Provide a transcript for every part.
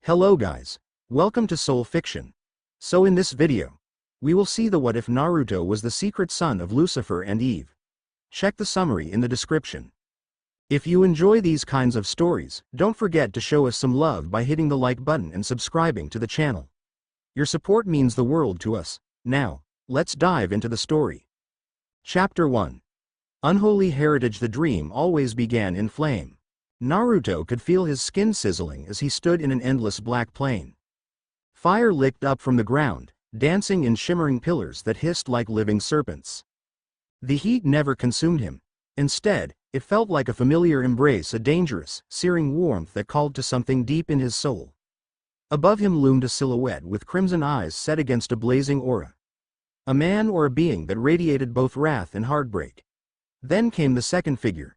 Hello guys. Welcome to Soul Fiction. So in this video, we will see the what if Naruto was the secret son of Lucifer and Eve. Check the summary in the description. If you enjoy these kinds of stories, don't forget to show us some love by hitting the like button and subscribing to the channel. Your support means the world to us. Now, let's dive into the story. Chapter 1. Unholy Heritage. The dream always began in flame. Naruto could feel his skin sizzling as he stood in an endless black plain. Fire licked up from the ground, dancing in shimmering pillars that hissed like living serpents. The heat never consumed him. Instead, it felt like a familiar embrace, a dangerous, searing warmth that called to something deep in his soul. Above him loomed a silhouette with crimson eyes set against a blazing aura. A man or a being that radiated both wrath and heartbreak. Then came the second figure.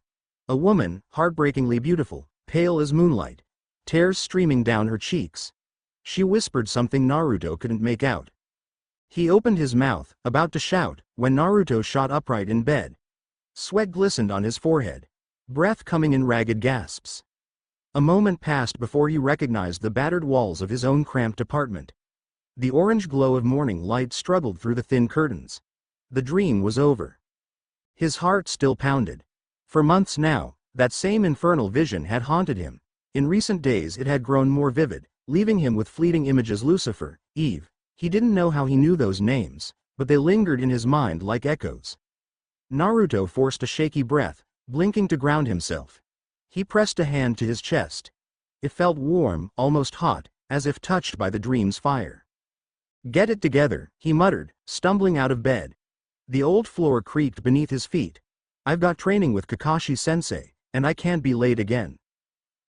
A woman, heartbreakingly beautiful, pale as moonlight, tears streaming down her cheeks. She whispered something Naruto couldn't make out. He opened his mouth, about to shout, when Naruto shot upright in bed. Sweat glistened on his forehead, breath coming in ragged gasps. A moment passed before he recognized the battered walls of his own cramped apartment. The orange glow of morning light struggled through the thin curtains. The dream was over. His heart still pounded. For months now, that same infernal vision had haunted him. In recent days it had grown more vivid, leaving him with fleeting images. Lucifer, Eve. He didn't know how he knew those names, but they lingered in his mind like echoes. Naruto forced a shaky breath, blinking to ground himself. He pressed a hand to his chest. It felt warm, almost hot, as if touched by the dream's fire. "Get it together," he muttered, stumbling out of bed. The old floor creaked beneath his feet. "I've got training with Kakashi-sensei, and I can't be late again."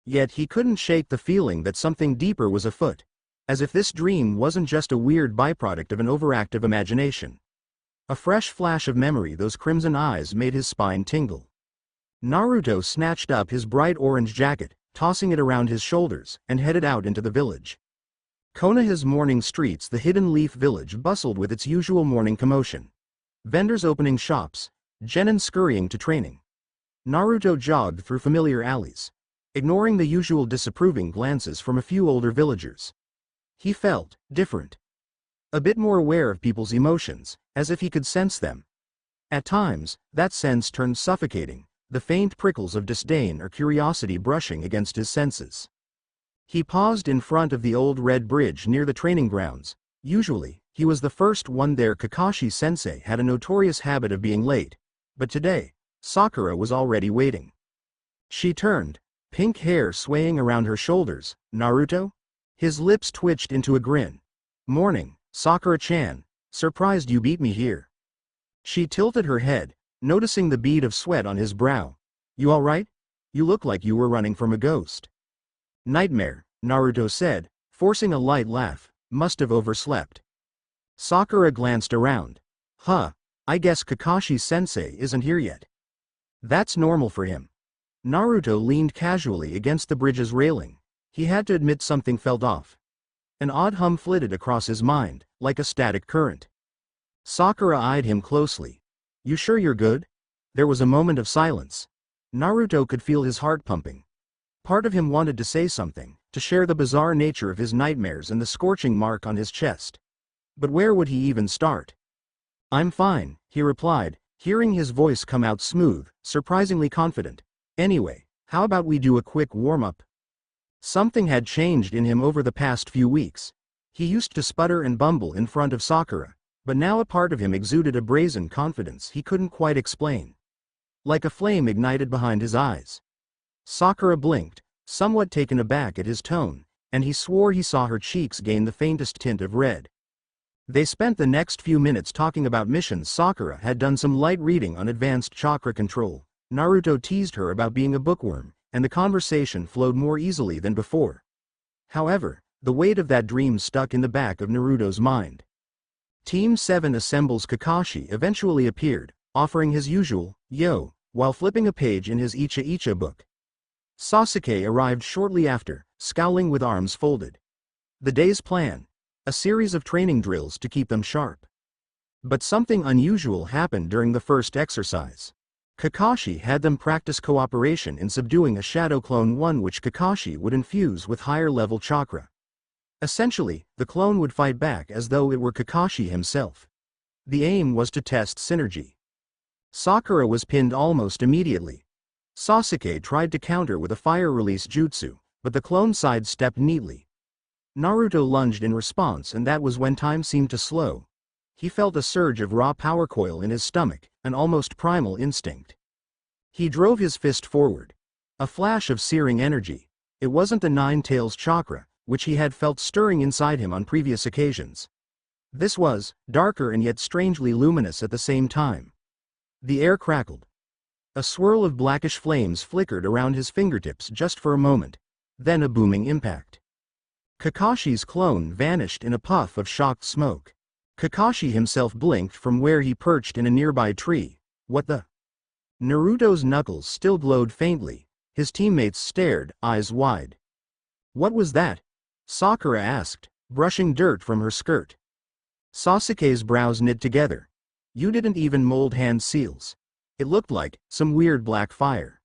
Yet he couldn't shake the feeling that something deeper was afoot. As if this dream wasn't just a weird byproduct of an overactive imagination. A fresh flash of memory, those crimson eyes, made his spine tingle. Naruto snatched up his bright orange jacket, tossing it around his shoulders, and headed out into the village. Konoha's morning streets, the Hidden Leaf Village, bustled with its usual morning commotion. Vendors opening shops, genin scurrying to training. Naruto jogged through familiar alleys, ignoring the usual disapproving glances from a few older villagers. He felt different. A bit more aware of people's emotions, as if he could sense them. At times, that sense turned suffocating, the faint prickles of disdain or curiosity brushing against his senses. He paused in front of the old red bridge near the training grounds. Usually, he was the first one there. Kakashi-sensei had a notorious habit of being late. But today, Sakura was already waiting. She turned, pink hair swaying around her shoulders. "Naruto?" His lips twitched into a grin. "Morning, Sakura-chan. Surprised you beat me here." She tilted her head, noticing the bead of sweat on his brow. "You alright? You look like you were running from a ghost." "Nightmare," Naruto said, forcing a light laugh. "Must have overslept." Sakura glanced around. "Huh. I guess Kakashi-sensei isn't here yet." "That's normal for him." Naruto leaned casually against the bridge's railing. He had to admit something felt off. An odd hum flitted across his mind, like a static current. Sakura eyed him closely. "You sure you're good?" There was a moment of silence. Naruto could feel his heart pumping. Part of him wanted to say something, to share the bizarre nature of his nightmares and the scorching mark on his chest. But where would he even start? "I'm fine," he replied, hearing his voice come out smooth, surprisingly confident. "Anyway, how about we do a quick warm-up?" Something had changed in him over the past few weeks. He used to sputter and bumble in front of Sakura, but now a part of him exuded a brazen confidence he couldn't quite explain. Like a flame ignited behind his eyes. Sakura blinked, somewhat taken aback at his tone, and he swore he saw her cheeks gain the faintest tint of red. They spent the next few minutes talking about missions. Sakura had done some light reading on advanced chakra control. Naruto teased her about being a bookworm, and the conversation flowed more easily than before. However, the weight of that dream stuck in the back of Naruto's mind. Team 7 assembles. Kakashi eventually appeared, offering his usual, "Yo," while flipping a page in his Icha Icha book. Sasuke arrived shortly after, scowling with arms folded. The day's plan. A series of training drills to keep them sharp. But something unusual happened during the first exercise. Kakashi had them practice cooperation in subduing a shadow clone, one which Kakashi would infuse with higher-level chakra. Essentially, the clone would fight back as though it were Kakashi himself. The aim was to test synergy. Sakura was pinned almost immediately. Sasuke tried to counter with a fire-release jutsu, but the clone sidestepped neatly. Naruto lunged in response, and that was when time seemed to slow. He felt a surge of raw power coil in his stomach, an almost primal instinct. He drove his fist forward. A flash of searing energy. It wasn't the Nine Tails chakra, which he had felt stirring inside him on previous occasions. This was darker and yet strangely luminous at the same time. The air crackled. A swirl of blackish flames flickered around his fingertips just for a moment, then a booming impact. Kakashi's clone vanished in a puff of shocked smoke. Kakashi himself blinked from where he perched in a nearby tree. What the? Naruto's knuckles still glowed faintly. His teammates stared, eyes wide. What was that? Sakura asked, brushing dirt from her skirt. Sasuke's brows knit together. You didn't even mold hand seals. It looked like some weird black fire.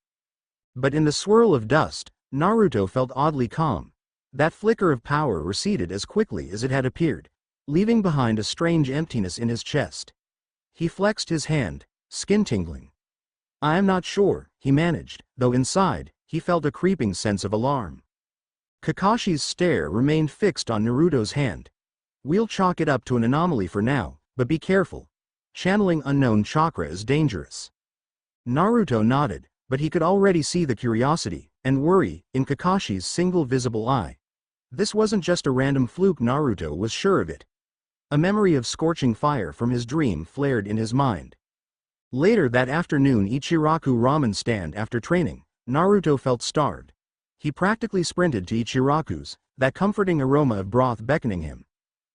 But in the swirl of dust, Naruto felt oddly calm. That flicker of power receded as quickly as it had appeared, leaving behind a strange emptiness in his chest. He flexed his hand, skin tingling. I am not sure, he managed, though inside, he felt a creeping sense of alarm. Kakashi's stare remained fixed on Naruto's hand. We'll chalk it up to an anomaly for now, but be careful. Channeling unknown chakra is dangerous. Naruto nodded, but he could already see the curiosity and worry in Kakashi's single visible eye. This wasn't just a random fluke, Naruto was sure of it. A memory of scorching fire from his dream flared in his mind. Later that afternoon, Ichiraku ramen stand. After training, Naruto felt starved. He practically sprinted to Ichiraku's, that comforting aroma of broth beckoning him.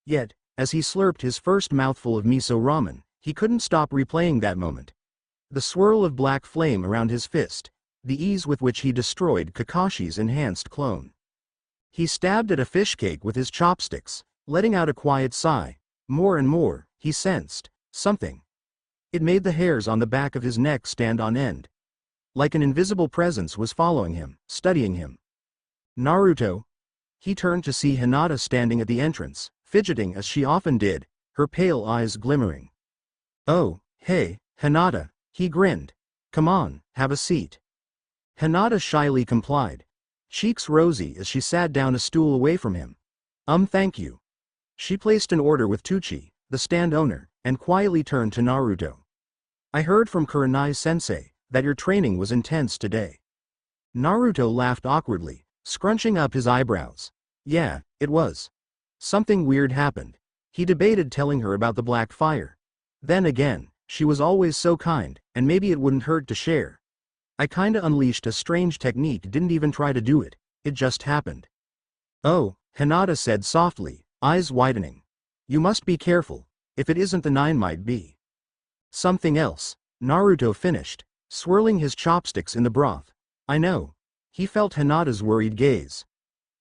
Yet, as he slurped his first mouthful of miso ramen, he couldn't stop replaying that moment. The swirl of black flame around his fist, the ease with which he destroyed Kakashi's enhanced clone. He stabbed at a fish cake with his chopsticks, letting out a quiet sigh. More and more, he sensed something. It made the hairs on the back of his neck stand on end. Like an invisible presence was following him, studying him. Naruto. He turned to see Hinata standing at the entrance, fidgeting as she often did, her pale eyes glimmering. Oh, hey, Hinata, he grinned. Come on, have a seat. Hinata shyly complied, cheeks rosy as she sat down a stool away from him. Thank you. She placed an order with Tucci, the stand owner, and quietly turned to Naruto. I heard from Kurenai-sensei that your training was intense today. Naruto laughed awkwardly, scrunching up his eyebrows. Yeah, it was. Something weird happened. He debated telling her about the black fire. Then again, she was always so kind, and maybe it wouldn't hurt to share. I kinda unleashed a strange technique, didn't even try to do it, it just happened. Oh, Hinata said softly, eyes widening. You must be careful, if it isn't the nine might be something else. Naruto finished, swirling his chopsticks in the broth. I know. He felt Hinata's worried gaze.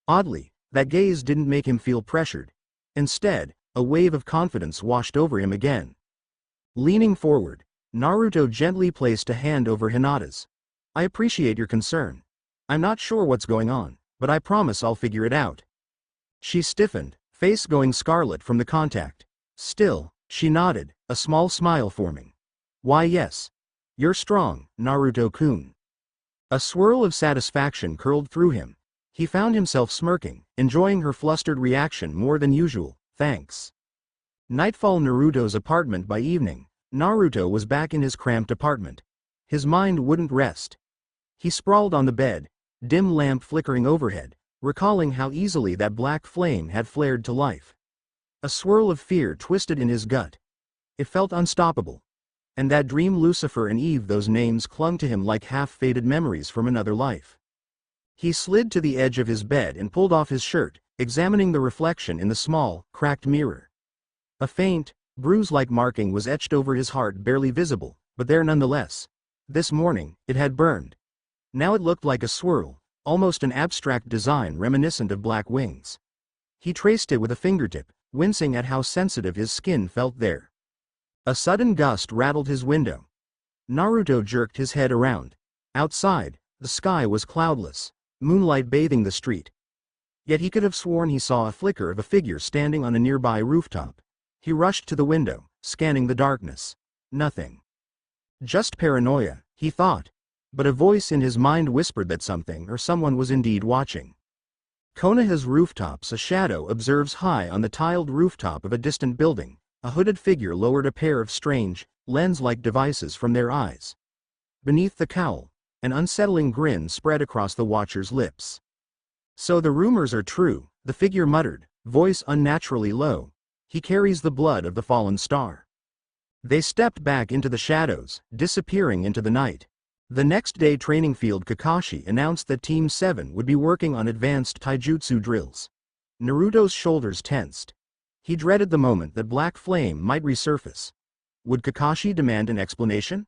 Oddly, that gaze didn't make him feel pressured. Instead, a wave of confidence washed over him again. Leaning forward, Naruto gently placed a hand over Hinata's. I appreciate your concern. I'm not sure what's going on, but I promise I'll figure it out. She stiffened, face going scarlet from the contact. Still, she nodded, a small smile forming. Why yes. You're strong, Naruto-kun. A swirl of satisfaction curled through him. He found himself smirking, enjoying her flustered reaction more than usual. Thanks. Nightfall. Naruto's apartment. By evening, Naruto was back in his cramped apartment. His mind wouldn't rest. He sprawled on the bed, dim lamp flickering overhead, recalling how easily that black flame had flared to life. A swirl of fear twisted in his gut. It felt unstoppable. And that dream, Lucifer and Eve, those names clung to him like half-faded memories from another life. He slid to the edge of his bed and pulled off his shirt, examining the reflection in the small, cracked mirror. A faint, bruise-like marking was etched over his heart, barely visible, but there nonetheless. This morning, it had burned. Now it looked like a swirl, almost an abstract design reminiscent of black wings. He traced it with a fingertip, wincing at how sensitive his skin felt there. A sudden gust rattled his window. Naruto jerked his head around. Outside, the sky was cloudless, moonlight bathing the street. Yet he could have sworn he saw a flicker of a figure standing on a nearby rooftop. He rushed to the window, scanning the darkness. Nothing. Just paranoia, he thought. But a voice in his mind whispered that something or someone was indeed watching. Konoha's rooftops. A shadow observes high on the tiled rooftop of a distant building. A hooded figure lowered a pair of strange, lens-like devices from their eyes. Beneath the cowl, an unsettling grin spread across the watcher's lips. So the rumors are true, the figure muttered, voice unnaturally low. He carries the blood of the fallen star. They stepped back into the shadows, disappearing into the night. The next day, training field Kakashi announced that Team 7 would be working on advanced taijutsu drills. Naruto's shoulders tensed. He dreaded the moment that Black Flame might resurface. Would Kakashi demand an explanation?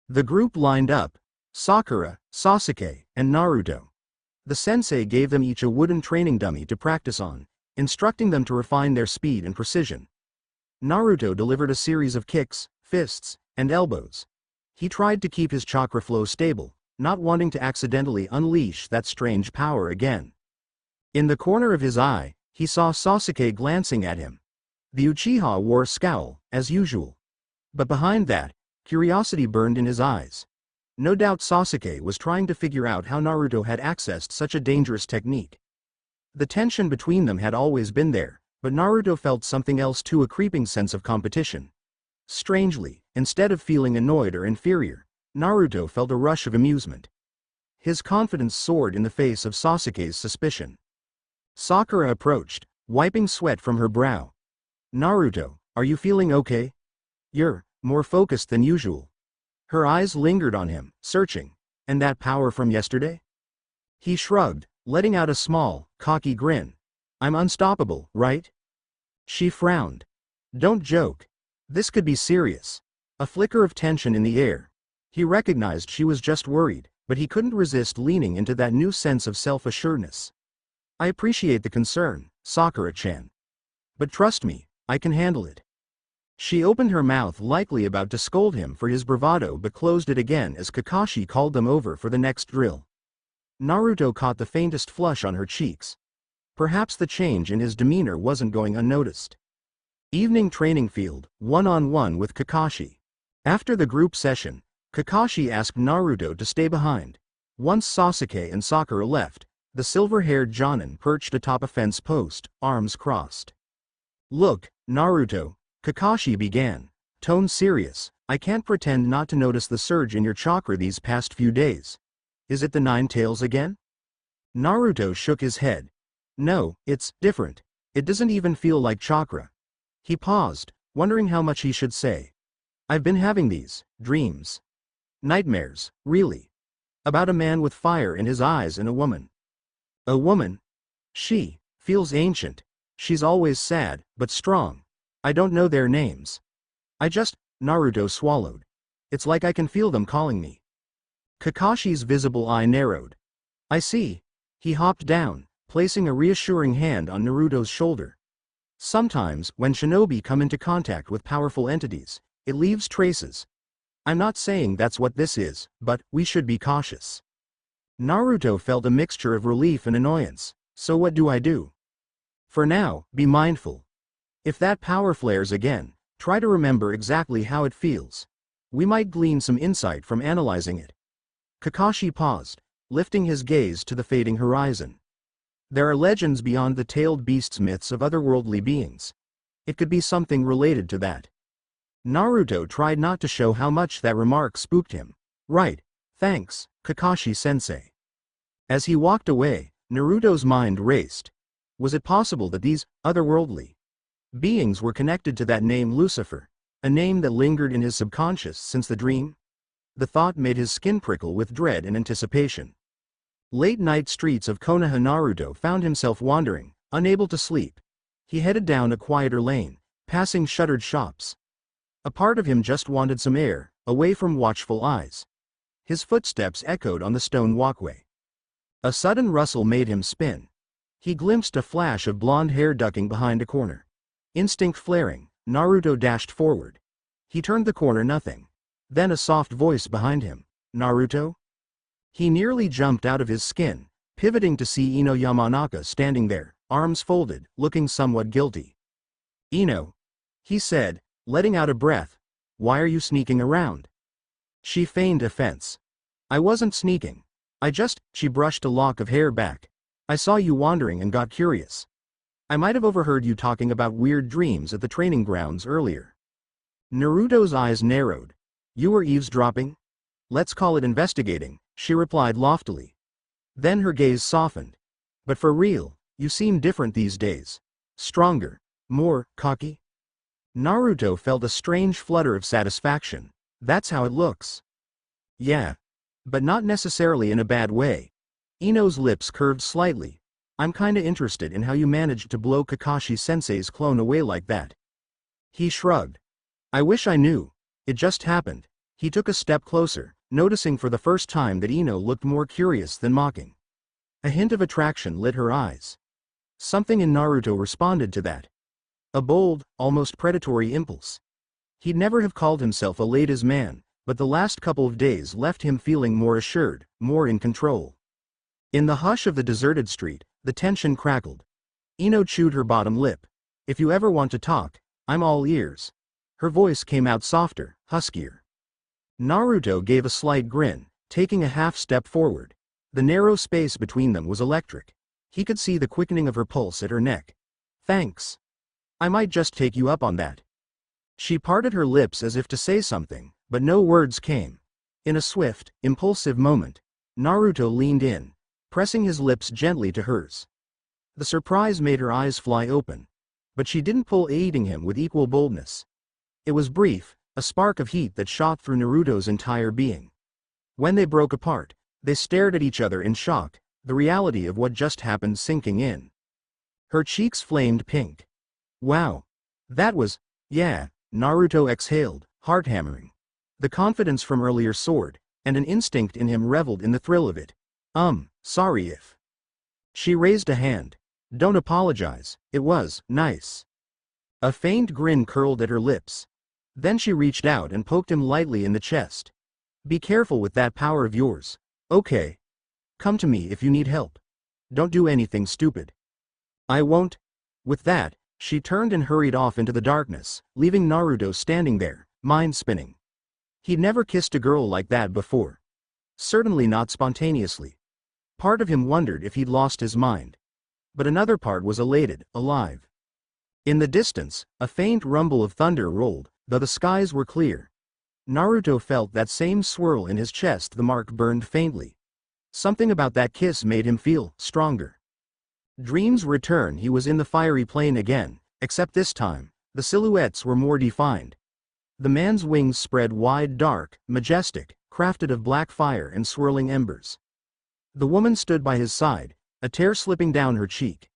The group lined up: Sakura, Sasuke, and Naruto. The sensei gave them each a wooden training dummy to practice on, instructing them to refine their speed and precision. Naruto delivered a series of kicks, fists, and elbows. He tried to keep his chakra flow stable, not wanting to accidentally unleash that strange power again. In the corner of his eye, he saw Sasuke glancing at him. The Uchiha wore a scowl, as usual. But behind that, curiosity burned in his eyes. No doubt Sasuke was trying to figure out how Naruto had accessed such a dangerous technique. The tension between them had always been there, but Naruto felt something else too, a creeping sense of competition. Strangely, instead of feeling annoyed or inferior, Naruto felt a rush of amusement. His confidence soared in the face of Sasuke's suspicion. Sakura approached, wiping sweat from her brow. Naruto, are you feeling okay? You're more focused than usual. Her eyes lingered on him, searching. And that power from yesterday? He shrugged, letting out a small, cocky grin. I'm unstoppable, right? She frowned. Don't joke. This could be serious. A flicker of tension in the air. He recognized she was just worried, but he couldn't resist leaning into that new sense of self-assuredness. I appreciate the concern, Sakura-chan. But trust me, I can handle it. She opened her mouth, likely about to scold him for his bravado, but closed it again as Kakashi called them over for the next drill. Naruto caught the faintest flush on her cheeks. Perhaps the change in his demeanor wasn't going unnoticed. Evening training field, one-on-one with Kakashi. After the group session, Kakashi asked Naruto to stay behind. Once Sasuke and Sakura left, the silver-haired Jonin perched atop a fence post, arms crossed. Look, Naruto, Kakashi began, tone serious, I can't pretend not to notice the surge in your chakra these past few days. Is it the Nine Tails again? Naruto shook his head. No, it's different. It doesn't even feel like chakra. He paused, wondering how much he should say. I've been having these dreams. Nightmares, really. About a man with fire in his eyes and a woman. A woman? She feels ancient. She's always sad, but strong. I don't know their names. Naruto swallowed. It's like I can feel them calling me. Kakashi's visible eye narrowed. I see. He hopped down, placing a reassuring hand on Naruto's shoulder. Sometimes, when shinobi come into contact with powerful entities, it leaves traces. I'm not saying that's what this is, but we should be cautious. Naruto felt a mixture of relief and annoyance. So what do I do? For now, be mindful. If that power flares again, try to remember exactly how it feels. We might glean some insight from analyzing it. Kakashi paused, lifting his gaze to the fading horizon. There are legends beyond the tailed beasts, myths of otherworldly beings. It could be something related to that. Naruto tried not to show how much that remark spooked him. Right, thanks, Kakashi-sensei. As he walked away, Naruto's mind raced. Was it possible that these otherworldly beings were connected to that name Lucifer, a name that lingered in his subconscious since the dream? The thought made his skin prickle with dread and anticipation. Late-night streets of Konoha. Naruto found himself wandering, unable to sleep. He headed down a quieter lane, passing shuttered shops. A part of him just wanted some air, away from watchful eyes. His footsteps echoed on the stone walkway. A sudden rustle made him spin. He glimpsed a flash of blonde hair ducking behind a corner. Instinct flaring, Naruto dashed forward. He turned the corner, nothing. Then a soft voice behind him. Naruto? He nearly jumped out of his skin, pivoting to see Ino Yamanaka standing there, arms folded, looking somewhat guilty. "Ino," he said, letting out a breath, "why are you sneaking around?" She feigned offense. "I wasn't sneaking. She brushed a lock of hair back. "I saw you wandering and got curious. I might have overheard you talking about weird dreams at the training grounds earlier." Naruto's eyes narrowed. "You were eavesdropping?" "Let's call it investigating," she replied loftily. Then her gaze softened. "But for real, you seem different these days. Stronger. More cocky." Naruto felt a strange flutter of satisfaction. "That's how it looks." "Yeah. But not necessarily in a bad way." Ino's lips curved slightly. "I'm kinda interested in how you managed to blow Kakashi-sensei's clone away like that." He shrugged. "I wish I knew. It just happened." He took a step closer, noticing for the first time that Ino looked more curious than mocking. A hint of attraction lit her eyes. Something in Naruto responded to that. A bold, almost predatory impulse. He'd never have called himself a ladies' man, but the last couple of days left him feeling more assured, more in control. In the hush of the deserted street, the tension crackled. Ino chewed her bottom lip. "If you ever want to talk, I'm all ears." Her voice came out softer, huskier. Naruto gave a slight grin, taking a half step forward. The narrow space between them was electric. He could see the quickening of her pulse at her neck. "Thanks. I might just take you up on that." She parted her lips as if to say something, but no words came. In a swift, impulsive moment, Naruto leaned in, pressing his lips gently to hers. The surprise made her eyes fly open. But she didn't pull aiding him with equal boldness. It was brief, a spark of heat that shot through Naruto's entire being. When they broke apart, they stared at each other in shock, the reality of what just happened sinking in. Her cheeks flamed pink. "Wow. That was, yeah," Naruto exhaled, heart-hammering. The confidence from earlier soared, and an instinct in him reveled in the thrill of it. Sorry if." She raised a hand. "Don't apologize, it was nice." A faint grin curled at her lips. Then she reached out and poked him lightly in the chest. "Be careful with that power of yours. Okay. Come to me if you need help. Don't do anything stupid." "I won't." With that, she turned and hurried off into the darkness, leaving Naruto standing there, mind spinning. He'd never kissed a girl like that before. Certainly not spontaneously. Part of him wondered if he'd lost his mind. But another part was elated, alive. In the distance, a faint rumble of thunder rolled, though the skies were clear. Naruto felt that same swirl in his chest. The mark burned faintly. Something about that kiss made him feel stronger. Dreams return. He was in the fiery plain again, except this time, the silhouettes were more defined. The man's wings spread wide, dark, majestic, crafted of black fire and swirling embers. The woman stood by his side, a tear slipping down her cheek.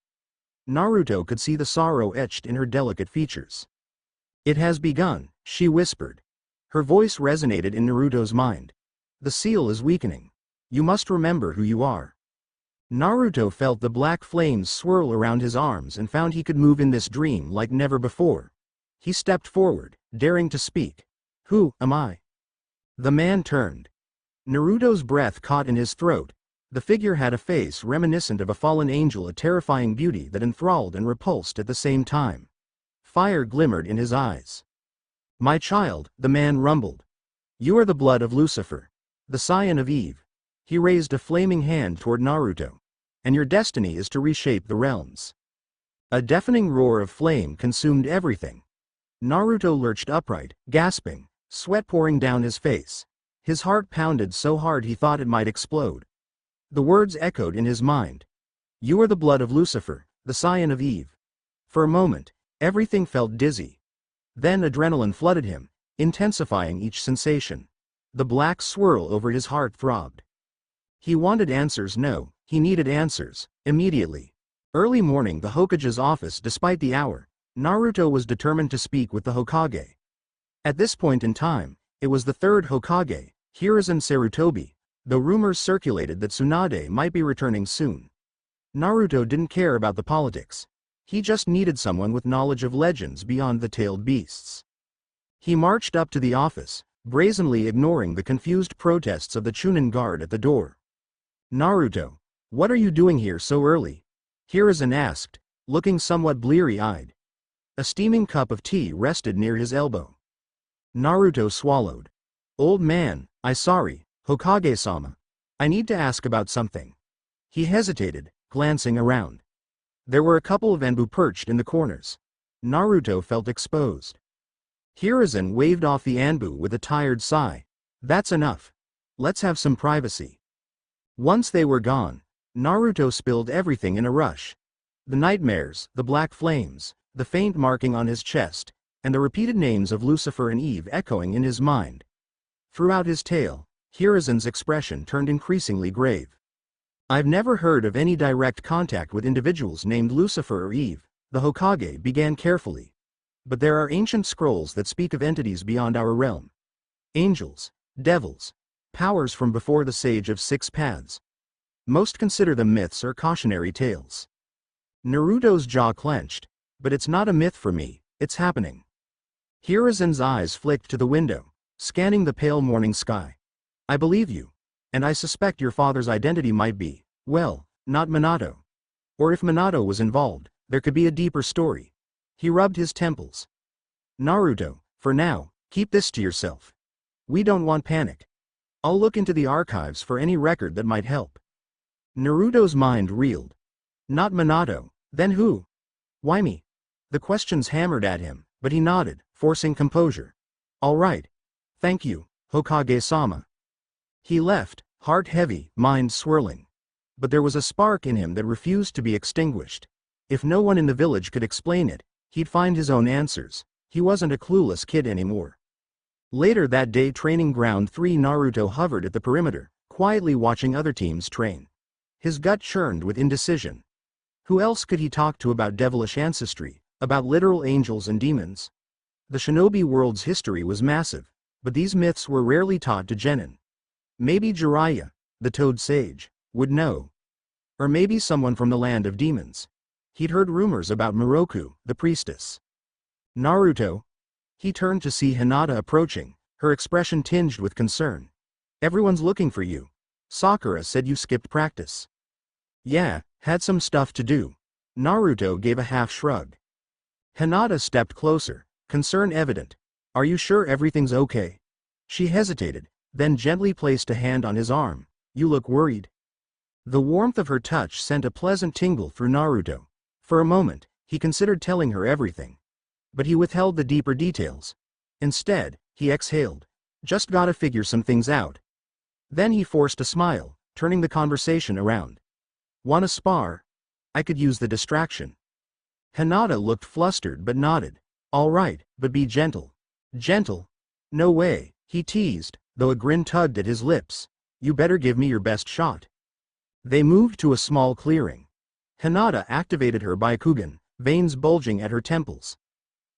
Naruto could see the sorrow etched in her delicate features. "It has begun," she whispered. Her voice resonated in Naruto's mind. "The seal is weakening. You must remember who you are." Naruto felt the black flames swirl around his arms and found he could move in this dream like never before. He stepped forward, daring to speak. "Who am I?" The man turned. Naruto's breath caught in his throat. The figure had a face reminiscent of a fallen angel, a terrifying beauty that enthralled and repulsed at the same time. Fire glimmered in his eyes. "My child," the man rumbled. "You are the blood of Lucifer, the scion of Eve." He raised a flaming hand toward Naruto. "And your destiny is to reshape the realms." A deafening roar of flame consumed everything. Naruto lurched upright, gasping, sweat pouring down his face. His heart pounded so hard he thought it might explode. The words echoed in his mind. "You are the blood of Lucifer, the scion of Eve." For a moment, everything felt dizzy. Then adrenaline flooded him, intensifying each sensation. The black swirl over his heart throbbed. He wanted answers. No, he needed answers, immediately. Early morning, the Hokage's office. Despite the hour, Naruto was determined to speak with the Hokage. At this point in time, it was the third Hokage, Hiruzen Sarutobi, though rumors circulated that Tsunade might be returning soon. Naruto didn't care about the politics. He just needed someone with knowledge of legends beyond the tailed beasts. He marched up to the office, brazenly ignoring the confused protests of the Chunin guard at the door. "Naruto, What are you doing here so early? Hiruzen asked, looking somewhat bleary-eyed. A steaming cup of tea rested near his elbow. Naruto swallowed. Old man, sorry, Hokage-sama. I need to ask about something. He hesitated, glancing around. There were a couple of Enbu perched in the corners. Naruto felt exposed. Hiruzen waved off the Anbu with a tired sigh. That's enough. Let's have some privacy. Once they were gone, Naruto spilled everything in a rush. The nightmares, the black flames, the faint marking on his chest, and the repeated names of Lucifer and Eve echoing in his mind. Throughout his tale, Hiruzen's expression turned increasingly grave. I've never heard of any direct contact with individuals named Lucifer or Eve, the Hokage began carefully. But there are ancient scrolls that speak of entities beyond our realm. Angels, devils, powers from before the Sage of Six Paths. Most consider them myths or cautionary tales. Naruto's jaw clenched. But it's not a myth for me, it's happening. Hiruzen's eyes flicked to the window, scanning the pale morning sky. I believe you. And I suspect your father's identity might be, well, not Minato. Or if Minato was involved, there could be a deeper story. He rubbed his temples. Naruto, for now, keep this to yourself. We don't want panic. I'll look into the archives for any record that might help. Naruto's mind reeled. Not Minato, then who? Why me? The questions hammered at him, but he nodded, forcing composure. All right. Thank you, Hokage-sama. He left, heart heavy, mind swirling. But there was a spark in him that refused to be extinguished. If no one in the village could explain it, he'd find his own answers. He wasn't a clueless kid anymore. Later that day, Training Ground 3, Naruto hovered at the perimeter, quietly watching other teams train. His gut churned with indecision. Who else could he talk to about devilish ancestry? About literal angels and demons? The shinobi world's history was massive, but these myths were rarely taught to genin. Maybe Jiraiya, the Toad Sage, would know. Or maybe someone from the land of demons. He'd heard rumors about Miroku, the priestess. Naruto. He turned to see Hinata approaching, her expression tinged with concern. Everyone's looking for you. Sakura said you skipped practice. Yeah, had some stuff to do. Naruto gave a half shrug. Hinata stepped closer, concern evident. Are you sure everything's okay? She hesitated, then gently placed a hand on his arm. You look worried. The warmth of her touch sent a pleasant tingle through Naruto. For a moment, he considered telling her everything. But he withheld the deeper details. Instead, he exhaled. Just gotta figure some things out. Then he forced a smile, turning the conversation around. Wanna spar? I could use the distraction. Hinata looked flustered but nodded. All right, but be gentle. Gentle? No way, he teased, though a grin tugged at his lips. You better give me your best shot. They moved to a small clearing. Hinata activated her Byakugan, veins bulging at her temples.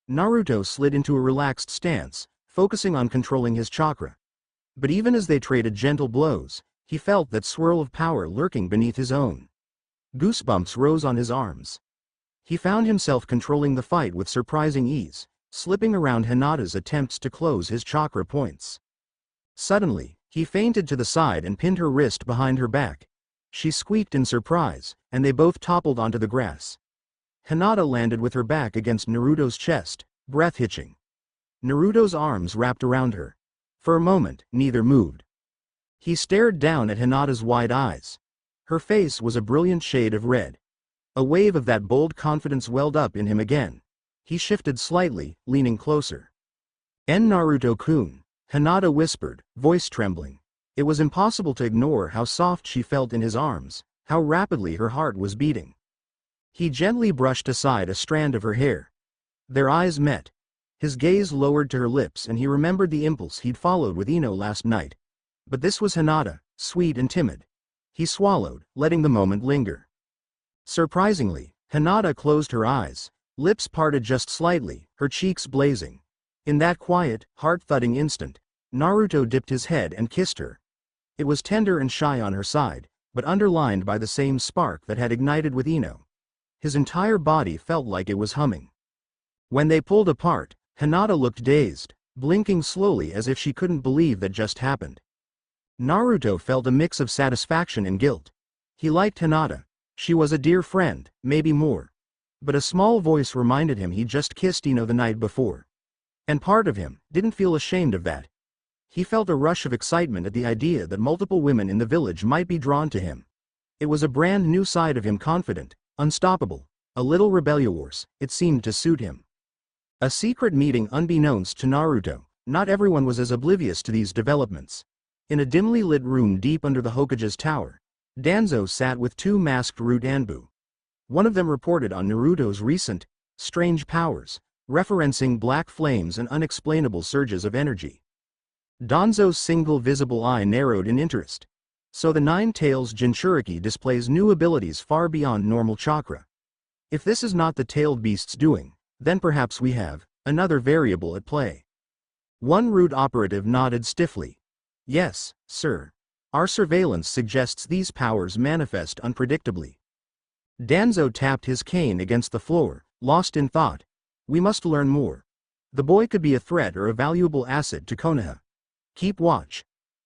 Naruto slid into a relaxed stance, focusing on controlling his chakra. But even as they traded gentle blows, he felt that swirl of power lurking beneath his own. Goosebumps rose on his arms. He found himself controlling the fight with surprising ease, slipping around Hinata's attempts to close his chakra points. Suddenly, he feinted to the side and pinned her wrist behind her back. She squeaked in surprise, and they both toppled onto the grass. Hinata landed with her back against Naruto's chest, breath hitching. Naruto's arms wrapped around her. For a moment, neither moved. He stared down at Hinata's wide eyes. Her face was a brilliant shade of red. A wave of that bold confidence welled up in him again. He shifted slightly, leaning closer. Naruto-kun, Hinata whispered, voice trembling. It was impossible to ignore how soft she felt in his arms, how rapidly her heart was beating. He gently brushed aside a strand of her hair. Their eyes met. His gaze lowered to her lips and he remembered the impulse he'd followed with Ino last night. But this was Hinata, sweet and timid. He swallowed, letting the moment linger. Surprisingly, Hinata closed her eyes, lips parted just slightly, her cheeks blazing. In that quiet, heart-thudding instant, Naruto dipped his head and kissed her. It was tender and shy on her side, but underlined by the same spark that had ignited with Ino. His entire body felt like it was humming. When they pulled apart, Hinata looked dazed, blinking slowly as if she couldn't believe that just happened. Naruto felt a mix of satisfaction and guilt. He liked Hinata. She was a dear friend, maybe more. But a small voice reminded him he'd just kissed Ino the night before. And part of him didn't feel ashamed of that. He felt a rush of excitement at the idea that multiple women in the village might be drawn to him. It was a brand new side of him, confident, unstoppable, a little rebellious. It seemed to suit him. A secret meeting unbeknownst to Naruto. Not everyone was as oblivious to these developments. In a dimly lit room deep under the Hokage's tower, Danzo sat with two masked Root Anbu. One of them reported on Naruto's recent, strange powers, referencing black flames and unexplainable surges of energy. Danzo's single visible eye narrowed in interest. So the Nine Tails Jinchuriki displays new abilities far beyond normal chakra. If this is not the tailed beast's doing, then perhaps we have another variable at play. One Root operative nodded stiffly. Yes, sir. Our surveillance suggests these powers manifest unpredictably. Danzo tapped his cane against the floor, lost in thought. We must learn more. The boy could be a threat or a valuable asset to Konoha. Keep watch.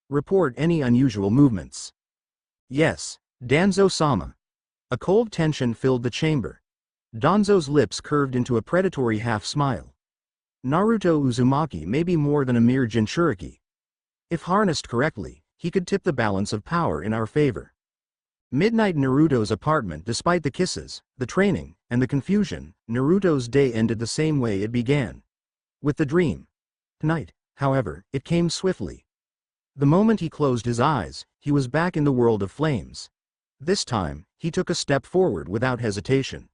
Report any unusual movements. Yes, Danzo-sama. A cold tension filled the chamber. Danzo's lips curved into a predatory half-smile. Naruto Uzumaki may be more than a mere Jinchuriki. If harnessed correctly, he could tip the balance of power in our favor. Midnight Naruto's apartment. Despite the kisses, the training, and the confusion, Naruto's day ended the same way it began. With the dream. Tonight, however, it came swiftly. The moment he closed his eyes, he was back in the world of flames. This time, he took a step forward without hesitation.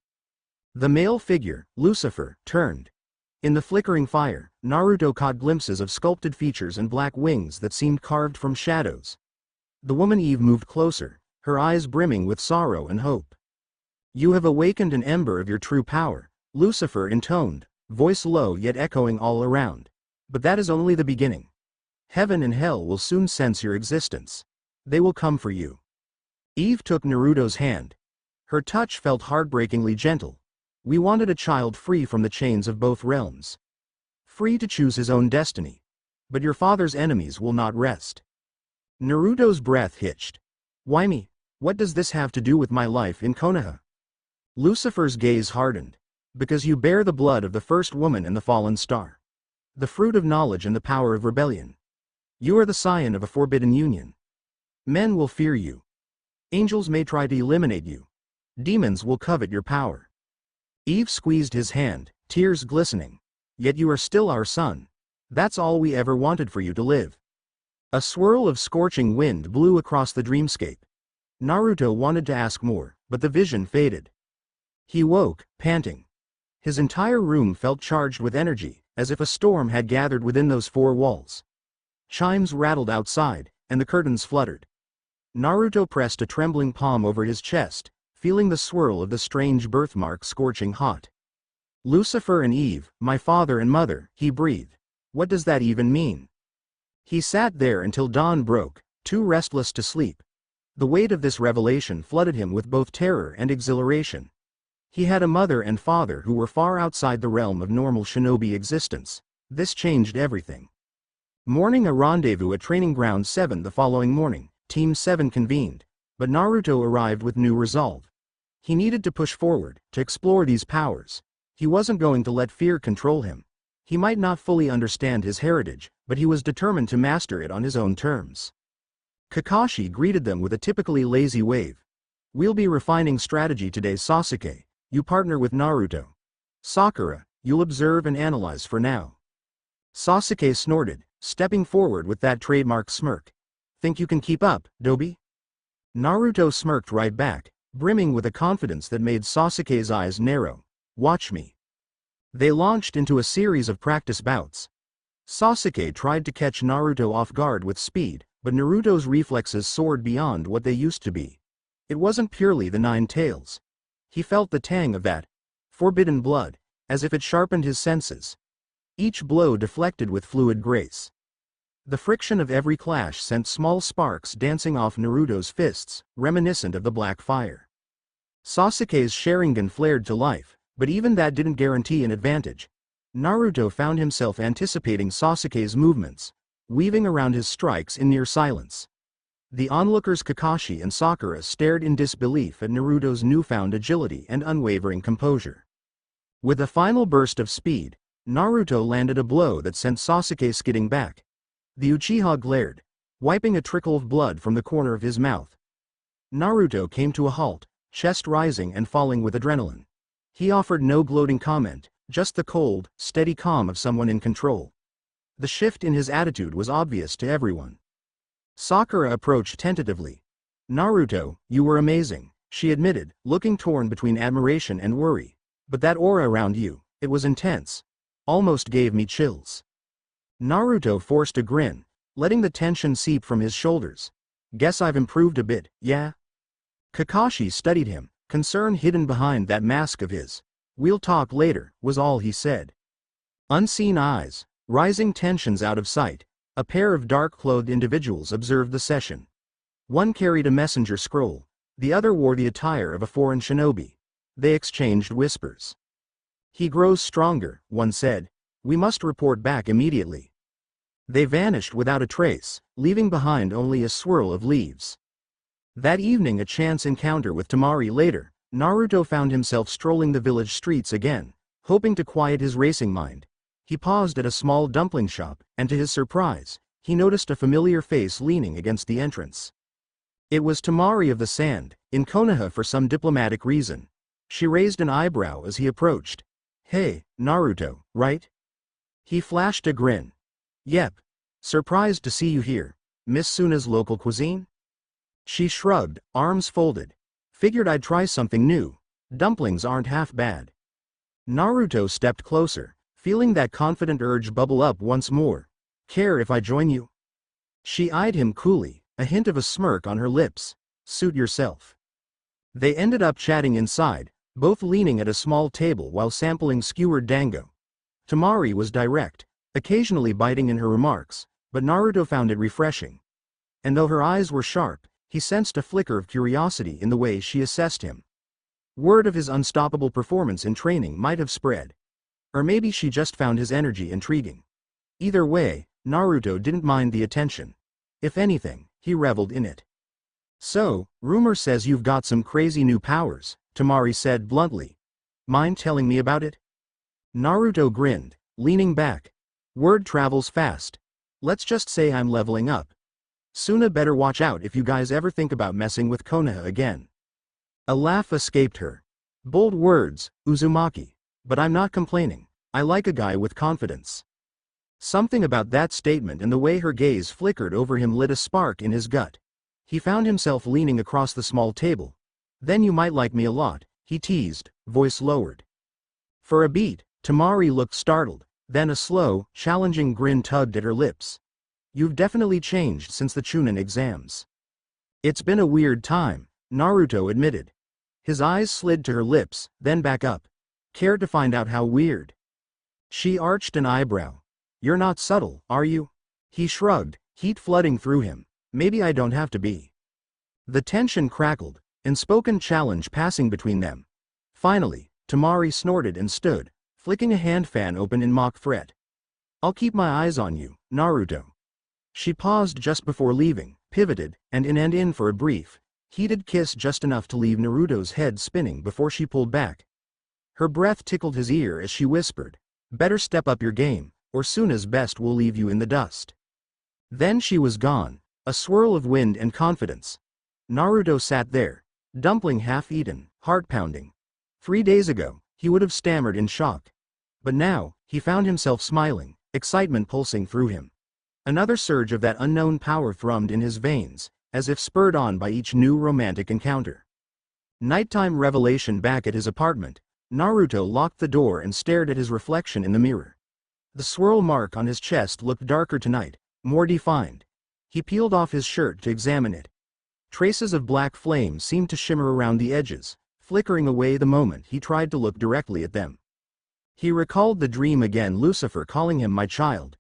The male figure, Lucifer, turned. In the flickering fire, Naruto caught glimpses of sculpted features and black wings that seemed carved from shadows. The woman Eve moved closer, her eyes brimming with sorrow and hope. You have awakened an ember of your true power, Lucifer intoned, voice low yet echoing all around. But that is only the beginning. Heaven and hell will soon sense your existence. They will come for you. Eve took Naruto's hand. Her touch felt heartbreakingly gentle. We wanted a child free from the chains of both realms. Free to choose his own destiny. But your father's enemies will not rest. Naruto's breath hitched. Why me? What does this have to do with my life in Konoha? Lucifer's gaze hardened. Because you bear the blood of the first woman and the fallen star. The fruit of knowledge and the power of rebellion. You are the scion of a forbidden union. Men will fear you. Angels may try to eliminate you. Demons will covet your power. Eve squeezed his hand, tears glistening. Yet you are still our son. That's all we ever wanted, for you to live. A swirl of scorching wind blew across the dreamscape. Naruto wanted to ask more, but the vision faded. He woke, panting. His entire room felt charged with energy, as if a storm had gathered within those four walls. Chimes rattled outside, and the curtains fluttered. Naruto pressed a trembling palm over his chest, feeling the swirl of the strange birthmark scorching hot. Lucifer and Eve, my father and mother, he breathed. What does that even mean? He sat there until dawn broke, too restless to sleep. The weight of this revelation flooded him with both terror and exhilaration. He had a mother and father who were far outside the realm of normal shinobi existence. This changed everything. Morning, a rendezvous at Training Ground 7 the following morning, Team 7 convened. But Naruto arrived with new resolve. He needed to push forward, to explore these powers. He wasn't going to let fear control him. He might not fully understand his heritage, but he was determined to master it on his own terms. Kakashi greeted them with a typically lazy wave. We'll be refining strategy today, Sasuke. You partner with Naruto. Sakura, you'll observe and analyze for now. Sasuke snorted, stepping forward with that trademark smirk. Think you can keep up, Dobi? Naruto smirked right back, brimming with a confidence that made Sasuke's eyes narrow. Watch me. They launched into a series of practice bouts. Sasuke tried to catch Naruto off guard with speed, but Naruto's reflexes soared beyond what they used to be. It wasn't purely the Nine Tails. He felt the tang of that forbidden blood, as if it sharpened his senses. Each blow deflected with fluid grace. The friction of every clash sent small sparks dancing off Naruto's fists, reminiscent of the black fire. Sasuke's Sharingan flared to life, but even that didn't guarantee an advantage. Naruto found himself anticipating Sasuke's movements, weaving around his strikes in near silence. The onlookers Kakashi and Sakura stared in disbelief at Naruto's newfound agility and unwavering composure. With a final burst of speed, Naruto landed a blow that sent Sasuke skidding back. The Uchiha glared, wiping a trickle of blood from the corner of his mouth. Naruto came to a halt, chest rising and falling with adrenaline. He offered no gloating comment, just the cold, steady calm of someone in control. The shift in his attitude was obvious to everyone. Sakura approached tentatively. "Naruto, you were amazing," she admitted, looking torn between admiration and worry. "But that aura around you, it was intense. Almost gave me chills." Naruto forced a grin, letting the tension seep from his shoulders. "Guess I've improved a bit, yeah?" Kakashi studied him, concern hidden behind that mask of his. "We'll talk later," was all he said. Unseen eyes, rising tensions out of sight, a pair of dark-clothed individuals observed the session. One carried a messenger scroll, the other wore the attire of a foreign shinobi. They exchanged whispers. "He grows stronger," one said. "We must report back immediately." They vanished without a trace, leaving behind only a swirl of leaves. That evening, a chance encounter with Temari later, Naruto found himself strolling the village streets again, hoping to quiet his racing mind. He paused at a small dumpling shop, and to his surprise, he noticed a familiar face leaning against the entrance. It was Temari of the Sand, in Konoha for some diplomatic reason. She raised an eyebrow as he approached. "Hey, Naruto, right?" He flashed a grin. "Yep. Surprised to see you here. Miss Suna's local cuisine?" She shrugged, arms folded. "Figured I'd try something new. Dumplings aren't half bad." Naruto stepped closer, feeling that confident urge bubble up once more. "Care if I join you?" She eyed him coolly, a hint of a smirk on her lips. "Suit yourself." They ended up chatting inside, both leaning at a small table while sampling skewered dango. Temari was direct, occasionally biting in her remarks, but Naruto found it refreshing. And though her eyes were sharp, he sensed a flicker of curiosity in the way she assessed him. Word of his unstoppable performance in training might have spread. Or maybe she just found his energy intriguing. Either way, Naruto didn't mind the attention. If anything, he reveled in it. "So, rumor says you've got some crazy new powers," Temari said bluntly. "Mind telling me about it?" Naruto grinned, leaning back. "Word travels fast. Let's just say I'm leveling up. Suna better watch out if you guys ever think about messing with Konoha again." A laugh escaped her. "Bold words, Uzumaki. But I'm not complaining. I like a guy with confidence." Something about that statement and the way her gaze flickered over him lit a spark in his gut. He found himself leaning across the small table. "Then you might like me a lot," he teased, voice lowered. For a beat, Temari looked startled, then a slow, challenging grin tugged at her lips. "You've definitely changed since the Chunin exams." "It's been a weird time," Naruto admitted. His eyes slid to her lips, then back up. "Care to find out how weird?" She arched an eyebrow. "You're not subtle, are you?" He shrugged, heat flooding through him. "Maybe I don't have to be." The tension crackled, unspoken challenge passing between them. Finally, Temari snorted and stood, flicking a hand fan open in mock threat. "I'll keep my eyes on you, Naruto." She paused just before leaving, pivoted, and in for a brief, heated kiss just enough to leave Naruto's head spinning before she pulled back. Her breath tickled his ear as she whispered, "Better step up your game, or Suna's best will leave you in the dust." Then she was gone, a swirl of wind and confidence. Naruto sat there, dumpling half eaten, heart pounding. 3 days ago, he would have stammered in shock. But now, he found himself smiling, excitement pulsing through him. Another surge of that unknown power thrummed in his veins, as if spurred on by each new romantic encounter. Nighttime revelation. Back at his apartment, Naruto locked the door and stared at his reflection in the mirror. The swirl mark on his chest looked darker tonight, more defined. He peeled off his shirt to examine it. Traces of black flame seemed to shimmer around the edges, flickering away the moment he tried to look directly at them. He recalled the dream again, Lucifer calling him "my child."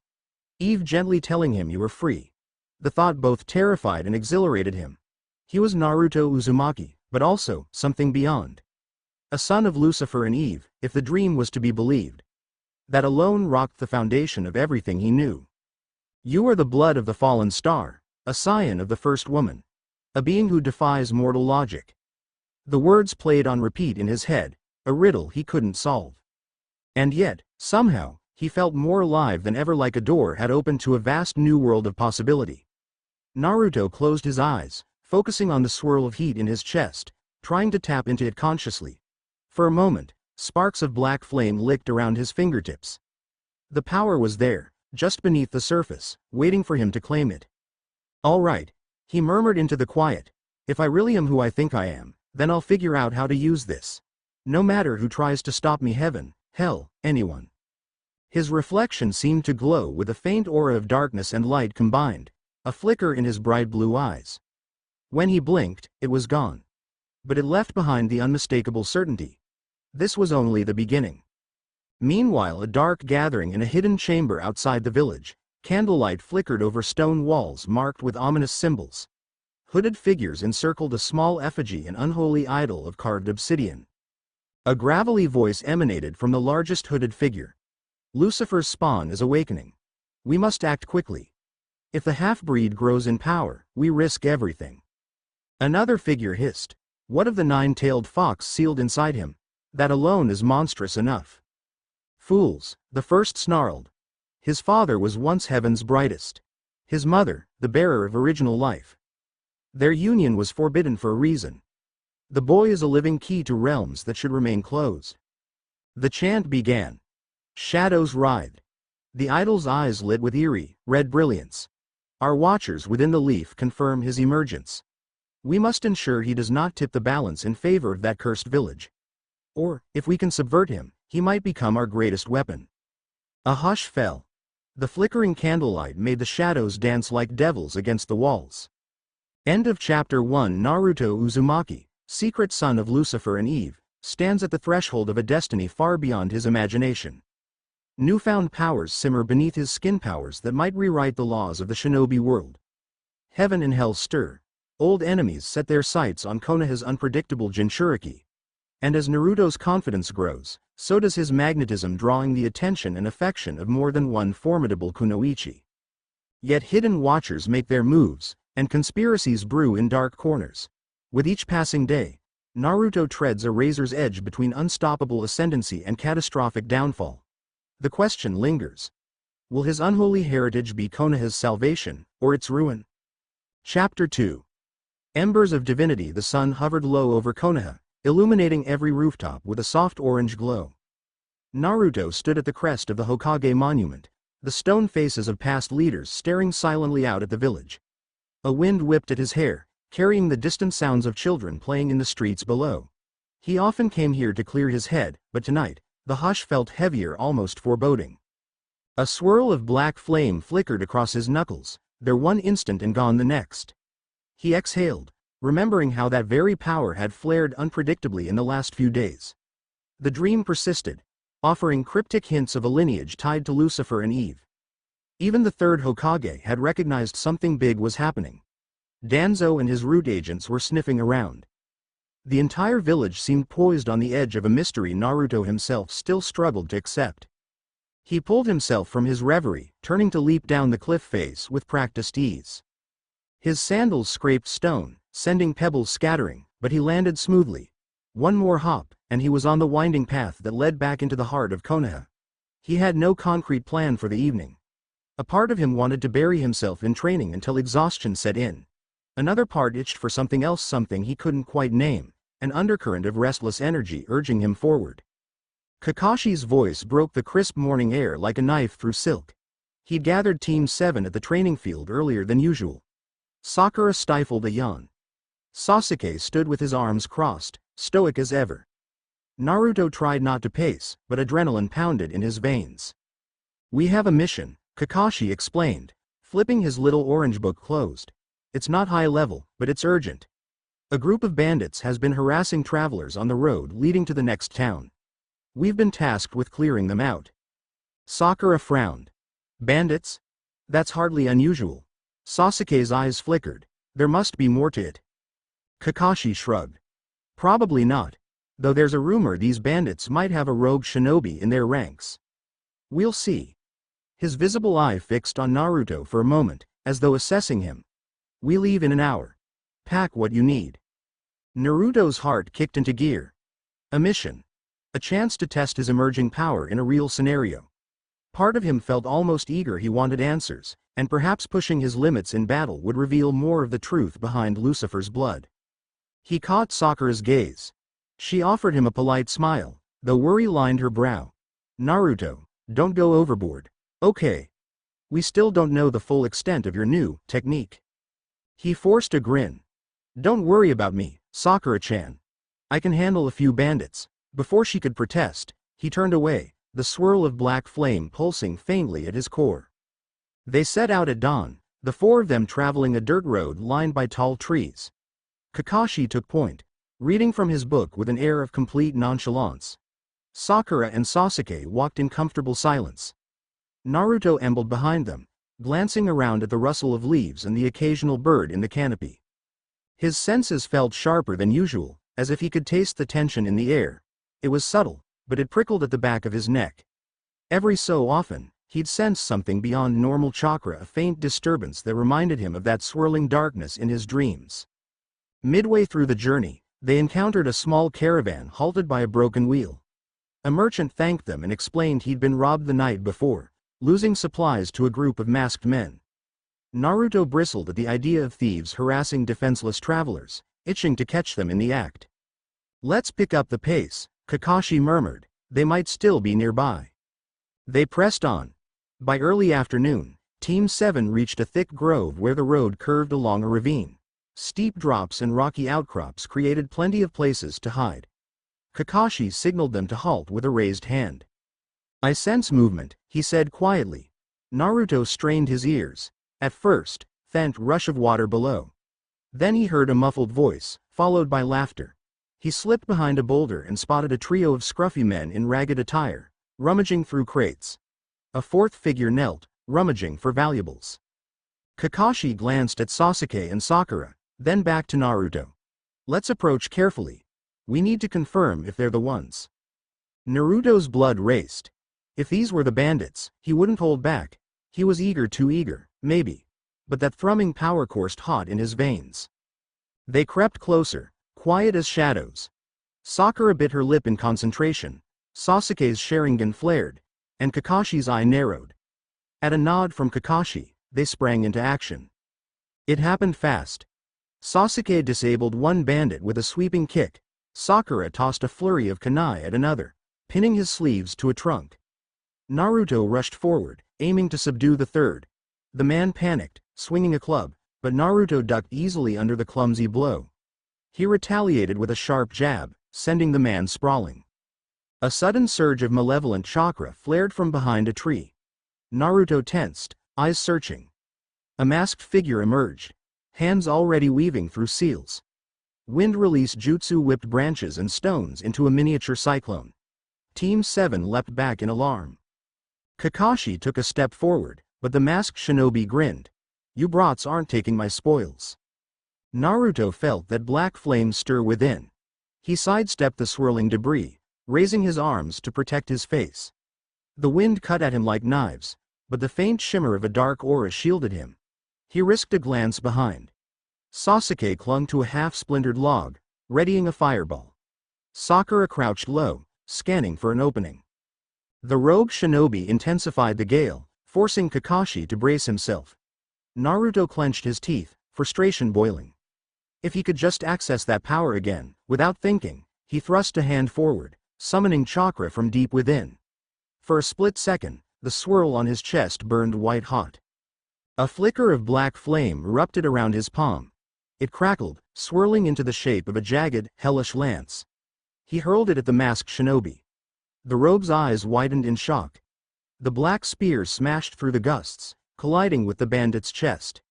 Eve gently telling him you were free. The thought both terrified and exhilarated him. He was Naruto Uzumaki, but also something beyond. A son of Lucifer and Eve, if the dream was to be believed. That alone rocked the foundation of everything he knew. "You are the blood of the fallen star," a scion of the first woman. A being who defies mortal logic. The words played on repeat in his head, a riddle he couldn't solve. And yet, somehow, he felt more alive than ever, like a door had opened to a vast new world of possibility. Naruto closed his eyes, focusing on the swirl of heat in his chest, trying to tap into it consciously. For a moment, sparks of black flame licked around his fingertips. The power was there, just beneath the surface, waiting for him to claim it. "All right," he murmured into the quiet. "If I really am who I think I am, then I'll figure out how to use this. No matter who tries to stop me, heaven, hell, anyone." His reflection seemed to glow with a faint aura of darkness and light combined, a flicker in his bright blue eyes. When he blinked, it was gone. But it left behind the unmistakable certainty. This was only the beginning. Meanwhile, a dark gathering in a hidden chamber outside the village. Candlelight flickered over stone walls marked with ominous symbols. Hooded figures encircled a small effigy, an unholy idol of carved obsidian. A gravelly voice emanated from the largest hooded figure. "Lucifer's spawn is awakening. We must act quickly. If the half-breed grows in power, we risk everything." Another figure hissed. "What of the nine-tailed fox sealed inside him? That alone is monstrous enough." "Fools," the first snarled. "His father was once heaven's brightest. His mother, the bearer of original life. Their union was forbidden for a reason. The boy is a living key to realms that should remain closed." The chant began. Shadows writhed. The idol's eyes lit with eerie, red brilliance. "Our watchers within the leaf confirm his emergence. We must ensure he does not tip the balance in favor of that cursed village. Or, if we can subvert him, he might become our greatest weapon." A hush fell. The flickering candlelight made the shadows dance like devils against the walls. End of Chapter 1. Naruto Uzumaki, secret son of Lucifer and Eve, stands at the threshold of a destiny far beyond his imagination. Newfound powers simmer beneath his skin, powers that might rewrite the laws of the shinobi world. Heaven and hell stir. Old enemies set their sights on Konoha's unpredictable Jinchuriki. And as Naruto's confidence grows, so does his magnetism, drawing the attention and affection of more than one formidable kunoichi. Yet hidden watchers make their moves, and conspiracies brew in dark corners. With each passing day, Naruto treads a razor's edge between unstoppable ascendancy and catastrophic downfall. The question lingers. Will his unholy heritage be Konoha's salvation, or its ruin? Chapter 2. Embers of divinity. The sun hovered low over Konoha, illuminating every rooftop with a soft orange glow. Naruto stood at the crest of the Hokage monument, the stone faces of past leaders staring silently out at the village. A wind whipped at his hair, carrying the distant sounds of children playing in the streets below. He often came here to clear his head, but tonight, the hush felt heavier, almost foreboding. A swirl of black flame flickered across his knuckles, there one instant and gone the next. He exhaled, remembering how that very power had flared unpredictably in the last few days. The dream persisted, offering cryptic hints of a lineage tied to Lucifer and Eve. Even the third Hokage had recognized something big was happening. Danzo and his root agents were sniffing around. The entire village seemed poised on the edge of a mystery Naruto himself still struggled to accept. He pulled himself from his reverie, turning to leap down the cliff face with practiced ease. His sandals scraped stone, sending pebbles scattering, but he landed smoothly. One more hop, and he was on the winding path that led back into the heart of Konoha. He had no concrete plan for the evening. A part of him wanted to bury himself in training until exhaustion set in. Another part itched for something else, something he couldn't quite name, an undercurrent of restless energy urging him forward. Kakashi's voice broke the crisp morning air like a knife through silk. He'd gathered Team 7 at the training field earlier than usual. Sakura stifled a yawn. Sasuke stood with his arms crossed, stoic as ever. Naruto tried not to pace, but adrenaline pounded in his veins. "We have a mission," Kakashi explained, flipping his little orange book closed. "It's not high level, but it's urgent. A group of bandits has been harassing travelers on the road leading to the next town. We've been tasked with clearing them out." Sakura frowned. "Bandits? That's hardly unusual." Sasuke's eyes flickered. "There must be more to it." Kakashi shrugged. "Probably not. Though there's a rumor these bandits might have a rogue shinobi in their ranks. We'll see." His visible eye fixed on Naruto for a moment, as though assessing him. We leave in an hour. Pack what you need. Naruto's heart kicked into gear. A mission. A chance to test his emerging power in a real scenario. Part of him felt almost eager. He wanted answers, and perhaps pushing his limits in battle would reveal more of the truth behind Lucifer's blood. He caught Sakura's gaze. She offered him a polite smile, though worry lined her brow. Naruto, don't go overboard. Okay. We still don't know the full extent of your new technique. He forced a grin. Don't worry about me, Sakura-chan. I can handle a few bandits. Before she could protest, he turned away, the swirl of black flame pulsing faintly at his core. They set out at dawn, the four of them traveling a dirt road lined by tall trees. Kakashi took point, reading from his book with an air of complete nonchalance. Sakura and Sasuke walked in comfortable silence. Naruto ambled behind them, glancing around at the rustle of leaves and the occasional bird in the canopy. His senses felt sharper than usual, as if he could taste the tension in the air. It was subtle, but it prickled at the back of his neck. Every so often, he'd sense something beyond normal chakra, a faint disturbance that reminded him of that swirling darkness in his dreams. Midway through the journey, they encountered a small caravan halted by a broken wheel. A merchant thanked them and explained he'd been robbed the night before, losing supplies to a group of masked men. Naruto bristled at the idea of thieves harassing defenseless travelers, itching to catch them in the act. Let's pick up the pace, Kakashi murmured, they might still be nearby. They pressed on. By early afternoon, Team 7 reached a thick grove where the road curved along a ravine. Steep drops and rocky outcrops created plenty of places to hide. Kakashi signaled them to halt with a raised hand. I sense movement, he said quietly. Naruto strained his ears. At first, faint rush of water below. Then he heard a muffled voice, followed by laughter. He slipped behind a boulder and spotted a trio of scruffy men in ragged attire, rummaging through crates. A fourth figure knelt, rummaging for valuables. Kakashi glanced at Sasuke and Sakura, then back to Naruto. Let's approach carefully. We need to confirm if they're the ones. Naruto's blood raced. If these were the bandits, he wouldn't hold back. He was eager, too eager, maybe. But that thrumming power coursed hot in his veins. They crept closer, quiet as shadows. Sakura bit her lip in concentration. Sasuke's Sharingan flared, and Kakashi's eye narrowed. At a nod from Kakashi, they sprang into action. It happened fast. Sasuke disabled one bandit with a sweeping kick. Sakura tossed a flurry of kunai at another, pinning his sleeves to a trunk. Naruto rushed forward, aiming to subdue the third. The man panicked, swinging a club, but Naruto ducked easily under the clumsy blow. He retaliated with a sharp jab, sending the man sprawling. A sudden surge of malevolent chakra flared from behind a tree. Naruto tensed, eyes searching. A masked figure emerged, hands already weaving through seals. Wind released jutsu whipped branches and stones into a miniature cyclone. Team 7 leapt back in alarm. Kakashi took a step forward, but the masked shinobi grinned. You brats aren't taking my spoils. Naruto felt that black flames stir within. He sidestepped the swirling debris, raising his arms to protect his face. The wind cut at him like knives, but the faint shimmer of a dark aura shielded him. He risked a glance behind. Sasuke clung to a half-splintered log, readying a fireball. Sakura crouched low, scanning for an opening. The rogue shinobi intensified the gale, forcing Kakashi to brace himself. Naruto clenched his teeth, frustration boiling. If he could just access that power again, without thinking, he thrust a hand forward, summoning chakra from deep within. For a split second, the swirl on his chest burned white-hot. A flicker of black flame erupted around his palm. It crackled, swirling into the shape of a jagged, hellish lance. He hurled it at the masked shinobi. The rogue's eyes widened in shock. The black spear smashed through the gusts, colliding with the bandit's chest.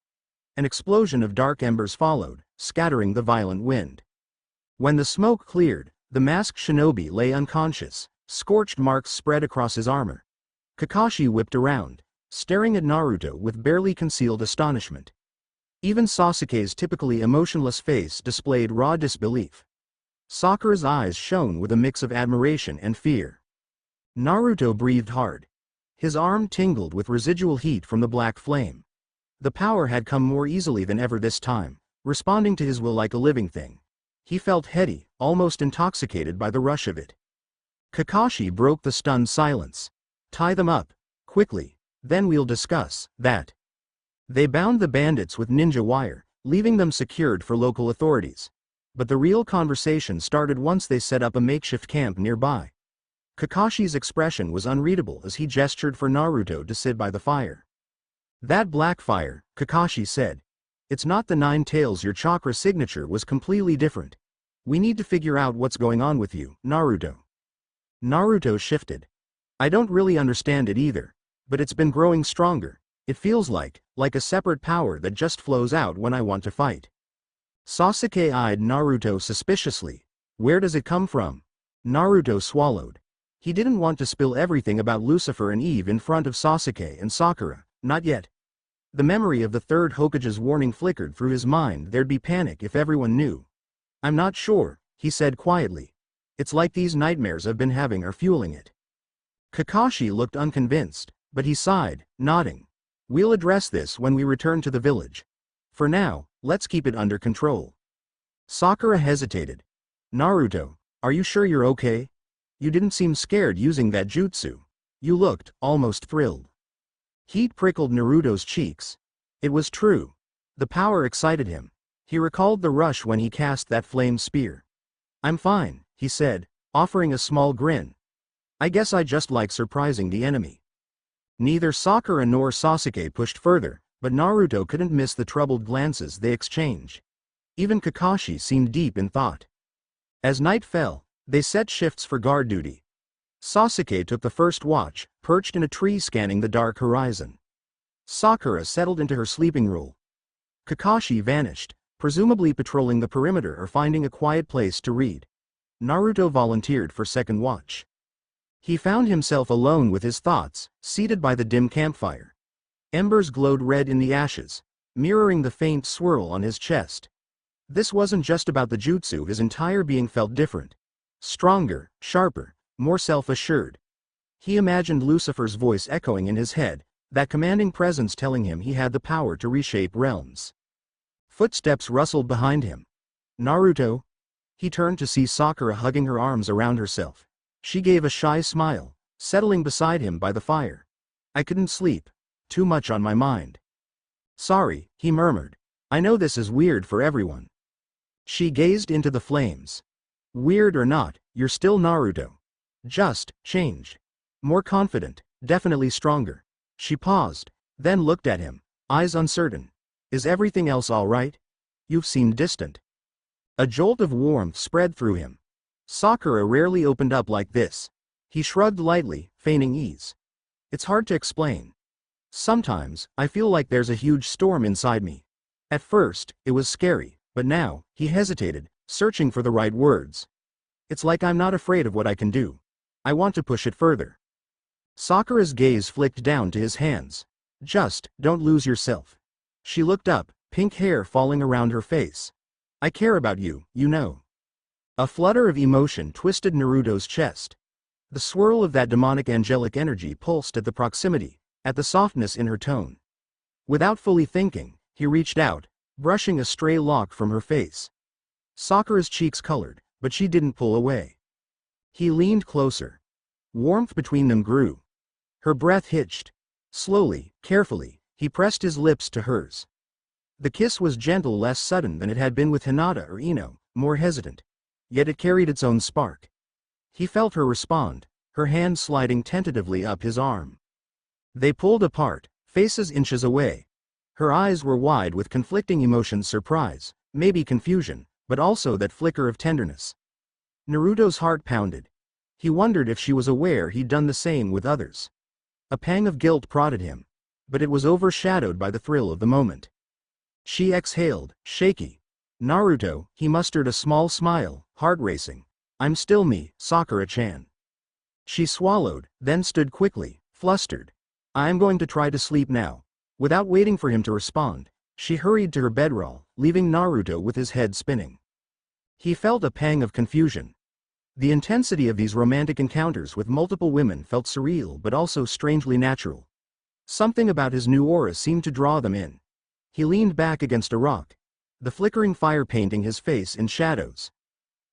An explosion of dark embers followed, scattering the violent wind. When the smoke cleared, the masked shinobi lay unconscious, scorched marks spread across his armor. Kakashi whipped around, staring at Naruto with barely concealed astonishment. Even Sasuke's typically emotionless face displayed raw disbelief. Sakura's eyes shone with a mix of admiration and fear. Naruto breathed hard. His arm tingled with residual heat from the black flame. The power had come more easily than ever this time, responding to his will like a living thing. He felt heady, almost intoxicated by the rush of it. Kakashi broke the stunned silence. Tie them up, quickly, then we'll discuss that. They bound the bandits with ninja wire, leaving them secured for local authorities. But the real conversation started once they set up a makeshift camp nearby. Kakashi's expression was unreadable as he gestured for Naruto to sit by the fire. That black fire, Kakashi said. It's not the nine tails. Your chakra signature was completely different. We need to figure out what's going on with you, Naruto. Naruto shifted. I don't really understand it either, but it's been growing stronger. It feels like a separate power that just flows out when I want to fight. Sasuke eyed Naruto suspiciously. Where does it come from? Naruto swallowed. He didn't want to spill everything about Lucifer and Eve in front of Sasuke and Sakura, not yet. The memory of the third Hokage's warning flickered through his mind. There'd be panic if everyone knew. I'm not sure, he said quietly. It's like these nightmares I've been having are fueling it. Kakashi looked unconvinced, but he sighed, nodding. We'll address this when we return to the village. For now, let's keep it under control. Sakura hesitated. Naruto, are you sure you're okay? You didn't seem scared using that jutsu. You looked almost thrilled. Heat prickled Naruto's cheeks. It was true. The power excited him. He recalled the rush when he cast that flame spear. I'm fine, he said, offering a small grin. I guess I just like surprising the enemy. Neither Sakura nor Sasuke pushed further, but Naruto couldn't miss the troubled glances they exchanged. Even Kakashi seemed deep in thought. As night fell, they set shifts for guard duty. Sasuke took the first watch, perched in a tree scanning the dark horizon. Sakura settled into her sleeping role. Kakashi vanished, presumably patrolling the perimeter or finding a quiet place to read. Naruto volunteered for second watch. He found himself alone with his thoughts, seated by the dim campfire. Embers glowed red in the ashes, mirroring the faint swirl on his chest. This wasn't just about the jutsu. His entire being felt different. Stronger, sharper, more self-assured. He imagined Lucifer's voice echoing in his head, that commanding presence telling him he had the power to reshape realms. Footsteps rustled behind him. Naruto? He turned to see Sakura hugging her arms around herself. She gave a shy smile, settling beside him by the fire. I couldn't sleep. Too much on my mind. Sorry, he murmured. I know this is weird for everyone. She gazed into the flames. Weird or not, you're still Naruto. Just changed. More confident, definitely stronger. She paused, then looked at him, eyes uncertain. Is everything else all right? You've seemed distant. A jolt of warmth spread through him. Sakura rarely opened up like this. He shrugged lightly, feigning ease. It's hard to explain. Sometimes, I feel like there's a huge storm inside me. At first, it was scary, but now, he hesitated, searching for the right words. It's like I'm not afraid of what I can do. I want to push it further. Sakura's gaze flicked down to his hands. Just, don't lose yourself. She looked up, pink hair falling around her face. I care about you, you know. A flutter of emotion twisted Naruto's chest. The swirl of that demonic angelic energy pulsed at the proximity, at the softness in her tone. Without fully thinking, he reached out, brushing a stray lock from her face. Sakura's cheeks colored, but she didn't pull away. He leaned closer. Warmth between them grew. Her breath hitched. Slowly, carefully, he pressed his lips to hers. The kiss was gentle, less sudden than it had been with Hinata or Ino, more hesitant. Yet it carried its own spark. He felt her respond, her hand sliding tentatively up his arm. They pulled apart, faces inches away. Her eyes were wide with conflicting emotions, surprise, maybe confusion, but also that flicker of tenderness. Naruto's heart pounded. He wondered if she was aware he'd done the same with others. A pang of guilt prodded him, but it was overshadowed by the thrill of the moment. She exhaled, shaky. Naruto, he mustered a small smile, heart racing. I'm still me, Sakura-chan. She swallowed, then stood quickly, flustered. I'm going to try to sleep now. Without waiting for him to respond, she hurried to her bedroll, leaving Naruto with his head spinning. He felt a pang of confusion. The intensity of these romantic encounters with multiple women felt surreal but also strangely natural. Something about his new aura seemed to draw them in. He leaned back against a rock, the flickering fire painting his face in shadows.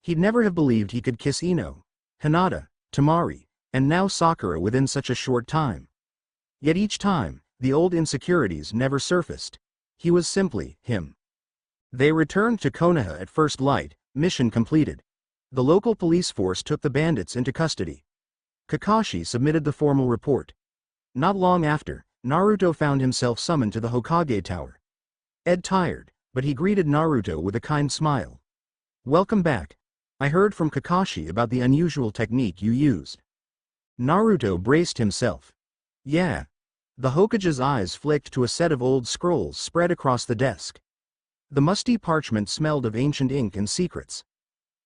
He'd never have believed he could kiss Ino, Hinata, Tamari, and now Sakura within such a short time. Yet each time, the old insecurities never surfaced. He was simply him. They returned to Konoha at first light, mission completed. The local police force took the bandits into custody. Kakashi submitted the formal report. Not long after, Naruto found himself summoned to the Hokage Tower. Tired, but he greeted Naruto with a kind smile. "Welcome back. I heard from Kakashi about the unusual technique you used." Naruto braced himself. "Yeah." The Hokage's eyes flicked to a set of old scrolls spread across the desk. The musty parchment smelled of ancient ink and secrets.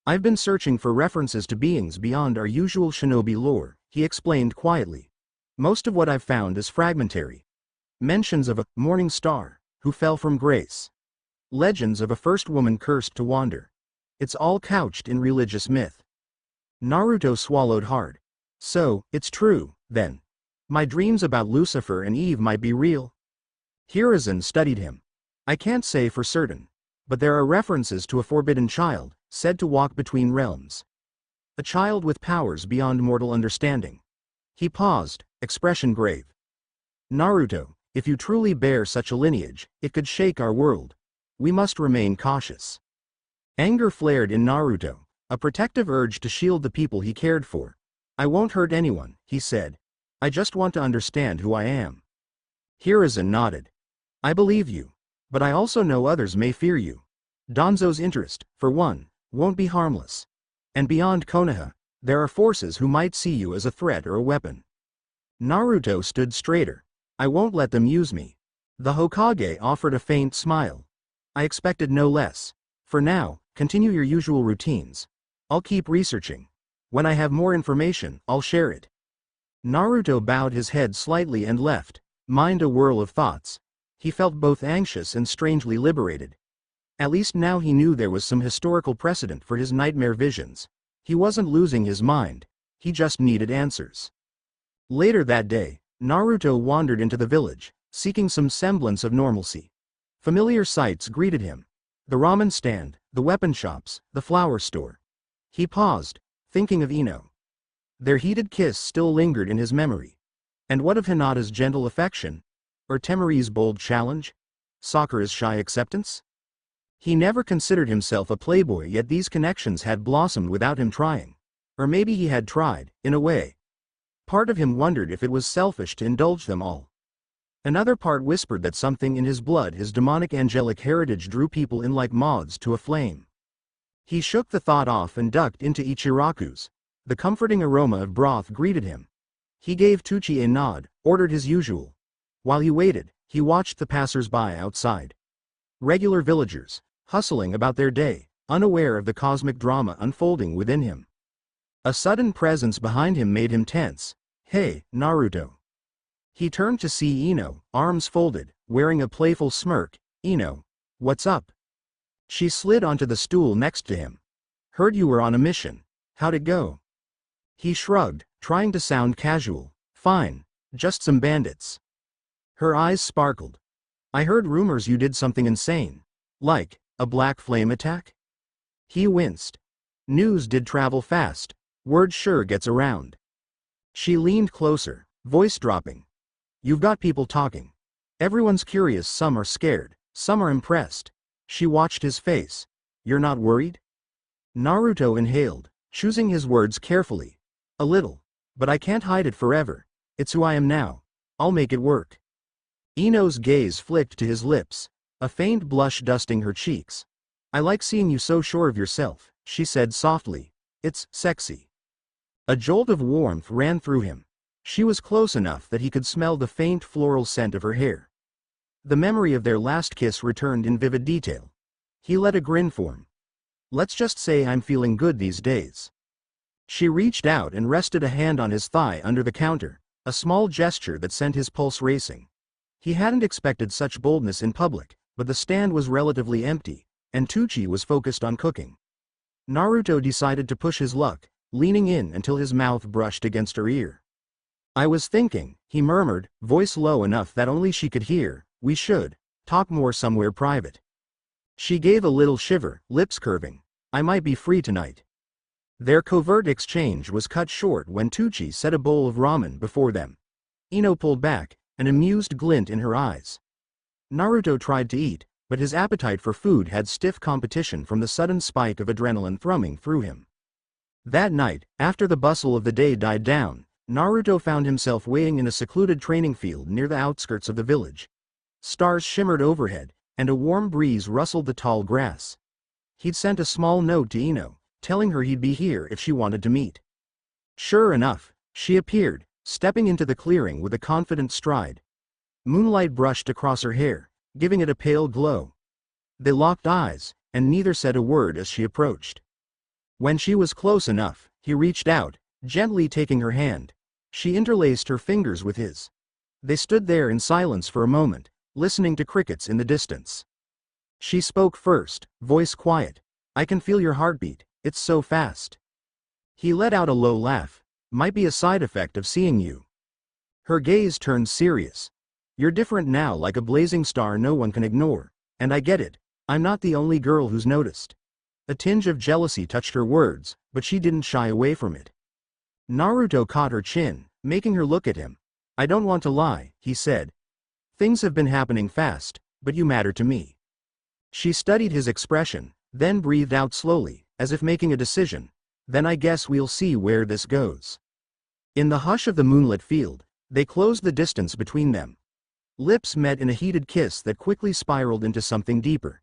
"I've been searching for references to beings beyond our usual shinobi lore," he explained quietly. "Most of what I've found is fragmentary. Mentions of a morning star who fell from grace. Legends of a first woman cursed to wander. It's all couched in religious myth." Naruto swallowed hard. "So, it's true, then. My dreams about Lucifer and Eve might be real?" Hiruzen studied him. "I can't say for certain. But there are references to a forbidden child, said to walk between realms. A child with powers beyond mortal understanding." He paused, expression grave. "Naruto, if you truly bear such a lineage, it could shake our world. We must remain cautious." Anger flared in Naruto, a protective urge to shield the people he cared for. "I won't hurt anyone," he said. "I just want to understand who I am." Hiruzen nodded. "I believe you. But I also know others may fear you. Danzo's interest, for one, won't be harmless. And beyond Konoha, there are forces who might see you as a threat or a weapon." Naruto stood straighter. "I won't let them use me." The Hokage offered a faint smile. "I expected no less. For now, continue your usual routines. I'll keep researching. When I have more information, I'll share it." Naruto bowed his head slightly and left, mind a whirl of thoughts. He felt both anxious and strangely liberated. At least now he knew there was some historical precedent for his nightmare visions. He wasn't losing his mind, he just needed answers. Later that day, Naruto wandered into the village, seeking some semblance of normalcy. Familiar sights greeted him. The ramen stand, the weapon shops, the flower store. He paused, thinking of Ino. Their heated kiss still lingered in his memory. And what of Hinata's gentle affection? Or Temari's bold challenge? Sakura's shy acceptance? He never considered himself a playboy, yet these connections had blossomed without him trying. Or maybe he had tried, in a way. Part of him wondered if it was selfish to indulge them all. Another part whispered that something in his blood, his demonic angelic heritage, drew people in like moths to a flame. He shook the thought off and ducked into Ichiraku's. The comforting aroma of broth greeted him. He gave Tucci a nod, ordered his usual. While he waited, he watched the passers-by outside. Regular villagers, hustling about their day, unaware of the cosmic drama unfolding within him. A sudden presence behind him made him tense. "Hey, Naruto." He turned to see Ino, arms folded, wearing a playful smirk. "Ino, what's up?" She slid onto the stool next to him. "Heard you were on a mission. How'd it go?" He shrugged, trying to sound casual. "Fine, just some bandits." Her eyes sparkled. "I heard rumors you did something insane. Like, a black flame attack?" He winced. News did travel fast. Word sure gets around. She leaned closer, voice dropping. "You've got people talking. Everyone's curious, some are scared, some are impressed." She watched his face. "You're not worried?" Naruto inhaled, choosing his words carefully. "A little. But I can't hide it forever. It's who I am now. I'll make it work." Ino's gaze flicked to his lips, a faint blush dusting her cheeks. "I like seeing you so sure of yourself," she said softly. "It's sexy." A jolt of warmth ran through him. She was close enough that he could smell the faint floral scent of her hair. The memory of their last kiss returned in vivid detail. He let a grin form. "Let's just say I'm feeling good these days." She reached out and rested a hand on his thigh under the counter, a small gesture that sent his pulse racing. He hadn't expected such boldness in public, but the stand was relatively empty, and Tucci was focused on cooking. Naruto decided to push his luck, leaning in until his mouth brushed against her ear. "I was thinking," he murmured, voice low enough that only she could hear, "we should talk more somewhere private. She gave a little shiver, lips curving. I might be free tonight. Their covert exchange was cut short when Tucci set a bowl of ramen before them. Ino pulled back, an amused glint in her eyes. Naruto tried to eat, but his appetite for food had stiff competition from the sudden spike of adrenaline thrumming through him. That night, after the bustle of the day died down, Naruto found himself weighing in a secluded training field near the outskirts of the village. Stars shimmered overhead, and a warm breeze rustled the tall grass. He'd sent a small note to Ino, telling her he'd be here if she wanted to meet. Sure enough, she appeared, stepping into the clearing with a confident stride. Moonlight brushed across her hair, giving it a pale glow. They locked eyes, and neither said a word as she approached. When she was close enough, he reached out, gently taking her hand. She interlaced her fingers with his. They stood there in silence for a moment, listening to crickets in the distance. She spoke first, voice quiet. I can feel your heartbeat, it's so fast. He let out a low laugh. Might be a side effect of seeing you. Her gaze turned serious. You're different now, like a blazing star no one can ignore. And I get it. I'm not the only girl who's noticed. A tinge of jealousy touched her words, but she didn't shy away from it. Naruto caught her chin, making her look at him. I don't want to lie, he said. Things have been happening fast, but you matter to me. She studied his expression, then breathed out slowly, as if making a decision. Then I guess we'll see where this goes. In the hush of the moonlit field, they closed the distance between them. Lips met in a heated kiss that quickly spiraled into something deeper.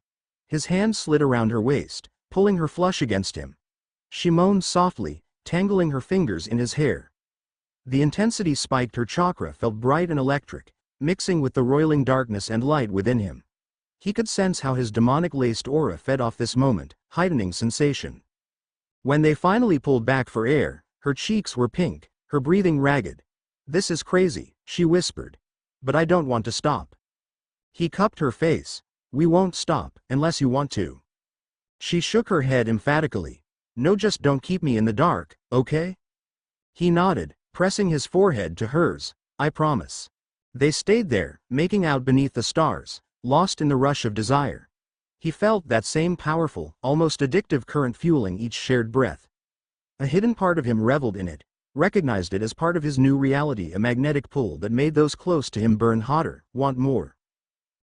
His hand slid around her waist, pulling her flush against him. She moaned softly, tangling her fingers in his hair. The intensity spiked, her chakra felt bright and electric, mixing with the roiling darkness and light within him. He could sense how his demonic-laced aura fed off this moment, heightening sensation. When they finally pulled back for air, her cheeks were pink, her breathing ragged. This is crazy, she whispered. But I don't want to stop. He cupped her face. We won't stop, unless you want to. She shook her head emphatically. No, just don't keep me in the dark, okay? He nodded, pressing his forehead to hers. I promise. They stayed there, making out beneath the stars, lost in the rush of desire. He felt that same powerful, almost addictive current fueling each shared breath. A hidden part of him reveled in it, recognized it as part of his new reality, a magnetic pull that made those close to him burn hotter, want more.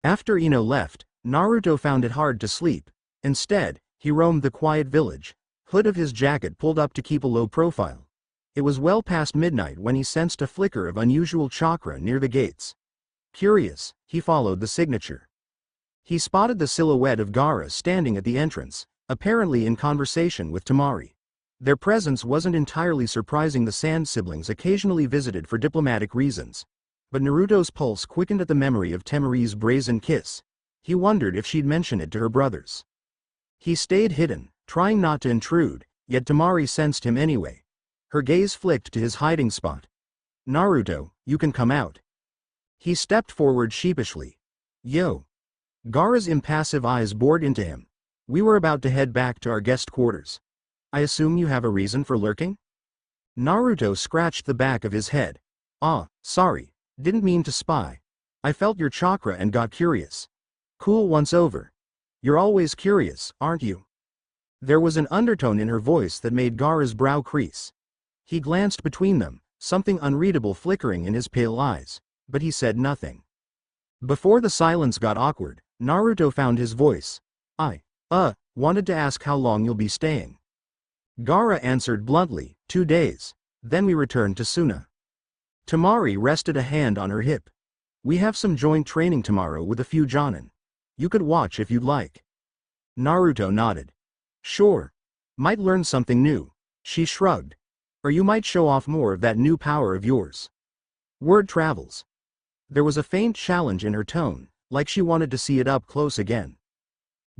After Ino left, Naruto found it hard to sleep. Instead, he roamed the quiet village, hood of his jacket pulled up to keep a low profile. It was well past midnight when he sensed a flicker of unusual chakra near the gates. Curious, he followed the signature. He spotted the silhouette of Gaara standing at the entrance, apparently in conversation with Temari. Their presence wasn't entirely surprising. The Sand siblings occasionally visited for diplomatic reasons. But Naruto's pulse quickened at the memory of Temari's brazen kiss. He wondered if she'd mention it to her brothers. He stayed hidden, trying not to intrude, yet Temari sensed him anyway. Her gaze flicked to his hiding spot. Naruto, you can come out. He stepped forward sheepishly. Yo. Gaara's impassive eyes bored into him. We were about to head back to our guest quarters. I assume you have a reason for lurking? Naruto scratched the back of his head. Ah, sorry, didn't mean to spy. I felt your chakra and got curious. Cool once over. You're always curious, aren't you? There was an undertone in her voice that made Gaara's brow crease. He glanced between them, something unreadable flickering in his pale eyes, but he said nothing. Before the silence got awkward, Naruto found his voice. I wanted to ask how long you'll be staying. Gaara answered bluntly, 2 days. Then we return to Suna. Temari rested a hand on her hip. We have some joint training tomorrow with a few Jonin. You could watch if you'd like. Naruto nodded. Sure. Might learn something new. She shrugged. Or you might show off more of that new power of yours. Word travels. There was a faint challenge in her tone, like she wanted to see it up close again.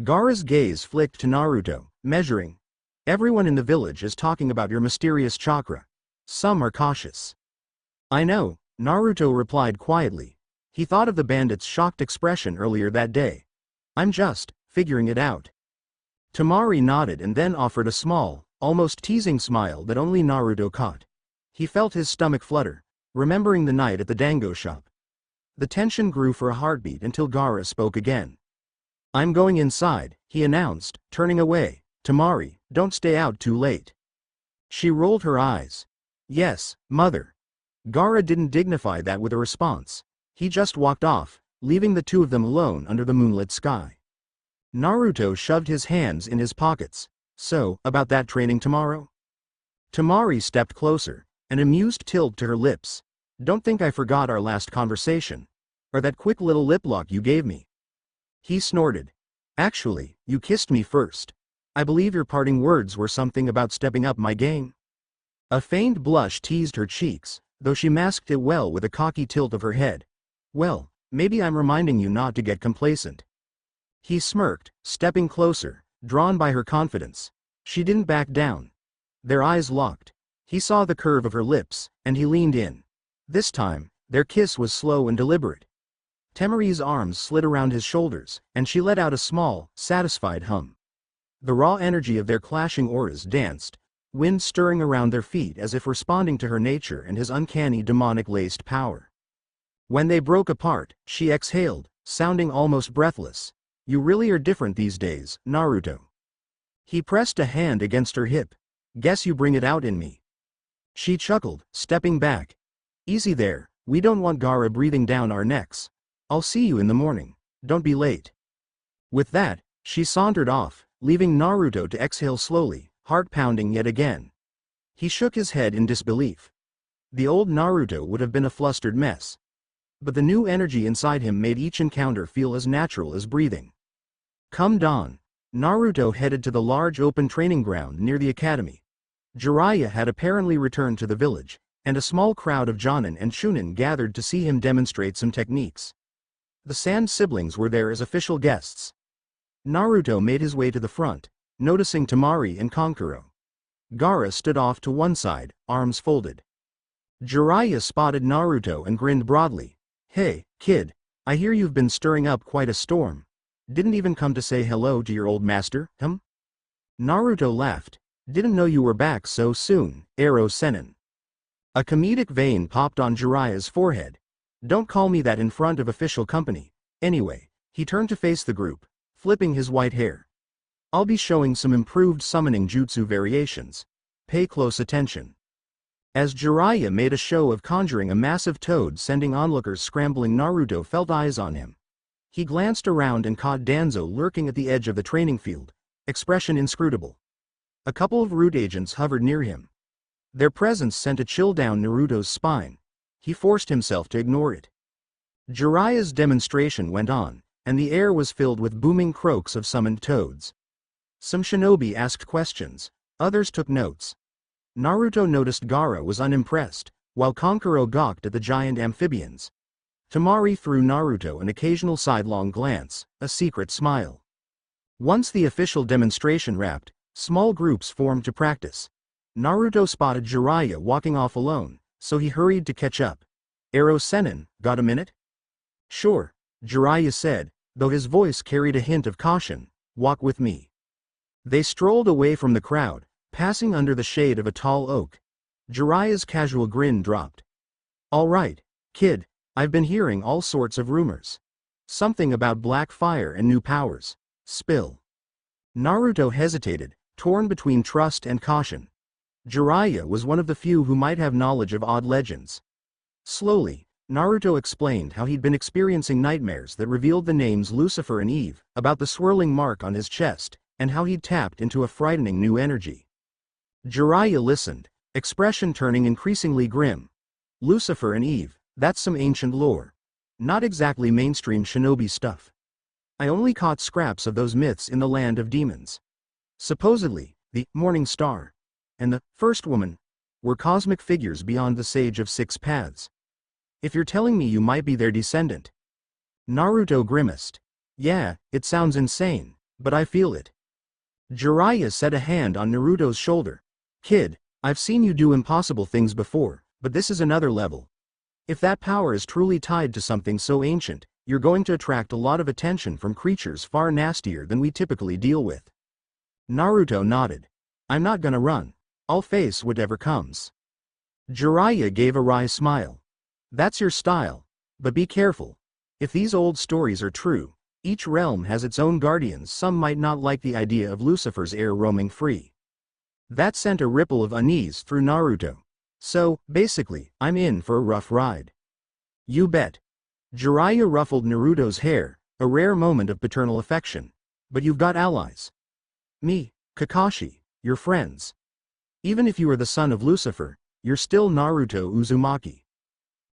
Gaara's gaze flicked to Naruto, measuring. Everyone in the village is talking about your mysterious chakra. Some are cautious. I know, Naruto replied quietly. He thought of the bandit's shocked expression earlier that day. I'm just figuring it out. Temari nodded and then offered a small, almost teasing smile that only Naruto caught. He felt his stomach flutter, remembering the night at the dango shop. The tension grew for a heartbeat until Gaara spoke again. "I'm going inside," he announced, turning away. "Temari, don't stay out too late." She rolled her eyes. "Yes, mother." Gaara didn't dignify that with a response. He just walked off, leaving the two of them alone under the moonlit sky. Naruto shoved his hands in his pockets. "So, about that training tomorrow?" Temari stepped closer, an amused tilt to her lips. "Don't think I forgot our last conversation. Or that quick little lip lock you gave me." He snorted. "Actually, you kissed me first. I believe your parting words were something about stepping up my game." A faint blush teased her cheeks, though she masked it well with a cocky tilt of her head. "Well, maybe I'm reminding you not to get complacent." He smirked, stepping closer, drawn by her confidence. She didn't back down. Their eyes locked. He saw the curve of her lips, and he leaned in. This time, their kiss was slow and deliberate. Temari's arms slid around his shoulders, and she let out a small, satisfied hum. The raw energy of their clashing auras danced, wind stirring around their feet as if responding to her nature and his uncanny demonic-laced power. When they broke apart, she exhaled, sounding almost breathless. "You really are different these days, Naruto." He pressed a hand against her hip. "Guess you bring it out in me." She chuckled, stepping back. "Easy there, we don't want Gaara breathing down our necks. I'll see you in the morning. Don't be late." With that, she sauntered off, leaving Naruto to exhale slowly, heart pounding yet again. He shook his head in disbelief. The old Naruto would have been a flustered mess. But the new energy inside him made each encounter feel as natural as breathing. Come dawn, Naruto headed to the large open training ground near the academy. Jiraiya had apparently returned to the village, and a small crowd of Jonin and Chunin gathered to see him demonstrate some techniques. The Sand siblings were there as official guests. Naruto made his way to the front, noticing Temari and Kankuro. Gaara stood off to one side, arms folded. Jiraiya spotted Naruto and grinned broadly. "Hey, kid, I hear you've been stirring up quite a storm. Didn't even come to say hello to your old master, huh?" Naruto laughed. "Didn't know you were back so soon, Ero Sennin." A comedic vein popped on Jiraiya's forehead. "Don't call me that in front of official company. Anyway," he turned to face the group, flipping his white hair. "I'll be showing some improved summoning jutsu variations. Pay close attention." As Jiraiya made a show of conjuring a massive toad sending onlookers scrambling, Naruto felt eyes on him. He glanced around and caught Danzo lurking at the edge of the training field, expression inscrutable. A couple of root agents hovered near him. Their presence sent a chill down Naruto's spine. He forced himself to ignore it. Jiraiya's demonstration went on, and the air was filled with booming croaks of summoned toads. Some shinobi asked questions, others took notes. Naruto noticed Gaara was unimpressed, while Kankuro gawked at the giant amphibians. Temari threw Naruto an occasional sidelong glance, a secret smile. Once the official demonstration wrapped, small groups formed to practice. Naruto spotted Jiraiya walking off alone, so he hurried to catch up. "Ero Sennin, got a minute?" "Sure," Jiraiya said, though his voice carried a hint of caution. "Walk with me." They strolled away from the crowd, passing under the shade of a tall oak. Jiraiya's casual grin dropped. "All right, kid, I've been hearing all sorts of rumors. Something about black fire and new powers. Spill." Naruto hesitated, torn between trust and caution. Jiraiya was one of the few who might have knowledge of odd legends. Slowly, Naruto explained how he'd been experiencing nightmares that revealed the names Lucifer and Eve, about the swirling mark on his chest, and how he'd tapped into a frightening new energy. Jiraiya listened, expression turning increasingly grim. "Lucifer and Eve, that's some ancient lore. Not exactly mainstream shinobi stuff. I only caught scraps of those myths in the land of demons. Supposedly, the Morning Star and the First Woman were cosmic figures beyond the Sage of Six Paths. If you're telling me you might be their descendant." Naruto grimaced. "Yeah, it sounds insane, but I feel it." Jiraiya set a hand on Naruto's shoulder. "Kid, I've seen you do impossible things before, but this is another level. If that power is truly tied to something so ancient, you're going to attract a lot of attention from creatures far nastier than we typically deal with." Naruto nodded. "I'm not gonna run. I'll face whatever comes." Jiraiya gave a wry smile. "That's your style. But be careful. If these old stories are true, each realm has its own guardians. Some might not like the idea of Lucifer's heir roaming free. That sent a ripple of unease through Naruto. So, basically, I'm in for a rough ride. You bet. Jiraiya ruffled Naruto's hair, a rare moment of paternal affection. But you've got allies. Me, Kakashi, your friends. Even if you are the son of Lucifer, you're still Naruto Uzumaki.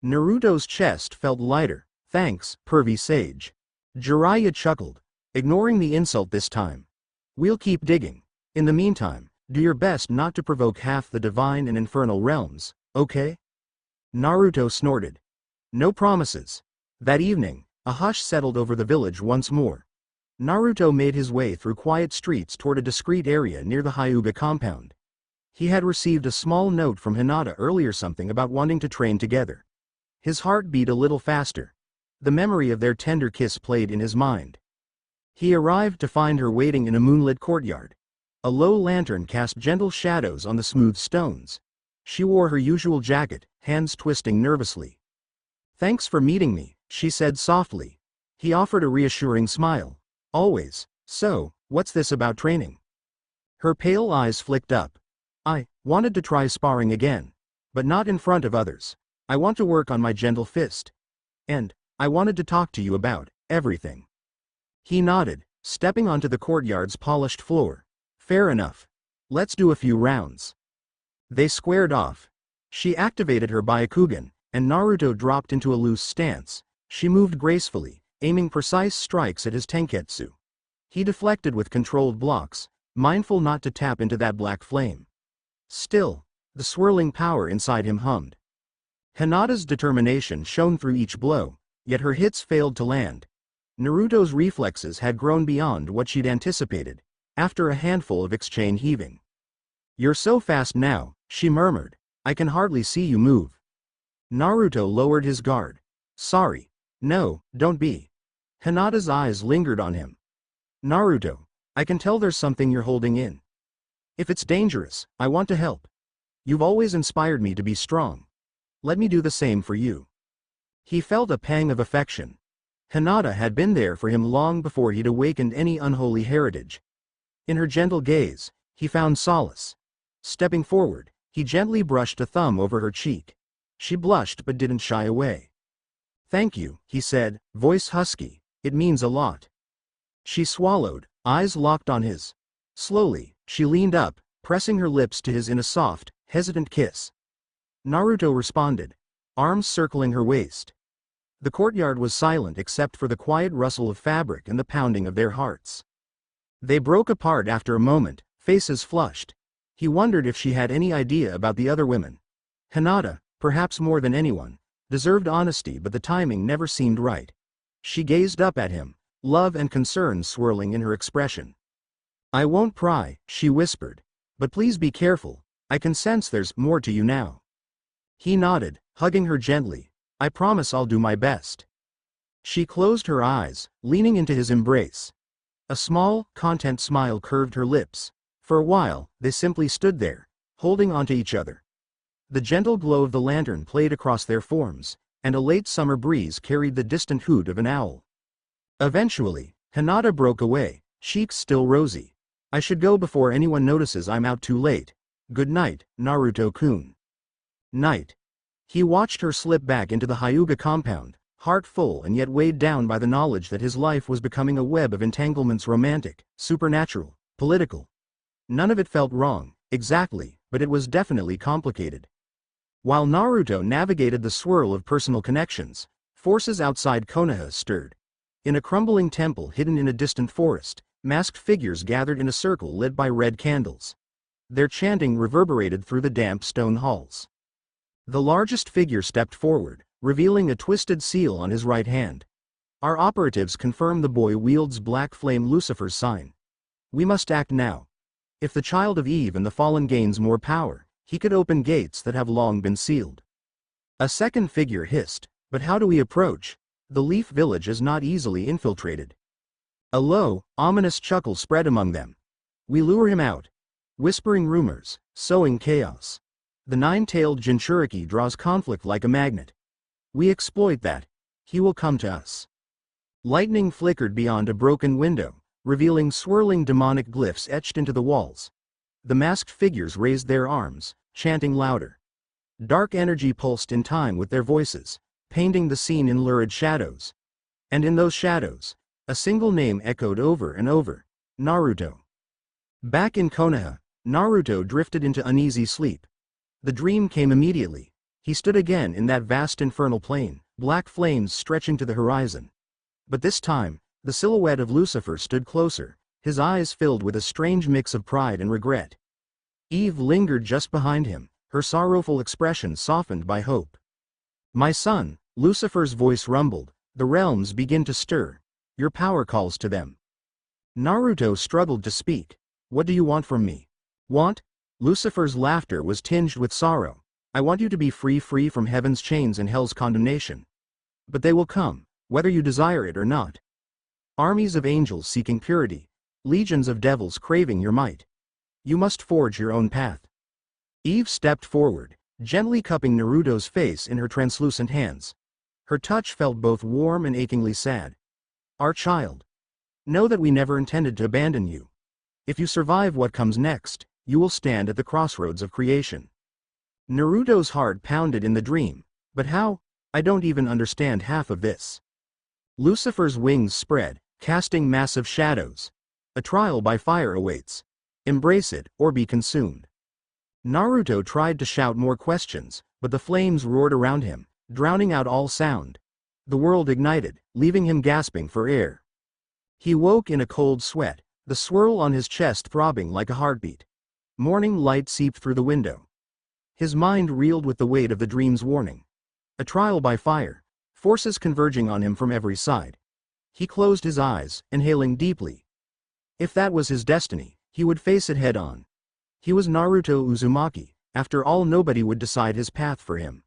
Naruto's chest felt lighter. Thanks, pervy sage. Jiraiya chuckled, ignoring the insult this time. We'll keep digging. In the meantime, do your best not to provoke half the divine and infernal realms, okay? Naruto snorted. No promises. That evening, a hush settled over the village once more. Naruto made his way through quiet streets toward a discreet area near the Hyuga compound. He had received a small note from Hinata earlier, something about wanting to train together. His heart beat a little faster. The memory of their tender kiss played in his mind. He arrived to find her waiting in a moonlit courtyard. A low lantern cast gentle shadows on the smooth stones. She wore her usual jacket, hands twisting nervously. Thanks for meeting me, she said softly. He offered a reassuring smile. Always. So, what's this about training? Her pale eyes flicked up. I wanted to try sparring again. But not in front of others. I want to work on my gentle fist. And I wanted to talk to you about everything. He nodded, stepping onto the courtyard's polished floor. Fair enough. Let's do a few rounds. They squared off. She activated her Byakugan, and Naruto dropped into a loose stance. She moved gracefully, aiming precise strikes at his tenketsu. He deflected with controlled blocks, mindful not to tap into that black flame. Still, the swirling power inside him hummed. Hinata's determination shone through each blow, yet her hits failed to land. Naruto's reflexes had grown beyond what she'd anticipated, after a handful of exchange heaving. You're so fast now, she murmured. I can hardly see you move. Naruto lowered his guard. Sorry. No, don't be. Hinata's eyes lingered on him. Naruto, I can tell there's something you're holding in. If it's dangerous, I want to help. You've always inspired me to be strong. Let me do the same for you. He felt a pang of affection. Hinata had been there for him long before he'd awakened any unholy heritage. In her gentle gaze, he found solace. Stepping forward, he gently brushed a thumb over her cheek. She blushed but didn't shy away. Thank you, he said, voice husky. It means a lot. She swallowed, eyes locked on his. Slowly, she leaned up, pressing her lips to his in a soft, hesitant kiss. Naruto responded, arms circling her waist. The courtyard was silent except for the quiet rustle of fabric and the pounding of their hearts. They broke apart after a moment, faces flushed. He wondered if she had any idea about the other women. Hinata, perhaps more than anyone, deserved honesty, but the timing never seemed right. She gazed up at him, love and concern swirling in her expression. I won't pry, she whispered. But please be careful, I can sense there's more to you now. He nodded, hugging her gently. I promise I'll do my best. She closed her eyes, leaning into his embrace. A small, content smile curved her lips. For a while, they simply stood there, holding onto each other. The gentle glow of the lantern played across their forms, and a late summer breeze carried the distant hoot of an owl. Eventually, Hinata broke away, cheeks still rosy. I should go before anyone notices I'm out too late. Good night, Naruto-kun. Night. He watched her slip back into the Hyuga compound, heart full and yet weighed down by the knowledge that his life was becoming a web of entanglements, romantic, supernatural, political. None of it felt wrong, exactly, but it was definitely complicated. While Naruto navigated the swirl of personal connections, forces outside Konoha stirred. In a crumbling temple hidden in a distant forest, masked figures gathered in a circle lit by red candles. Their chanting reverberated through the damp stone halls. The largest figure stepped forward, revealing a twisted seal on his right hand. Our operatives confirm the boy wields black flame Lucifer's sign. We must act now. If the child of Eve and the fallen gains more power, he could open gates that have long been sealed. A second figure hissed, but how do we approach? The Leaf Village is not easily infiltrated. A low, ominous chuckle spread among them. We lure him out. Whispering rumors, sowing chaos. The nine-tailed Jinchuriki draws conflict like a magnet. We exploit that. he will come to us. Lightning flickered beyond a broken window, revealing swirling demonic glyphs etched into the walls. The masked figures raised their arms, chanting louder. Dark energy pulsed in time with their voices, painting the scene in lurid shadows. And in those shadows, a single name echoed over and over: Naruto. Back in Konoha, Naruto drifted into uneasy sleep. The dream came immediately. He stood again in that vast infernal plain, black flames stretching to the horizon. But this time, the silhouette of Lucifer stood closer, his eyes filled with a strange mix of pride and regret. Eve lingered just behind him, her sorrowful expression softened by hope. "My son," Lucifer's voice rumbled, "the realms begin to stir. Your power calls to them." Naruto struggled to speak. "What do you want from me?" "Want?" Lucifer's laughter was tinged with sorrow. "I want you to be free from heaven's chains and hell's condemnation. But they will come, whether you desire it or not. Armies of angels seeking purity, legions of devils craving your might. You must forge your own path." Eve stepped forward, gently cupping Naruto's face in her translucent hands. Her touch felt both warm and achingly sad. "Our child, know that we never intended to abandon you. If you survive what comes next, you will stand at the crossroads of creation." Naruto's heart pounded in the dream. "But how? I don't even understand half of this." Lucifer's wings spread, casting massive shadows. "A trial by fire awaits. Embrace it, or be consumed." Naruto tried to shout more questions, but the flames roared around him, drowning out all sound. The world ignited, leaving him gasping for air. He woke in a cold sweat, the swirl on his chest throbbing like a heartbeat. Morning light seeped through the window. His mind reeled with the weight of the dream's warning. A trial by fire, forces converging on him from every side. He closed his eyes, inhaling deeply. If that was his destiny, he would face it head-on. He was Naruto Uzumaki. After all, nobody would decide his path for him.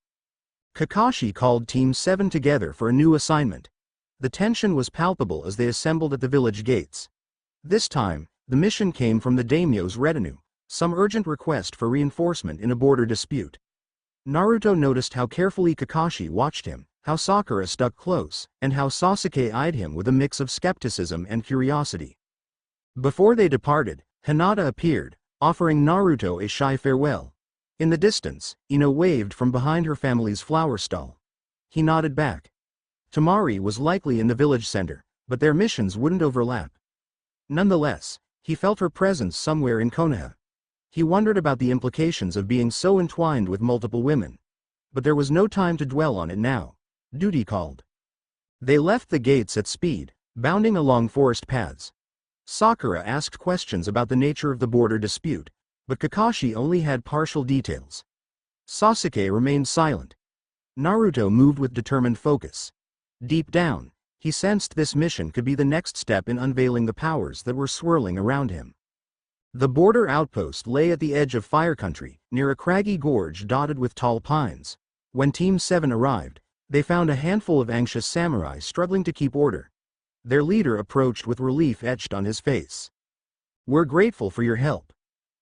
Kakashi called Team 7 together for a new assignment. The tension was palpable as they assembled at the village gates. This time, the mission came from the daimyo's retinue, some urgent request for reinforcement in a border dispute. Naruto noticed how carefully Kakashi watched him, how Sakura stuck close, and how Sasuke eyed him with a mix of skepticism and curiosity. Before they departed, Hinata appeared, offering Naruto a shy farewell. In the distance, Ino waved from behind her family's flower stall. He nodded back. Temari was likely in the village center, but their missions wouldn't overlap. Nonetheless, he felt her presence somewhere in Konoha. He wondered about the implications of being so entwined with multiple women. But there was no time to dwell on it now. Duty called. They left the gates at speed, bounding along forest paths. Sakura asked questions about the nature of the border dispute, but Kakashi only had partial details. Sasuke remained silent. Naruto moved with determined focus. Deep down, he sensed this mission could be the next step in unveiling the powers that were swirling around him. The border outpost lay at the edge of Fire Country, near a craggy gorge dotted with tall pines. When Team 7 arrived, they found a handful of anxious samurai struggling to keep order. Their leader approached with relief etched on his face. "We're grateful for your help.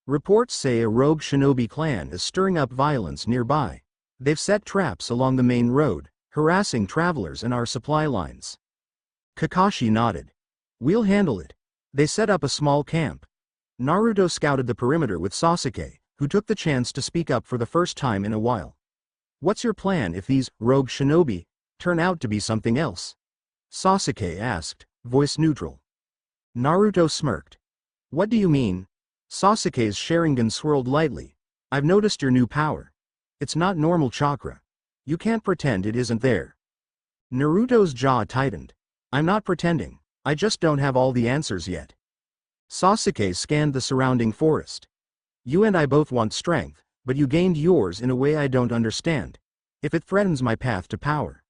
Reports say a rogue shinobi clan is stirring up violence nearby. They've set traps along the main road, harassing travelers and our supply lines." Kakashi nodded. "We'll handle it." They set up a small camp. Naruto scouted the perimeter with Sasuke, who took the chance to speak up for the first time in a while. "What's your plan if these rogue shinobi turn out to be something else?" Sasuke asked, voice neutral. Naruto smirked. "What do you mean?" Sasuke's Sharingan swirled lightly. "I've noticed your new power. It's not normal chakra. You can't pretend it isn't there." Naruto's jaw tightened. "I'm not pretending, I just don't have all the answers yet." Sasuke scanned the surrounding forest. "You and I both want strength, but you gained yours in a way I don't understand. If it threatens my path to power."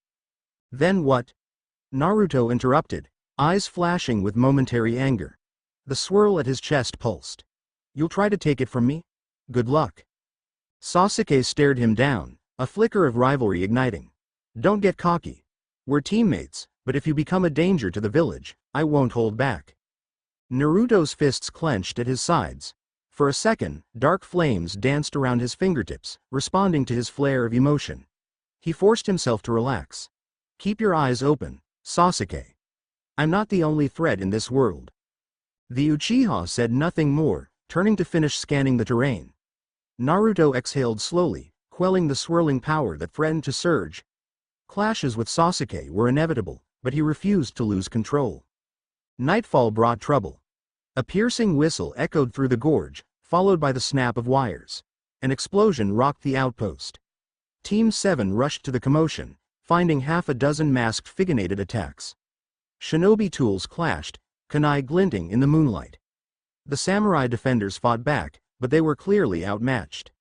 "Then what?" Naruto interrupted, eyes flashing with momentary anger. The swirl at his chest pulsed. "You'll try to take it from me? Good luck." Sasuke stared him down, a flicker of rivalry igniting. "Don't get cocky. We're teammates, but if you become a danger to the village, I won't hold back." Naruto's fists clenched at his sides. For a second, dark flames danced around his fingertips, responding to his flare of emotion. He forced himself to relax. Keep your eyes open, Sasuke. I'm not the only threat in this world. The Uchiha said nothing more, turning to finish scanning the terrain. Naruto exhaled slowly, quelling the swirling power that threatened to surge. Clashes with Sasuke were inevitable, but he refused to lose control. Nightfall brought trouble. A piercing whistle echoed through the gorge, followed by the snap of wires. An explosion rocked the outpost. Team 7 rushed to the commotion, finding half a dozen masked figurated attacks. Shinobi tools clashed, kunai glinting in the moonlight. The samurai defenders fought back, but they were clearly outmatched.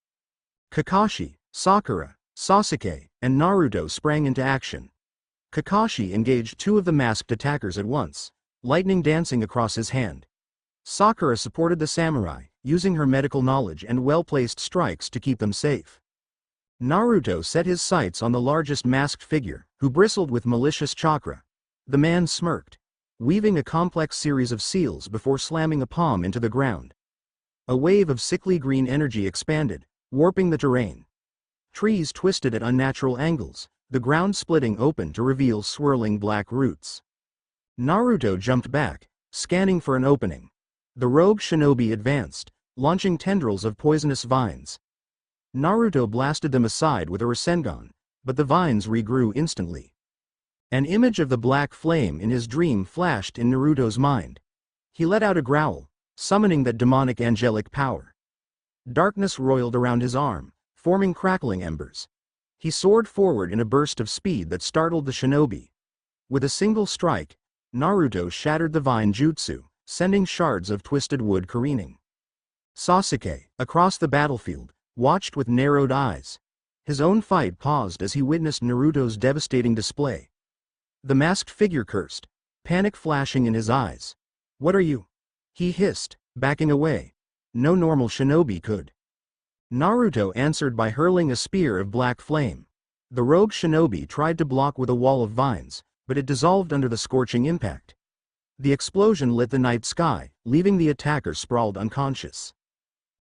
Kakashi, Sakura, Sasuke, and Naruto sprang into action. Kakashi engaged two of the masked attackers at once, lightning dancing across his hand. Sakura supported the samurai, using her medical knowledge and well-placed strikes to keep them safe. Naruto set his sights on the largest masked figure, who bristled with malicious chakra. The man smirked, weaving a complex series of seals before slamming a palm into the ground. A wave of sickly green energy expanded, warping the terrain. Trees twisted at unnatural angles, the ground splitting open to reveal swirling black roots. Naruto jumped back, scanning for an opening. The rogue shinobi advanced, launching tendrils of poisonous vines. Naruto blasted them aside with a Rasengan, but the vines regrew instantly. An image of the black flame in his dream flashed in Naruto's mind. He let out a growl, summoning that demonic angelic power. Darkness roiled around his arm, forming crackling embers. He soared forward in a burst of speed that startled the shinobi. With a single strike, Naruto shattered the vine jutsu, sending shards of twisted wood careening. Sasuke, across the battlefield, watched with narrowed eyes. His own fight paused as he witnessed Naruto's devastating display. The masked figure cursed, panic flashing in his eyes. "What are you?" he hissed, backing away. No normal shinobi could. Naruto answered by hurling a spear of black flame. The rogue shinobi tried to block with a wall of vines, but it dissolved under the scorching impact. The explosion lit the night sky, leaving the attacker sprawled unconscious.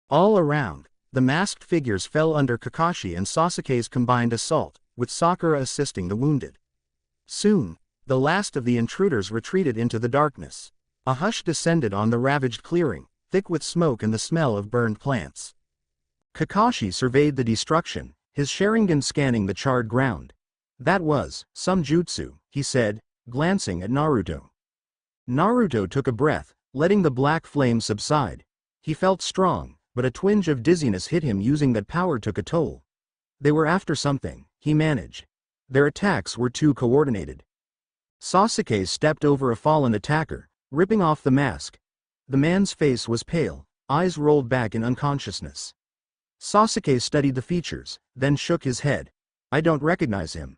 All around, the masked figures fell under Kakashi and Sasuke's combined assault, with Sakura assisting the wounded. Soon, the last of the intruders retreated into the darkness. A hush descended on the ravaged clearing, thick with smoke and the smell of burned plants. Kakashi surveyed the destruction, his Sharingan scanning the charred ground. "That was some jutsu," he said, glancing at Naruto. Naruto took a breath, letting the black flame subside. He felt strong, but a twinge of dizziness hit him. Using that power took a toll. They were after something, he managed. Their attacks were too coordinated. Sasuke stepped over a fallen attacker, ripping off the mask. The man's face was pale, eyes rolled back in unconsciousness. Sasuke studied the features, then shook his head. "I don't recognize him."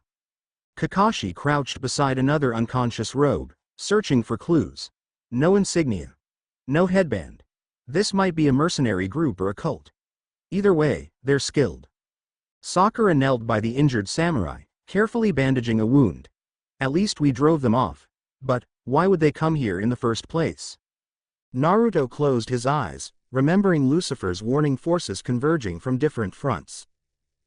Kakashi crouched beside another unconscious rogue, searching for clues. No insignia. No headband. This might be a mercenary group or a cult. Either way, they're skilled. Sakura knelt by the injured samurai, carefully bandaging a wound. "At least we drove them off. But why would they come here in the first place?" Naruto closed his eyes, remembering Lucifer's warning forces converging from different fronts.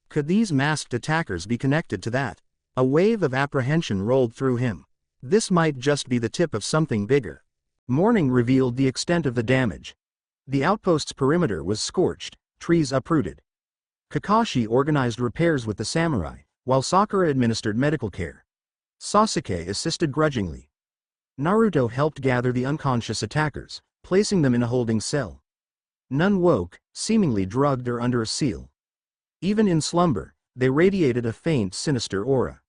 Could these masked attackers be connected to that? A wave of apprehension rolled through him. This might just be the tip of something bigger. Morning revealed the extent of the damage. The outpost's perimeter was scorched, trees uprooted. Kakashi organized repairs with the samurai, while Sakura administered medical care. Sasuke assisted grudgingly. Naruto helped gather the unconscious attackers, placing them in a holding cell. None woke, seemingly drugged or under a seal. Even in slumber, they radiated a faint, sinister aura.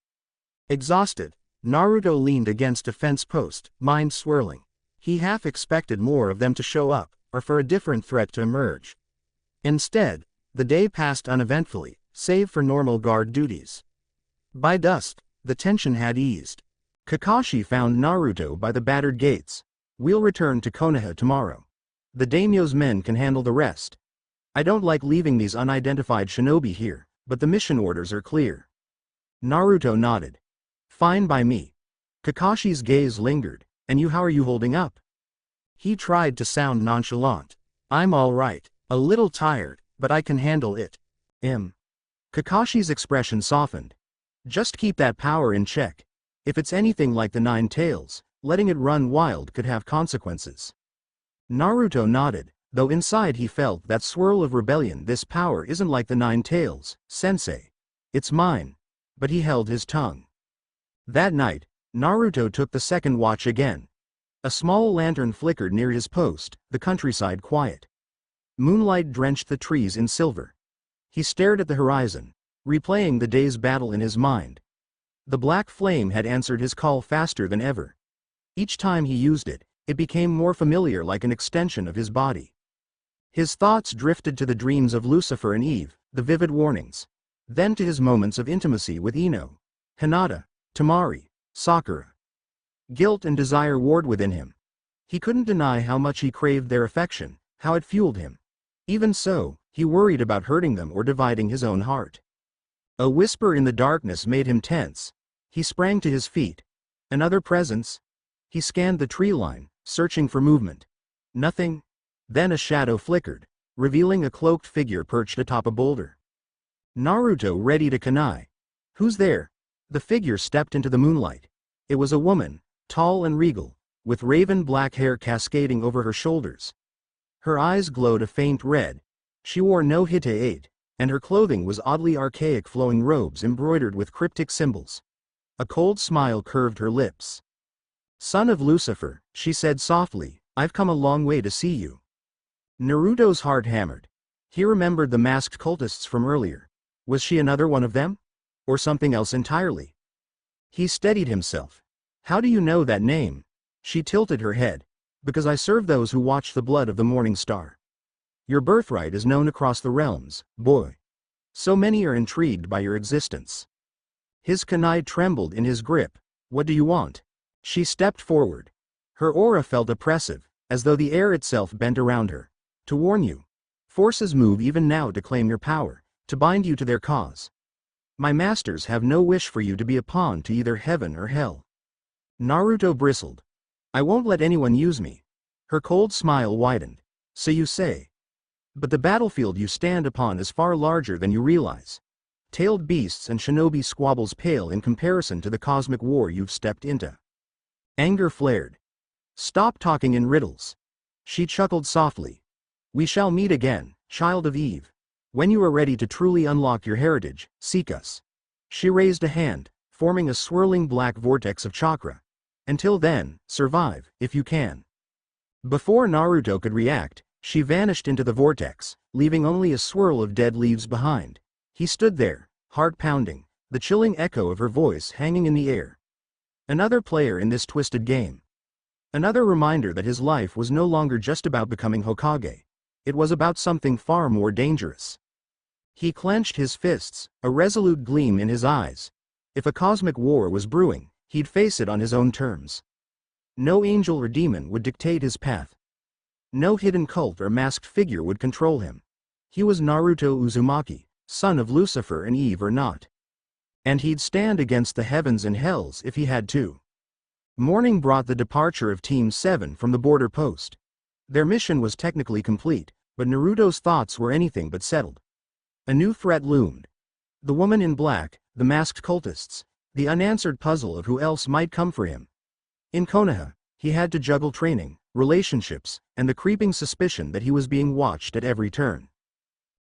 Exhausted, Naruto leaned against a fence post, mind swirling. He half expected more of them to show up, or for a different threat to emerge. Instead, the day passed uneventfully, save for normal guard duties. By dusk, the tension had eased. Kakashi found Naruto by the battered gates. "We'll return to Konoha tomorrow. The daimyo's men can handle the rest. I don't like leaving these unidentified shinobi here, but the mission orders are clear." Naruto nodded. "Fine by me." Kakashi's gaze lingered. "And you, how are you holding up?" He tried to sound nonchalant. "I'm all right, a little tired, but I can handle it." Kakashi's expression softened. "Just keep that power in check. If it's anything like the Nine Tails, letting it run wild could have consequences. Naruto nodded, though inside he felt that swirl of rebellion. This power isn't like the Nine Tails, sensei. It's mine. But he held his tongue. That night, Naruto took the second watch again. A small lantern flickered near his post, the countryside quiet. Moonlight drenched the trees in silver. He stared at the horizon, replaying the day's battle in his mind. The black flame had answered his call faster than ever. Each time he used it, it became more familiar, like an extension of his body. His thoughts drifted to the dreams of Lucifer and Eve, the vivid warnings. Then to his moments of intimacy with Ino, Hinata, Tamari, Sakura. Guilt and desire warred within him. He couldn't deny how much he craved their affection, how it fueled him. Even so, he worried about hurting them or dividing his own heart. A whisper in the darkness made him tense. He sprang to his feet. Another presence? He scanned the tree line, searching for movement. Nothing. Then a shadow flickered, revealing a cloaked figure perched atop a boulder. Naruto readied a kunai. Who's there? The figure stepped into the moonlight. It was a woman, tall and regal, with raven black hair cascading over her shoulders. Her eyes glowed a faint red. She wore no hite-8, and her clothing was oddly archaic, flowing robes embroidered with cryptic symbols. A cold smile curved her lips. Son of Lucifer, she said softly, I've come a long way to see you. Naruto's heart hammered. He remembered the masked cultists from earlier. Was she another one of them? Or something else entirely? He steadied himself. How do you know that name? She tilted her head. Because I serve those who watch the blood of the morning star. Your birthright is known across the realms, boy. So many are intrigued by your existence. His kunai trembled in his grip. What do you want? She stepped forward. Her aura felt oppressive, as though the air itself bent around her. To warn you. Forces move even now to claim your power, to bind you to their cause. My masters have no wish for you to be a pawn to either heaven or hell. Naruto bristled. I won't let anyone use me. Her cold smile widened. So you say. But the battlefield you stand upon is far larger than you realize. Tailed beasts and shinobi squabbles pale in comparison to the cosmic war you've stepped into. Anger flared. Stop talking in riddles. She chuckled softly. We shall meet again, child of Eve. When you are ready to truly unlock your heritage, seek us. She raised a hand, forming a swirling black vortex of chakra. Until then, survive, if you can. Before Naruto could react, she vanished into the vortex, leaving only a swirl of dead leaves behind. He stood there, heart pounding, the chilling echo of her voice hanging in the air. Another player in this twisted game. Another reminder that his life was no longer just about becoming Hokage. It was about something far more dangerous. He clenched his fists, a resolute gleam in his eyes. If a cosmic war was brewing, he'd face it on his own terms. No angel or demon would dictate his path. No hidden cult or masked figure would control him. He was Naruto Uzumaki, son of Lucifer and Eve or not. And he'd stand against the heavens and hells if he had to. Morning brought the departure of Team 7 from the border post. Their mission was technically complete, but Naruto's thoughts were anything but settled. A new threat loomed. The woman in black, the masked cultists, the unanswered puzzle of who else might come for him. In Konoha, he had to juggle training, relationships, and the creeping suspicion that he was being watched at every turn.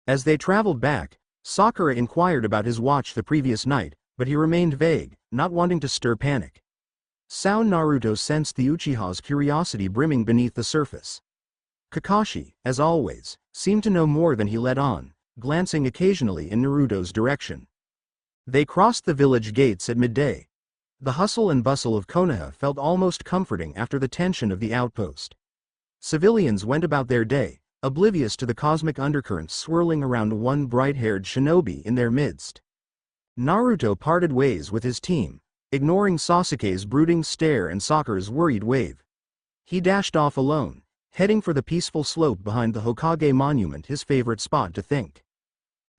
As they traveled back, Sakura inquired about his watch the previous night, but he remained vague, not wanting to stir panic. Naruto sensed the Uchiha's curiosity brimming beneath the surface. Kakashi, as always, seemed to know more than he let on, glancing occasionally in Naruto's direction. They crossed the village gates at midday. The hustle and bustle of Konoha felt almost comforting after the tension of the outpost. Civilians went about their day, oblivious to the cosmic undercurrents swirling around one bright-haired shinobi in their midst. Naruto parted ways with his team, ignoring Sasuke's brooding stare and Sakura's worried wave. He dashed off alone, heading for the peaceful slope behind the Hokage monument, his favorite spot to think.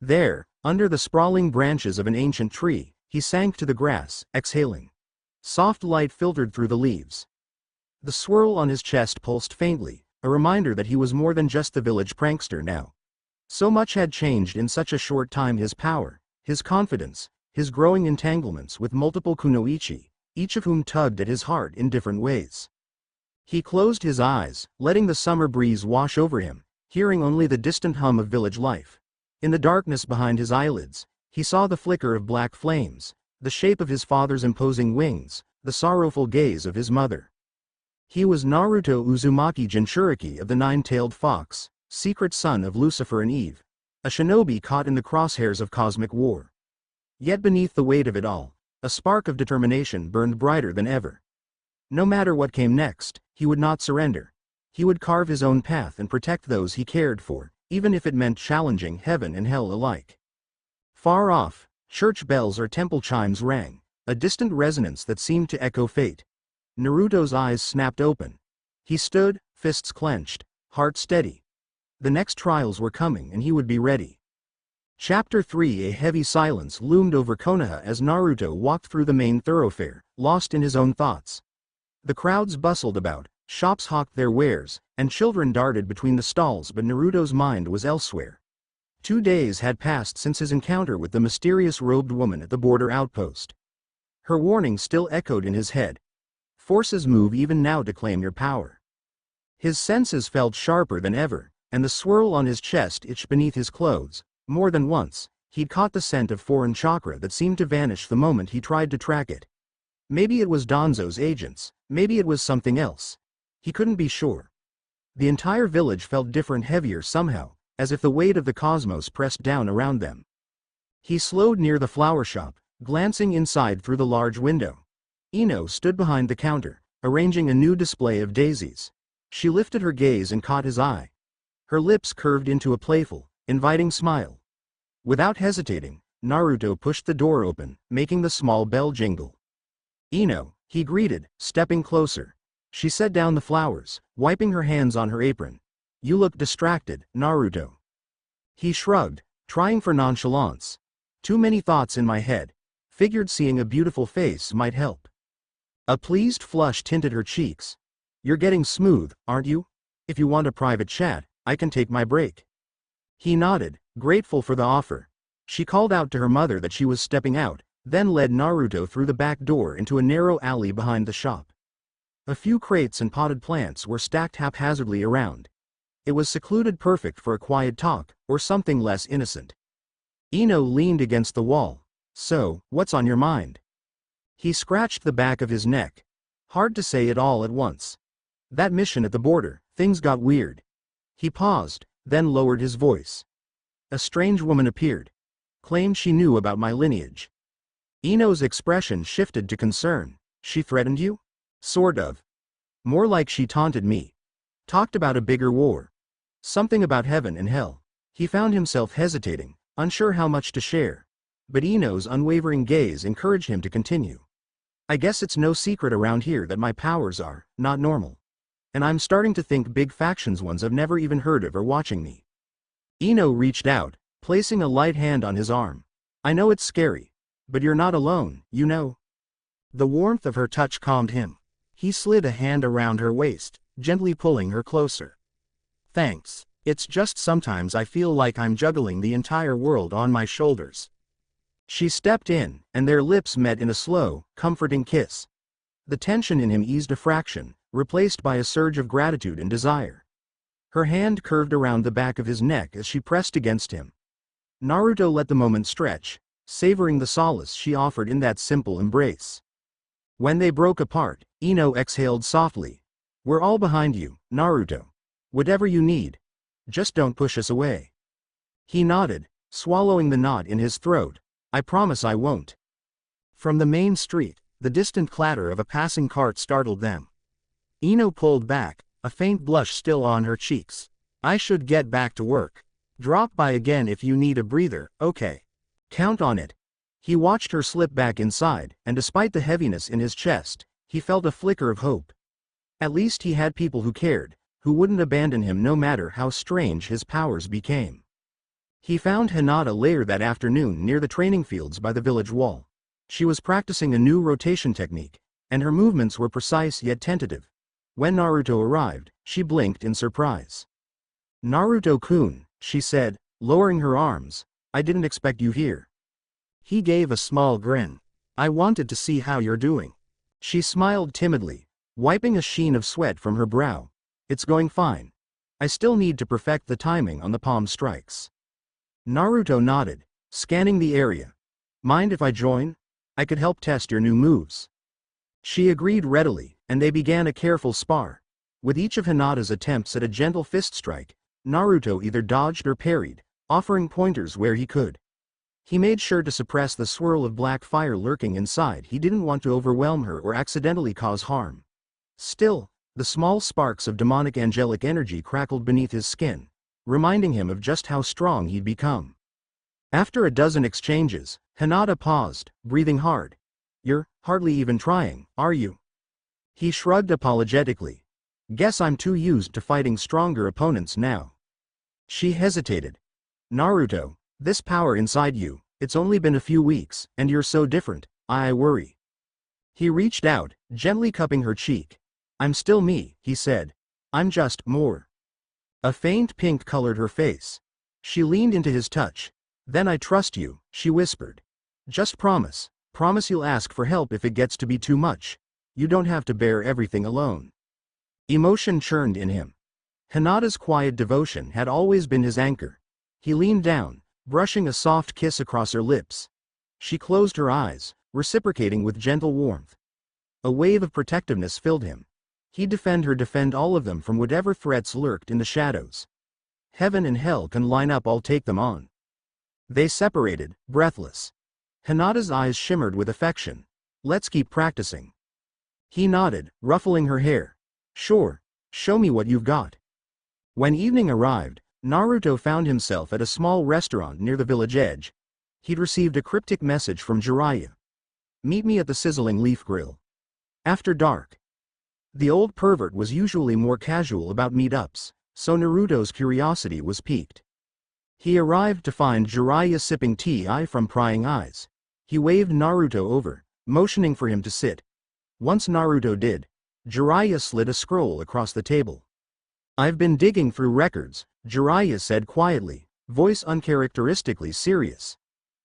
There, under the sprawling branches of an ancient tree, he sank to the grass, exhaling. Soft light filtered through the leaves. The swirl on his chest pulsed faintly, a reminder that he was more than just the village prankster now. So much had changed in such a short time: his power, his confidence, his growing entanglements with multiple kunoichi, each of whom tugged at his heart in different ways. He closed his eyes, letting the summer breeze wash over him, hearing only the distant hum of village life. In the darkness behind his eyelids, he saw the flicker of black flames, the shape of his father's imposing wings, the sorrowful gaze of his mother. He was Naruto Uzumaki Jinchuriki of the Nine-Tailed Fox, secret son of Lucifer and Eve, a shinobi caught in the crosshairs of cosmic war. Yet beneath the weight of it all, a spark of determination burned brighter than ever. No matter what came next, he would not surrender. He would carve his own path and protect those he cared for, even if it meant challenging heaven and hell alike. Far off, church bells or temple chimes rang, a distant resonance that seemed to echo fate. Naruto's eyes snapped open. He stood, fists clenched, heart steady. The next trials were coming and he would be ready. Chapter 3. A heavy silence loomed over Konoha as Naruto walked through the main thoroughfare, lost in his own thoughts. The crowds bustled about, shops hawked their wares, and children darted between the stalls, but Naruto's mind was elsewhere. 2 days had passed since his encounter with the mysterious robed woman at the border outpost. Her warning still echoed in his head. Forces move even now to claim your power. His senses felt sharper than ever, and the swirl on his chest itched beneath his clothes. More than once, he'd caught the scent of foreign chakra that seemed to vanish the moment he tried to track it. Maybe it was Danzo's agents, maybe it was something else. He couldn't be sure. The entire village felt different, heavier somehow, as if the weight of the cosmos pressed down around them. He slowed near the flower shop, glancing inside through the large window. Ino stood behind the counter, arranging a new display of daisies. She lifted her gaze and caught his eye. Her lips curved into a playful, inviting smile. Without hesitating, Naruto pushed the door open, making the small bell jingle. "Ino," he greeted, stepping closer. She set down the flowers, wiping her hands on her apron. "You look distracted, Naruto." He shrugged, trying for nonchalance. "Too many thoughts in my head. Figured seeing a beautiful face might help." A pleased flush tinted her cheeks. "You're getting smooth, aren't you? If you want a private chat, I can take my break." He nodded, grateful for the offer. She called out to her mother that she was stepping out, then led Naruto through the back door into a narrow alley behind the shop. A few crates and potted plants were stacked haphazardly around. It was secluded, perfect for a quiet talk, or something less innocent. Ino leaned against the wall. "So, what's on your mind?" He scratched the back of his neck. "Hard to say it all at once. That mission at the border, things got weird." He paused, then lowered his voice. "A strange woman appeared. Claimed she knew about my lineage." Ino's expression shifted to concern. "She threatened you?" "Sort of. More like she taunted me. Talked about a bigger war. Something about heaven and hell." He found himself hesitating, unsure how much to share. But Ino's unwavering gaze encouraged him to continue. "I guess it's no secret around here that my powers are not normal. And I'm starting to think big factions, ones I've never even heard of, are watching me." Ino reached out, placing a light hand on his arm. "I know it's scary. But you're not alone, you know." The warmth of her touch calmed him. He slid a hand around her waist, gently pulling her closer. "Thanks. It's just sometimes I feel like I'm juggling the entire world on my shoulders." She stepped in, and their lips met in a slow, comforting kiss. The tension in him eased a fraction, replaced by a surge of gratitude and desire. Her hand curved around the back of his neck as she pressed against him. Naruto let the moment stretch, savoring the solace she offered in that simple embrace. When they broke apart, Ino exhaled softly. "We're all behind you, Naruto. Whatever you need. Just don't push us away." He nodded, swallowing the knot in his throat. "I promise I won't." From the main street, the distant clatter of a passing cart startled them. Ino pulled back, a faint blush still on her cheeks. "I should get back to work. Drop by again if you need a breather, okay?" "Count on it." He watched her slip back inside, and despite the heaviness in his chest, he felt a flicker of hope. At least he had people who cared, who wouldn't abandon him no matter how strange his powers became. He found Hinata later that afternoon near the training fields by the village wall. She was practicing a new rotation technique, and her movements were precise yet tentative. When Naruto arrived, she blinked in surprise. "Naruto-kun," she said, lowering her arms, "I didn't expect you here." He gave a small grin. "I wanted to see how you're doing." She smiled timidly, wiping a sheen of sweat from her brow. It's going fine. I still need to perfect the timing on the palm strikes. Naruto nodded, scanning the area. Mind if I join? I could help test your new moves. She agreed readily, and they began a careful spar. With each of Hinata's attempts at a gentle fist strike, Naruto either dodged or parried, offering pointers where he could. He made sure to suppress the swirl of black fire lurking inside. He didn't want to overwhelm her or accidentally cause harm. Still, the small sparks of demonic angelic energy crackled beneath his skin, reminding him of just how strong he'd become. After a dozen exchanges, Hinata paused, breathing hard. You're hardly even trying, are you? He shrugged apologetically. Guess I'm too used to fighting stronger opponents now. She hesitated. Naruto, this power inside you, it's only been a few weeks, and you're so different, I worry. He reached out, gently cupping her cheek. I'm still me, he said. I'm just more. A faint pink colored her face. She leaned into his touch. Then I trust you, she whispered. Just promise you'll ask for help if it gets to be too much. You don't have to bear everything alone. Emotion churned in him. Hinata's quiet devotion had always been his anchor. He leaned down, brushing a soft kiss across her lips. She closed her eyes, reciprocating with gentle warmth. A wave of protectiveness filled him. He'd defend all of them from whatever threats lurked in the shadows. Heaven and hell can line up, I'll take them on. They separated, breathless. Hinata's eyes shimmered with affection. Let's keep practicing. He nodded, ruffling her hair. Sure, show me what you've got. When evening arrived, Naruto found himself at a small restaurant near the village edge. He'd received a cryptic message from Jiraiya. Meet me at the sizzling leaf grill. After dark. The old pervert was usually more casual about meetups, so Naruto's curiosity was piqued. He arrived to find Jiraiya sipping tea from prying eyes. He waved Naruto over, motioning for him to sit. Once Naruto did, Jiraiya slid a scroll across the table. I've been digging through records, Jiraiya said quietly, voice uncharacteristically serious.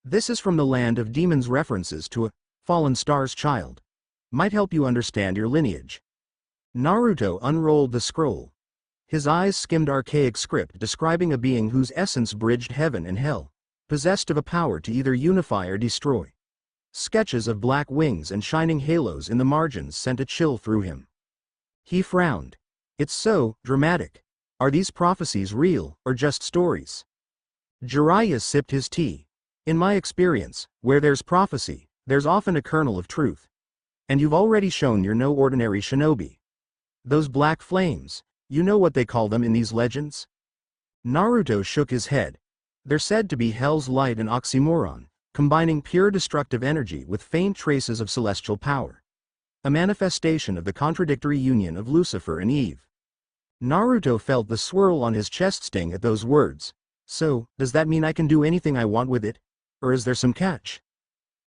This is from the land of demons. References to a fallen star's child. Might help you understand your lineage. Naruto unrolled the scroll. His eyes skimmed archaic script describing a being whose essence bridged heaven and hell, possessed of a power to either unify or destroy. Sketches of black wings and shining halos in the margins sent a chill through him. He frowned. It's so dramatic. Are these prophecies real, or just stories? Jiraiya sipped his tea. In my experience, where there's prophecy, there's often a kernel of truth. And you've already shown you're no ordinary shinobi. Those black flames, you know what they call them in these legends? Naruto shook his head. They're said to be hell's light, an oxymoron, combining pure destructive energy with faint traces of celestial power. A manifestation of the contradictory union of Lucifer and Eve. Naruto felt the swirl on his chest sting at those words. So, does that mean I can do anything I want with it? Or is there some catch?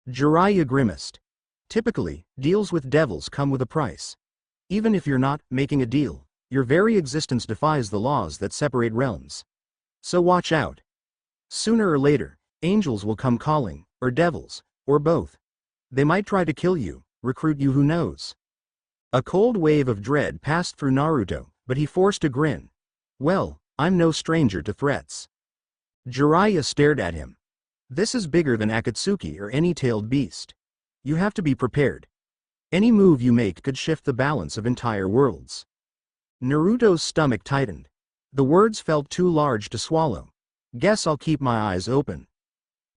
Jiraiya grimaced. Typically, deals with devils come with a price. Even if you're not making a deal, your very existence defies the laws that separate realms. So watch out. Sooner or later, angels will come calling, or devils, or both. They might try to kill you, recruit you, who knows. A cold wave of dread passed through Naruto, but he forced a grin. Well, I'm no stranger to threats. Jiraiya stared at him. This is bigger than Akatsuki or any tailed beast. You have to be prepared. Any move you make could shift the balance of entire worlds. Naruto's stomach tightened. The words felt too large to swallow. Guess I'll keep my eyes open.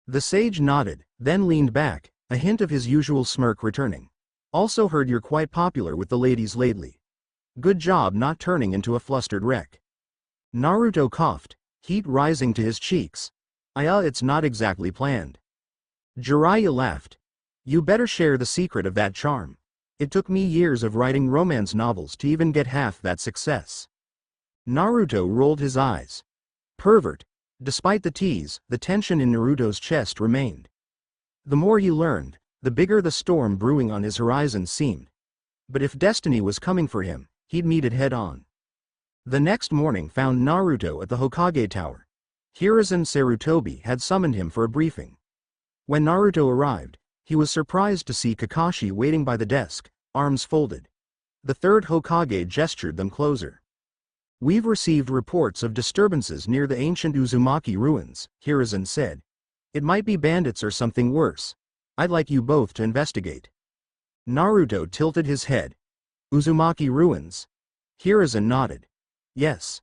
The sage nodded, then leaned back, a hint of his usual smirk returning. Also heard you're quite popular with the ladies lately. Good job not turning into a flustered wreck. Naruto coughed, heat rising to his cheeks. It's not exactly planned. Jiraiya laughed. You better share the secret of that charm. It took me years of writing romance novels to even get half that success. Naruto rolled his eyes. Pervert. Despite the tease, the tension in Naruto's chest remained. The more he learned, the bigger the storm brewing on his horizon seemed. But if destiny was coming for him, he'd meet it head-on. The next morning found Naruto at the Hokage Tower. Hiruzen Sarutobi had summoned him for a briefing. When Naruto arrived, he was surprised to see Kakashi waiting by the desk, arms folded. The third Hokage gestured them closer. We've received reports of disturbances near the ancient Uzumaki ruins, Hiruzen said. It might be bandits or something worse. I'd like you both to investigate. Naruto tilted his head. Uzumaki ruins? Hiruzen nodded. Yes.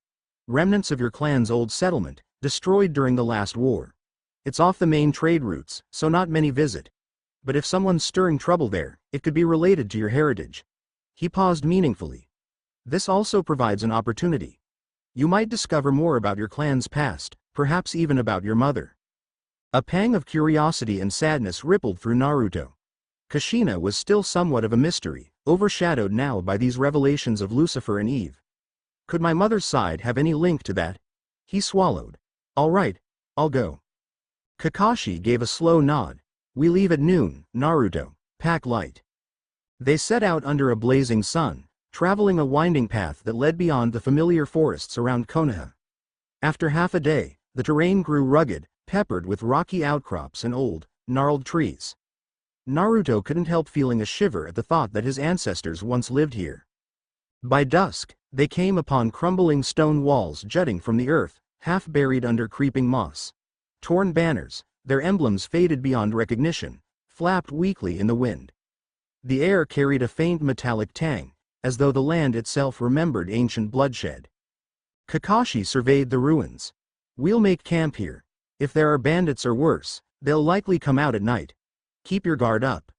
Remnants of your clan's old settlement, destroyed during the last war. It's off the main trade routes, so not many visit. But if someone's stirring trouble there, it could be related to your heritage. He paused meaningfully. This also provides an opportunity. You might discover more about your clan's past, perhaps even about your mother. A pang of curiosity and sadness rippled through Naruto. Kushina was still somewhat of a mystery, overshadowed now by these revelations of Lucifer and Eve. Could my mother's side have any link to that? He swallowed. All right, I'll go. Kakashi gave a slow nod. We leave at noon, Naruto. Pack light. They set out under a blazing sun, traveling a winding path that led beyond the familiar forests around Konoha. After half a day, the terrain grew rugged, peppered with rocky outcrops and old, gnarled trees. Naruto couldn't help feeling a shiver at the thought that his ancestors once lived here. By dusk, they came upon crumbling stone walls jutting from the earth, half buried under creeping moss. Torn banners, their emblems faded beyond recognition, flapped weakly in the wind. The air carried a faint metallic tang, as though the land itself remembered ancient bloodshed. Kakashi surveyed the ruins. We'll make camp here. If there are bandits or worse, they'll likely come out at night. Keep your guard up.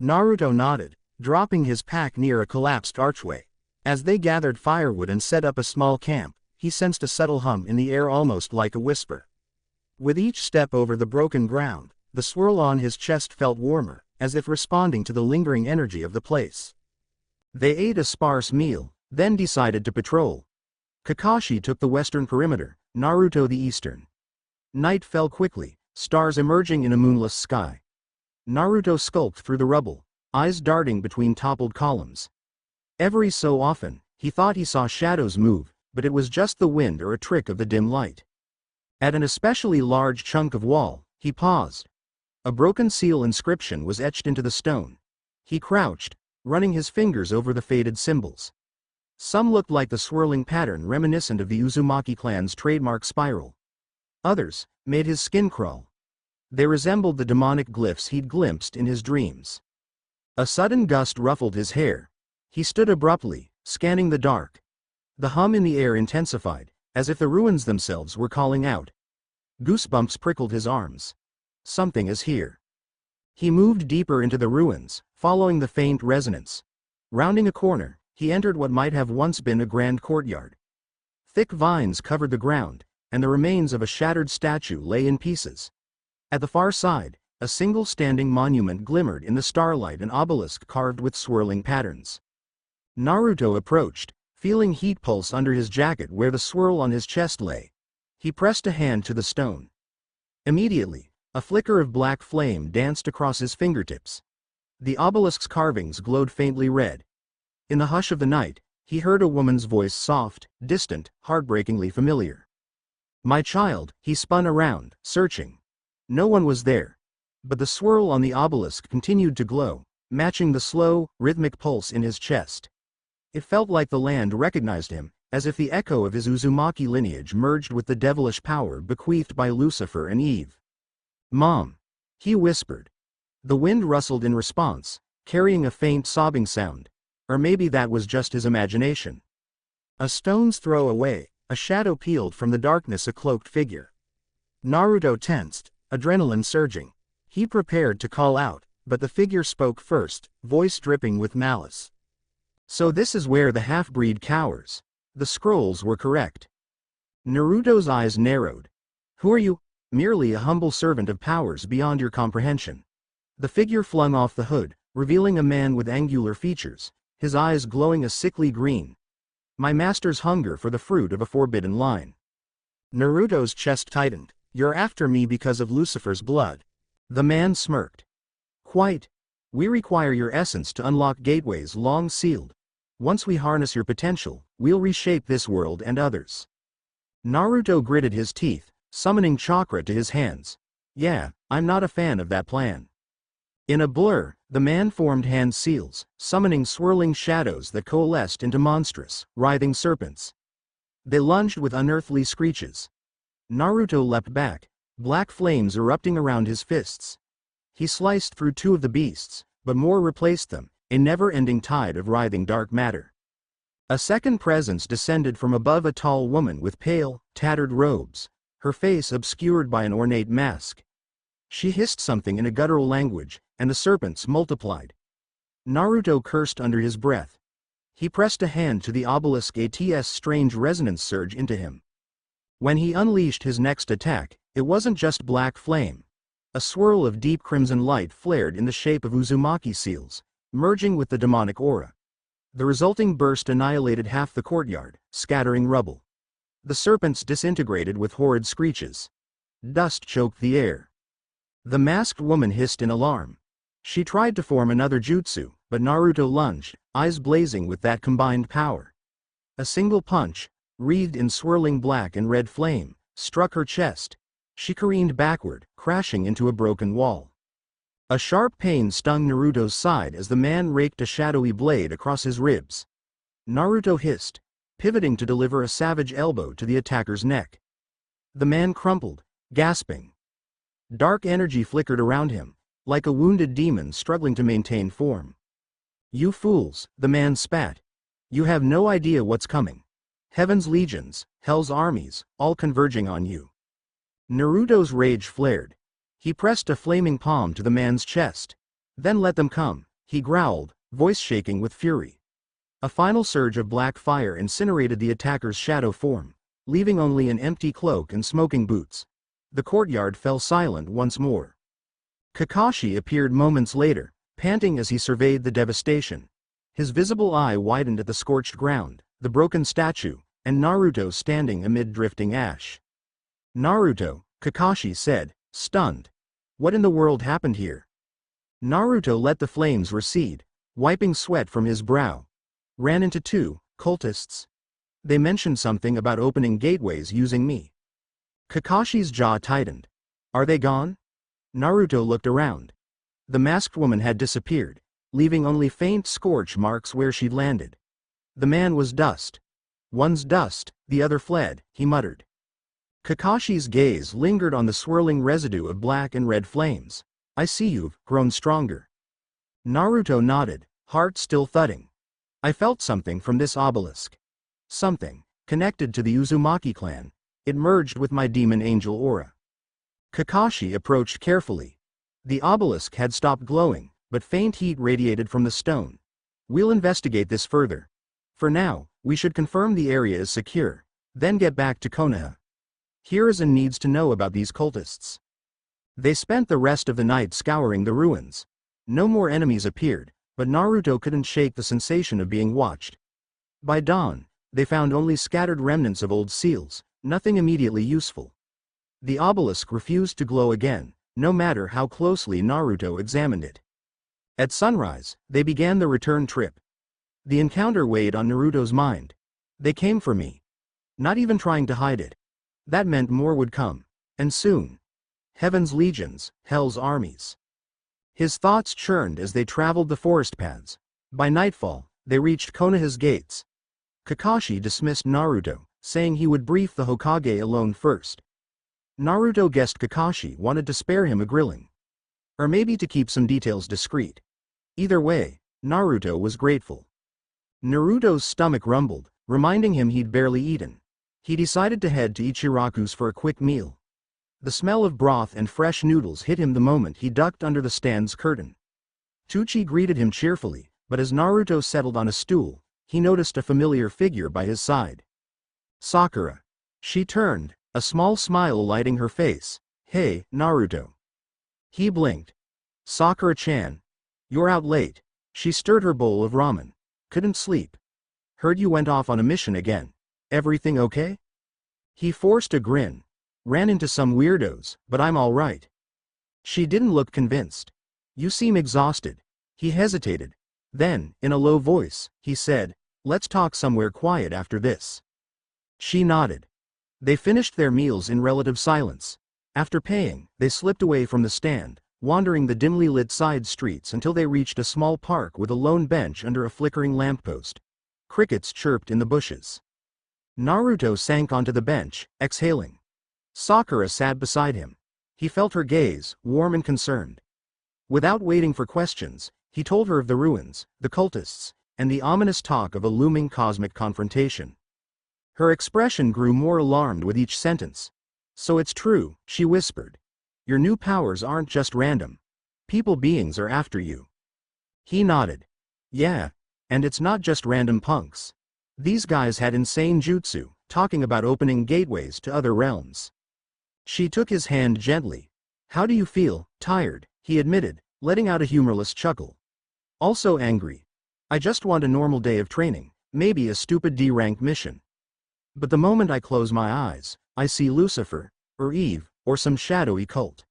Naruto nodded, dropping his pack near a collapsed archway. As they gathered firewood and set up a small camp, he sensed a subtle hum in the air almost like a whisper. With each step over the broken ground, the swirl on his chest felt warmer, as if responding to the lingering energy of the place. They ate a sparse meal, then decided to patrol. Kakashi took the western perimeter, Naruto the eastern. Night fell quickly, stars emerging in a moonless sky. Naruto skulked through the rubble, eyes darting between toppled columns. Every so often, he thought he saw shadows move, but it was just the wind or a trick of the dim light. At an especially large chunk of wall, he paused. A broken seal inscription was etched into the stone. He crouched, running his fingers over the faded symbols. Some looked like the swirling pattern reminiscent of the Uzumaki clan's trademark spiral. Others made his skin crawl. They resembled the demonic glyphs he'd glimpsed in his dreams. A sudden gust ruffled his hair. He stood abruptly, scanning the dark. The hum in the air intensified, as if the ruins themselves were calling out. Goosebumps prickled his arms. Something is here. He moved deeper into the ruins, following the faint resonance. Rounding a corner, he entered what might have once been a grand courtyard. Thick vines covered the ground, and the remains of a shattered statue lay in pieces. At the far side, a single standing monument glimmered in the starlight, an obelisk carved with swirling patterns. Naruto approached, feeling heat pulse under his jacket where the swirl on his chest lay. He pressed a hand to the stone. Immediately, a flicker of black flame danced across his fingertips. The obelisk's carvings glowed faintly red. In the hush of the night, he heard a woman's voice, soft, distant, heartbreakingly familiar. My child. He spun around, searching. No one was there. But the swirl on the obelisk continued to glow, matching the slow, rhythmic pulse in his chest. It felt like the land recognized him, as if the echo of his Uzumaki lineage merged with the devilish power bequeathed by Lucifer and Eve. Mom. He whispered. The wind rustled in response, carrying a faint sobbing sound. Or maybe that was just his imagination. A stone's throw away, a shadow peeled from the darkness, a cloaked figure. Naruto tensed, adrenaline surging. He prepared to call out, but the figure spoke first, voice dripping with malice. So this is where the half-breed cowers. The scrolls were correct. Naruto's eyes narrowed. Who are you? Merely a humble servant of powers beyond your comprehension. The figure flung off the hood, revealing a man with angular features, his eyes glowing a sickly green. My master's hunger for the fruit of a forbidden line. Naruto's chest tightened. You're after me because of Lucifer's blood. The man smirked. Quite. We require your essence to unlock gateways long sealed. Once we harness your potential, we'll reshape this world and others. Naruto gritted his teeth, summoning chakra to his hands. Yeah, I'm not a fan of that plan. In a blur, The man formed hand seals, summoning swirling shadows that coalesced into monstrous, writhing serpents. They lunged with unearthly screeches. Naruto leapt back, black flames erupting around his fists. He sliced through two of the beasts, but more replaced them, a never-ending tide of writhing dark matter. A second presence descended from above, a tall woman with pale, tattered robes, her face obscured by an ornate mask. She hissed something in a guttural language, and the serpents multiplied. Naruto cursed under his breath. He pressed a hand to the obelisk, its strange resonance surge into him. When he unleashed his next attack, it wasn't just black flame. A swirl of deep crimson light flared in the shape of Uzumaki seals, merging with the demonic aura. The resulting burst annihilated half the courtyard, scattering rubble. The serpents disintegrated with horrid screeches. Dust choked the air. The masked woman hissed in alarm. She tried to form another jutsu, but Naruto lunged, eyes blazing with that combined power. A single punch, wreathed in swirling black and red flame, struck her chest. She careened backward, crashing into a broken wall. A sharp pain stung Naruto's side as the man raked a shadowy blade across his ribs. Naruto hissed, pivoting to deliver a savage elbow to the attacker's neck. The man crumpled, gasping. Dark energy flickered around him, like a wounded demon struggling to maintain form. "You fools," the man spat. "You have no idea what's coming. Heaven's legions, hell's armies, all converging on you." Naruto's rage flared. He pressed a flaming palm to the man's chest. "Then let them come," he growled, voice shaking with fury. A final surge of black fire incinerated the attacker's shadow form, leaving only an empty cloak and smoking boots. The courtyard fell silent once more. Kakashi appeared moments later, panting as he surveyed the devastation. His visible eye widened at the scorched ground, the broken statue, and Naruto standing amid drifting ash. "Naruto," Kakashi said, stunned. "What in the world happened here?" Naruto let the flames recede, wiping sweat from his brow. "Ran into two cultists. They mentioned something about opening gateways using me." Kakashi's jaw tightened. "Are they gone?" Naruto looked around. The masked woman had disappeared, leaving only faint scorch marks where she'd landed. The man was dust. "One's dust, the other fled," he muttered. Kakashi's gaze lingered on the swirling residue of black and red flames. "I see you've grown stronger." Naruto nodded, heart still thudding. "I felt something from this obelisk. Something connected to the Uzumaki clan. It merged with my demon angel aura." Kakashi approached carefully. The obelisk had stopped glowing, but faint heat radiated from the stone. "We'll investigate this further. For now, we should confirm the area is secure, then get back to Konoha. Hiruzen needs to know about these cultists." They spent the rest of the night scouring the ruins. No more enemies appeared, but Naruto couldn't shake the sensation of being watched. By dawn, they found only scattered remnants of old seals, nothing immediately useful. The obelisk refused to glow again, no matter how closely Naruto examined it. At sunrise, they began the return trip. The encounter weighed on Naruto's mind. "They came for me. Not even trying to hide it. That meant more would come. And soon. Heaven's legions, hell's armies." His thoughts churned as they traveled the forest paths. By nightfall, they reached Konoha's gates. Kakashi dismissed Naruto, saying he would brief the Hokage alone first. Naruto guessed Kakashi wanted to spare him a grilling. Or maybe to keep some details discreet. Either way, Naruto was grateful. Naruto's stomach rumbled, reminding him he'd barely eaten. He decided to head to Ichiraku's for a quick meal. The smell of broth and fresh noodles hit him the moment he ducked under the stand's curtain. Tucci greeted him cheerfully, but as Naruto settled on a stool, he noticed a familiar figure by his side. Sakura. She turned, a small smile lighting her face. "Hey, Naruto." He blinked. "Sakura-chan. You're out late." She stirred her bowl of ramen. "Couldn't sleep. Heard you went off on a mission again. Everything okay?" He forced a grin. "Ran into some weirdos, but I'm all right." She didn't look convinced. "You seem exhausted." He hesitated. Then, in a low voice, he said, "Let's talk somewhere quiet after this." She nodded. They finished their meals in relative silence. After paying, they slipped away from the stand, wandering the dimly lit side streets until they reached a small park with a lone bench under a flickering lamppost. Crickets chirped in the bushes. Naruto sank onto the bench, exhaling. Sakura sat beside him. He felt her gaze, warm and concerned. Without waiting for questions, he told her of the ruins, the cultists, and the ominous talk of a looming cosmic confrontation. Her expression grew more alarmed with each sentence. "So it's true," she whispered. "Your new powers aren't just random. People beings are after you." He nodded. "Yeah, and it's not just random punks. These guys had insane jutsu, talking about opening gateways to other realms." She took his hand gently. "How do you feel?" "Tired," he admitted, letting out a humorless chuckle. "Also angry. I just want a normal day of training, maybe a stupid D-rank mission. But the moment I close my eyes, I see Lucifer, or Eve, or some shadowy cult."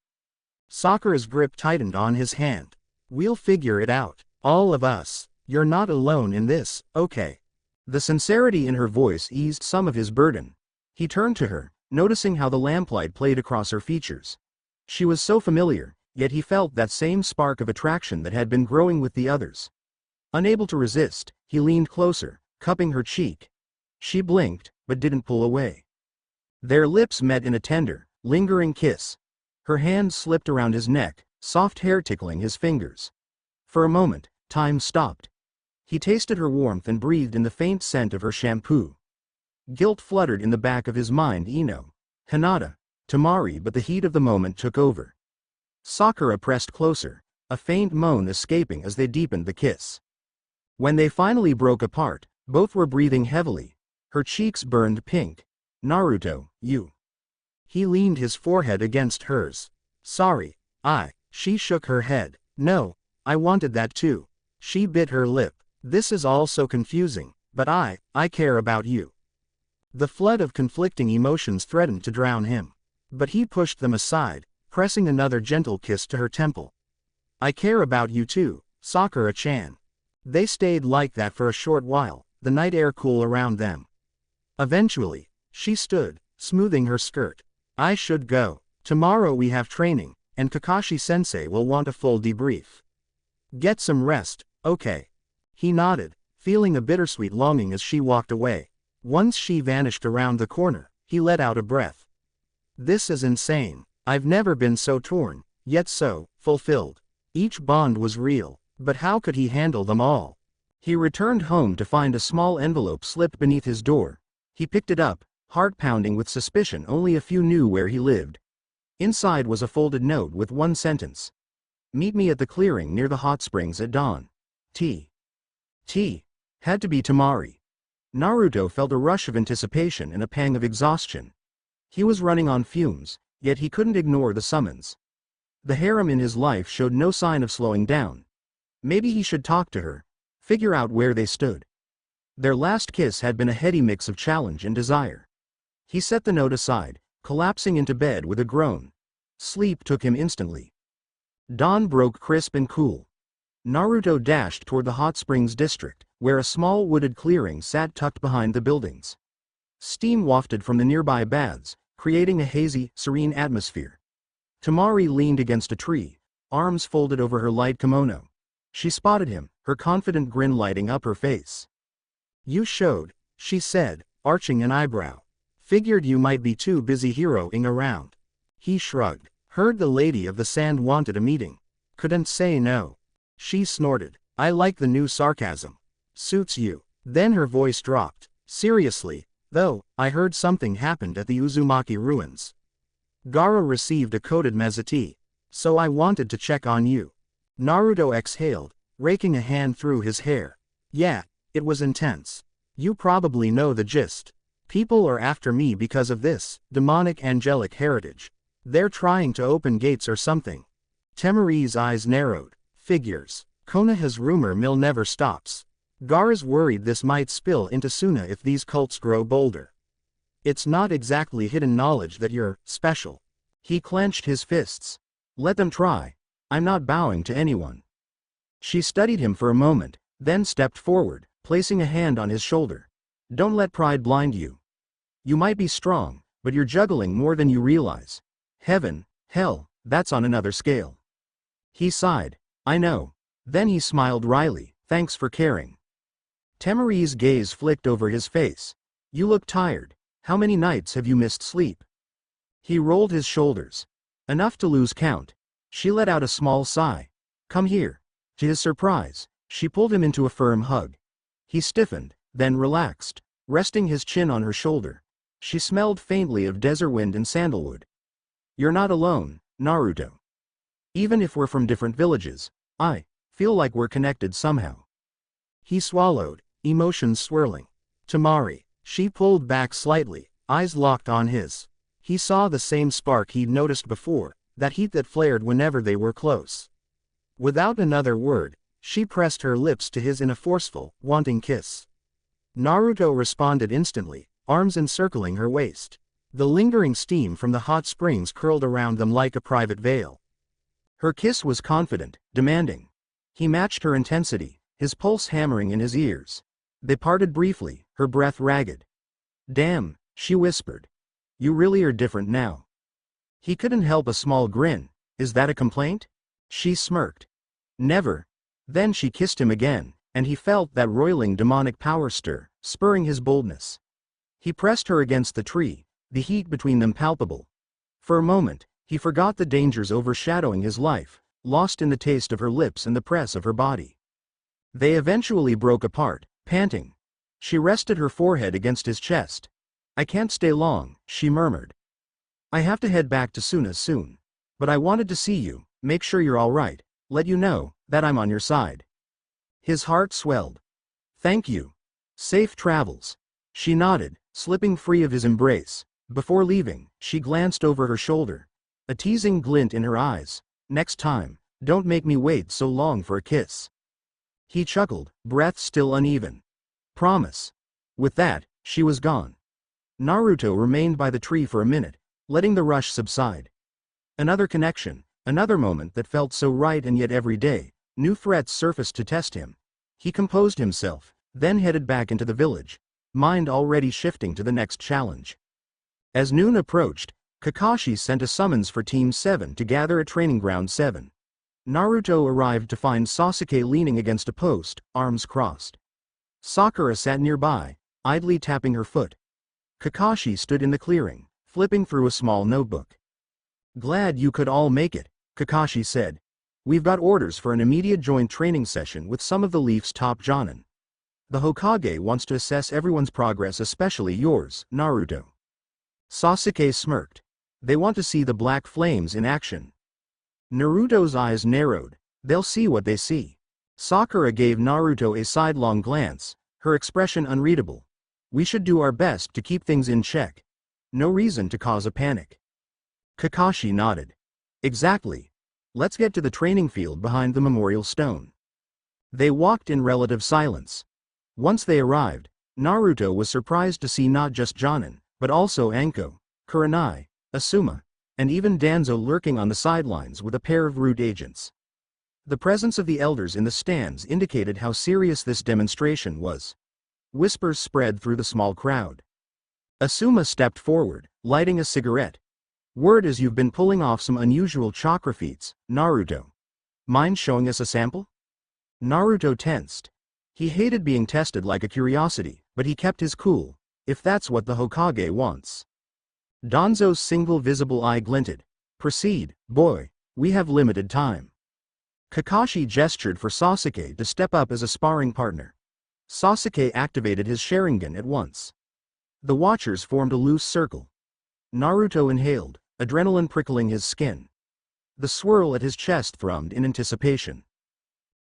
Sakura's grip tightened on his hand. "We'll figure it out, all of us. You're not alone in this, okay?" The sincerity in her voice eased some of his burden. He turned to her, noticing how the lamplight played across her features. She was so familiar, yet he felt that same spark of attraction that had been growing with the others. Unable to resist, he leaned closer, cupping her cheek. She blinked, but didn't pull away. Their lips met in a tender, lingering kiss. Her hand slipped around his neck, soft hair tickling his fingers. For a moment, time stopped. He tasted her warmth and breathed in the faint scent of her shampoo. Guilt fluttered in the back of his mind. Hinata, Tamari, but the heat of the moment took over. Sakura pressed closer, a faint moan escaping as they deepened the kiss. When they finally broke apart, both were breathing heavily. Her cheeks burned pink. "Naruto, you." He leaned his forehead against hers. "Sorry, She shook her head. "No, I wanted that too." She bit her lip. "This is all so confusing, but I care about you." The flood of conflicting emotions threatened to drown him. But he pushed them aside, pressing another gentle kiss to her temple. "I care about you too, Sakura-chan." They stayed like that for a short while, the night air cool around them. Eventually, she stood, smoothing her skirt. "I should go. Tomorrow we have training, and Kakashi-sensei will want a full debrief. Get some rest, okay?" He nodded, feeling a bittersweet longing as she walked away. Once she vanished around the corner, he let out a breath. "This is insane. I've never been so torn, yet so fulfilled." Each bond was real, but how could he handle them all? He returned home to find a small envelope slipped beneath his door. He picked it up, heart pounding with suspicion. Only a few knew where he lived. Inside was a folded note with one sentence. "Meet me at the clearing near the hot springs at dawn. T." Had to be Tamari. Naruto felt a rush of anticipation and a pang of exhaustion. He was running on fumes, yet he couldn't ignore the summons. The harem in his life showed no sign of slowing down. Maybe he should talk to her, figure out where they stood. Their last kiss had been a heady mix of challenge and desire. He set the note aside, collapsing into bed with a groan. Sleep took him instantly. Dawn broke crisp and cool. Naruto dashed toward the hot springs district, where a small wooded clearing sat tucked behind the buildings. Steam wafted from the nearby baths, creating a hazy, serene atmosphere. Tamari leaned against a tree, arms folded over her light kimono. She spotted him, her confident grin lighting up her face. "You showed," she said, arching an eyebrow. "Figured you might be too busy heroing around." He shrugged. "Heard the Lady of the Sand wanted a meeting. Couldn't say no." She snorted. "I like the new sarcasm. Suits you." Then her voice dropped. "Seriously, though, I heard something happened at the Uzumaki ruins. Gaara received a coded mezati. So I wanted to check on you." Naruto exhaled, raking a hand through his hair. "Yeah, it was intense. You probably know the gist. People are after me because of this demonic angelic heritage. They're trying to open gates or something." Temari's eyes narrowed. "Figures. Konoha's rumor mill never stops. Gaara's worried this might spill into Suna if these cults grow bolder. It's not exactly hidden knowledge that you're special." He clenched his fists. "Let them try. I'm not bowing to anyone." She studied him for a moment, then stepped forward, placing a hand on his shoulder. "Don't let pride blind you. You might be strong, but you're juggling more than you realize. Heaven, hell, that's on another scale." He sighed. I know. Then he smiled wryly. Thanks for caring. Temari's gaze flicked over his face. You look tired. How many nights have you missed sleep? He rolled his shoulders. Enough to lose count. She let out a small sigh. Come here. To his surprise, she pulled him into a firm hug. He stiffened, then relaxed, resting his chin on her shoulder. She smelled faintly of desert wind and sandalwood. You're not alone, Naruto. Even if we're from different villages, I feel like we're connected somehow. He swallowed, emotions swirling. Temari. She pulled back slightly, eyes locked on his. He saw the same spark he'd noticed before, that heat that flared whenever they were close. Without another word, she pressed her lips to his in a forceful, wanting kiss. Naruto responded instantly, arms encircling her waist. The lingering steam from the hot springs curled around them like a private veil. Her kiss was confident, demanding. He matched her intensity, his pulse hammering in his ears. They parted briefly, her breath ragged. Damn, she whispered. You really are different now. He couldn't help a small grin. Is that a complaint? She smirked. Never. Then she kissed him again, and he felt that roiling demonic power stir, spurring his boldness. He pressed her against the tree, the heat between them palpable. For a moment, he forgot the dangers overshadowing his life, lost in the taste of her lips and the press of her body. They eventually broke apart, panting. She rested her forehead against his chest. I can't stay long, she murmured. I have to head back to Suna soon. But I wanted to see you, make sure you're all right, let you know that I'm on your side. His heart swelled. Thank you. Safe travels. She nodded, slipping free of his embrace. Before leaving, she glanced over her shoulder. A teasing glint in her eyes. Next time, don't make me wait so long for a kiss. He chuckled, breath still uneven. Promise. With that, she was gone. Naruto remained by the tree for a minute, letting the rush subside. Another connection, another moment that felt so right, and yet every day, new threats surfaced to test him. He composed himself, then headed back into the village, mind already shifting to the next challenge. As noon approached, Kakashi sent a summons for Team 7 to gather at Training Ground 7. Naruto arrived to find Sasuke leaning against a post, arms crossed. Sakura sat nearby, idly tapping her foot. Kakashi stood in the clearing, flipping through a small notebook. Glad you could all make it, Kakashi said. We've got orders for an immediate joint training session with some of the Leaf's top Jonin. The Hokage wants to assess everyone's progress, especially yours, Naruto. Sasuke smirked. They want to see the black flames in action. Naruto's eyes narrowed. They'll see what they see. Sakura gave Naruto a sidelong glance, her expression unreadable. We should do our best to keep things in check. No reason to cause a panic. Kakashi nodded. Exactly. Let's get to the training field behind the memorial stone. They walked in relative silence. Once they arrived, Naruto was surprised to see not just Jonin, but also Anko, Kurenai, Asuma, and even Danzo lurking on the sidelines with a pair of root agents. The presence of the elders in the stands indicated how serious this demonstration was. Whispers spread through the small crowd. Asuma stepped forward, lighting a cigarette. Word is you've been pulling off some unusual chakra feats, Naruto. Mind showing us a sample? Naruto tensed. He hated being tested like a curiosity, but he kept his cool, if that's what the Hokage wants. Danzo's single visible eye glinted. Proceed, boy, we have limited time. Kakashi gestured for Sasuke to step up as a sparring partner. Sasuke activated his Sharingan at once. The watchers formed a loose circle. Naruto inhaled, adrenaline prickling his skin. The swirl at his chest thrummed in anticipation.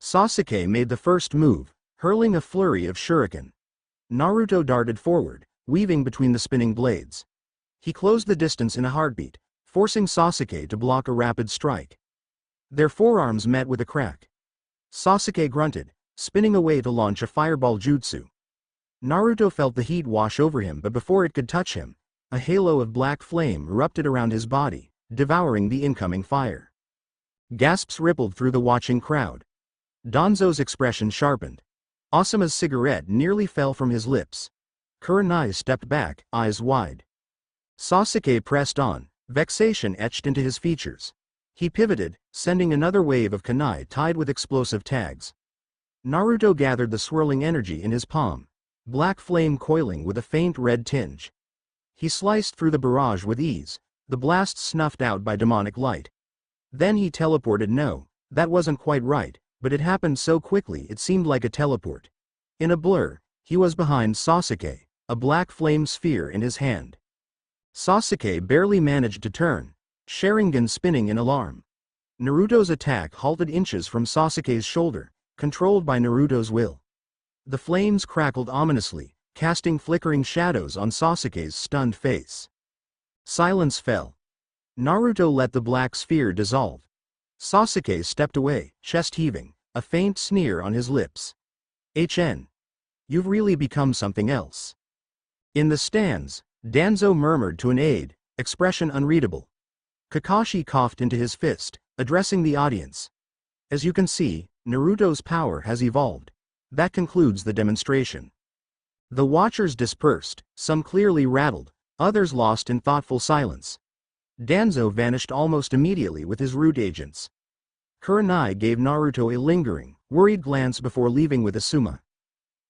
Sasuke made the first move, hurling a flurry of shuriken. Naruto darted forward, weaving between the spinning blades. He closed the distance in a heartbeat, forcing Sasuke to block a rapid strike. Their forearms met with a crack. Sasuke grunted, spinning away to launch a fireball jutsu. Naruto felt the heat wash over him, but before it could touch him, a halo of black flame erupted around his body, devouring the incoming fire. Gasps rippled through the watching crowd. Danzo's expression sharpened. Asuma's cigarette nearly fell from his lips. Kurenai stepped back, eyes wide. Sasuke pressed on, vexation etched into his features. He pivoted, sending another wave of kunai tied with explosive tags. Naruto gathered the swirling energy in his palm, black flame coiling with a faint red tinge. He sliced through the barrage with ease, the blast snuffed out by demonic light. Then he teleported. No, that wasn't quite right, but it happened so quickly it seemed like a teleport. In a blur, he was behind Sasuke, a black flame sphere in his hand. Sasuke barely managed to turn, Sharingan spinning in alarm. Naruto's attack halted inches from Sasuke's shoulder, controlled by Naruto's will. The flames crackled ominously, casting flickering shadows on Sasuke's stunned face. Silence fell. Naruto let the black sphere dissolve. Sasuke stepped away, chest heaving, a faint sneer on his lips. "HN. You've really become something else." In the stands, Danzo murmured to an aide, expression unreadable. Kakashi coughed into his fist, addressing the audience. "As you can see, Naruto's power has evolved. That concludes the demonstration." The watchers dispersed, some clearly rattled, others lost in thoughtful silence. Danzo vanished almost immediately with his root agents. Kurenai gave Naruto a lingering, worried glance before leaving with Asuma.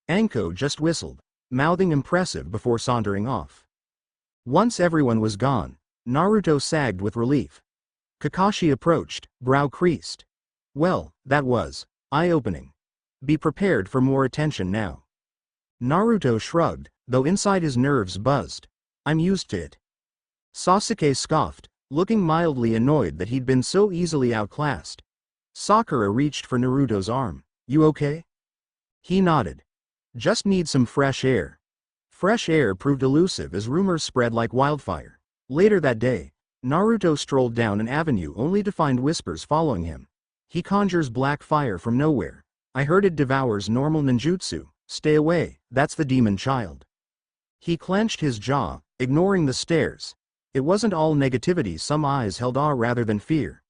Anko just whistled, mouthing impressive before sauntering off. Once everyone was gone, Naruto sagged with relief. Kakashi approached, brow creased. "Well, that was eye-opening. Be prepared for more attention now." Naruto shrugged, though inside his nerves buzzed. "I'm used to it." Sasuke scoffed, looking mildly annoyed that he'd been so easily outclassed. Sakura reached for Naruto's arm. "You okay?" He nodded. "Just need some fresh air." Fresh air proved elusive as rumors spread like wildfire. Later that day, Naruto strolled down an avenue only to find whispers following him. "He conjures black fire from nowhere. I heard it devours normal ninjutsu. Stay away, that's the demon child." He clenched his jaw, ignoring the stares. It wasn't all negativity, some eyes held awe rather than fear.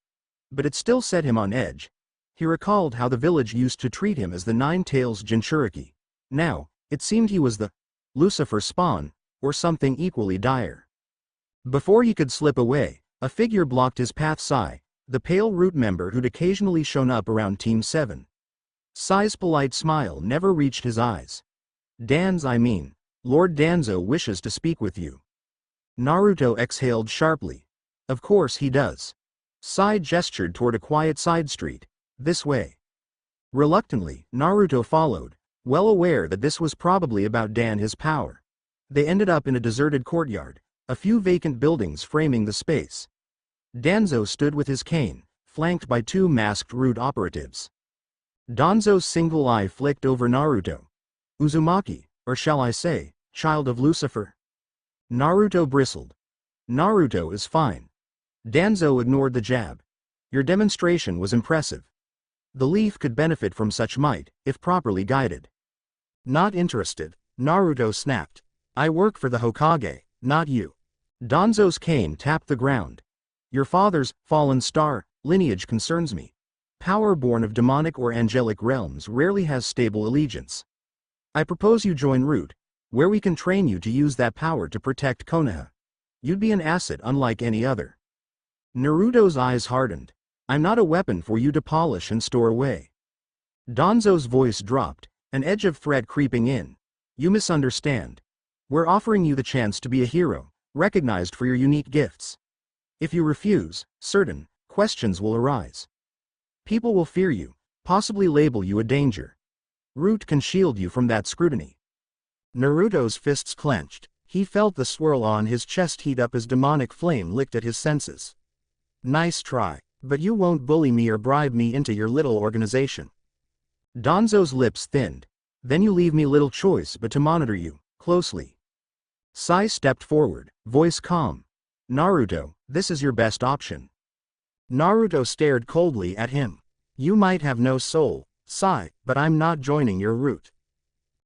But it still set him on edge. He recalled how the village used to treat him as the Nine-Tails Jinchuriki. Now, it seemed he was the Lucifer spawn, or something equally dire. Before he could slip away, a figure blocked his path. Sai, the pale root member who'd occasionally shown up around Team 7. Sai's polite smile never reached his eyes. Lord Danzo wishes to speak with you." Naruto exhaled sharply. "Of course he does." Sai gestured toward a quiet side street. "This way." Reluctantly, Naruto followed, well aware that this was probably about his power. They ended up in a deserted courtyard, a few vacant buildings framing the space. Danzo stood with his cane, flanked by two masked root operatives. Danzo's single eye flicked over Naruto. "Uzumaki, or shall I say, child of Lucifer?" Naruto bristled. "Naruto is fine." Danzo ignored the jab. "Your demonstration was impressive. The leaf could benefit from such might, if properly guided." "Not interested," Naruto snapped. "I work for the Hokage, not you." Danzo's cane tapped the ground. "Your father's fallen star lineage concerns me. Power born of demonic or angelic realms rarely has stable allegiance. I propose you join Root, where we can train you to use that power to protect Konoha. You'd be an asset unlike any other." Naruto's eyes hardened. "I'm not a weapon for you to polish and store away." Danzo's voice dropped, an edge of threat creeping in. "You misunderstand. We're offering you the chance to be a hero, recognized for your unique gifts. If you refuse, certain questions will arise. People will fear you, possibly label you a danger. Root can shield you from that scrutiny." Naruto's fists clenched. He felt the swirl on his chest heat up as demonic flame licked at his senses. "Nice try, but you won't bully me or bribe me into your little organization." Danzo's lips thinned. "Then you leave me little choice but to monitor you closely." Sai stepped forward, voice calm. "Naruto, this is your best option." Naruto stared coldly at him. "You might have no soul, Sai, but I'm not joining your Root."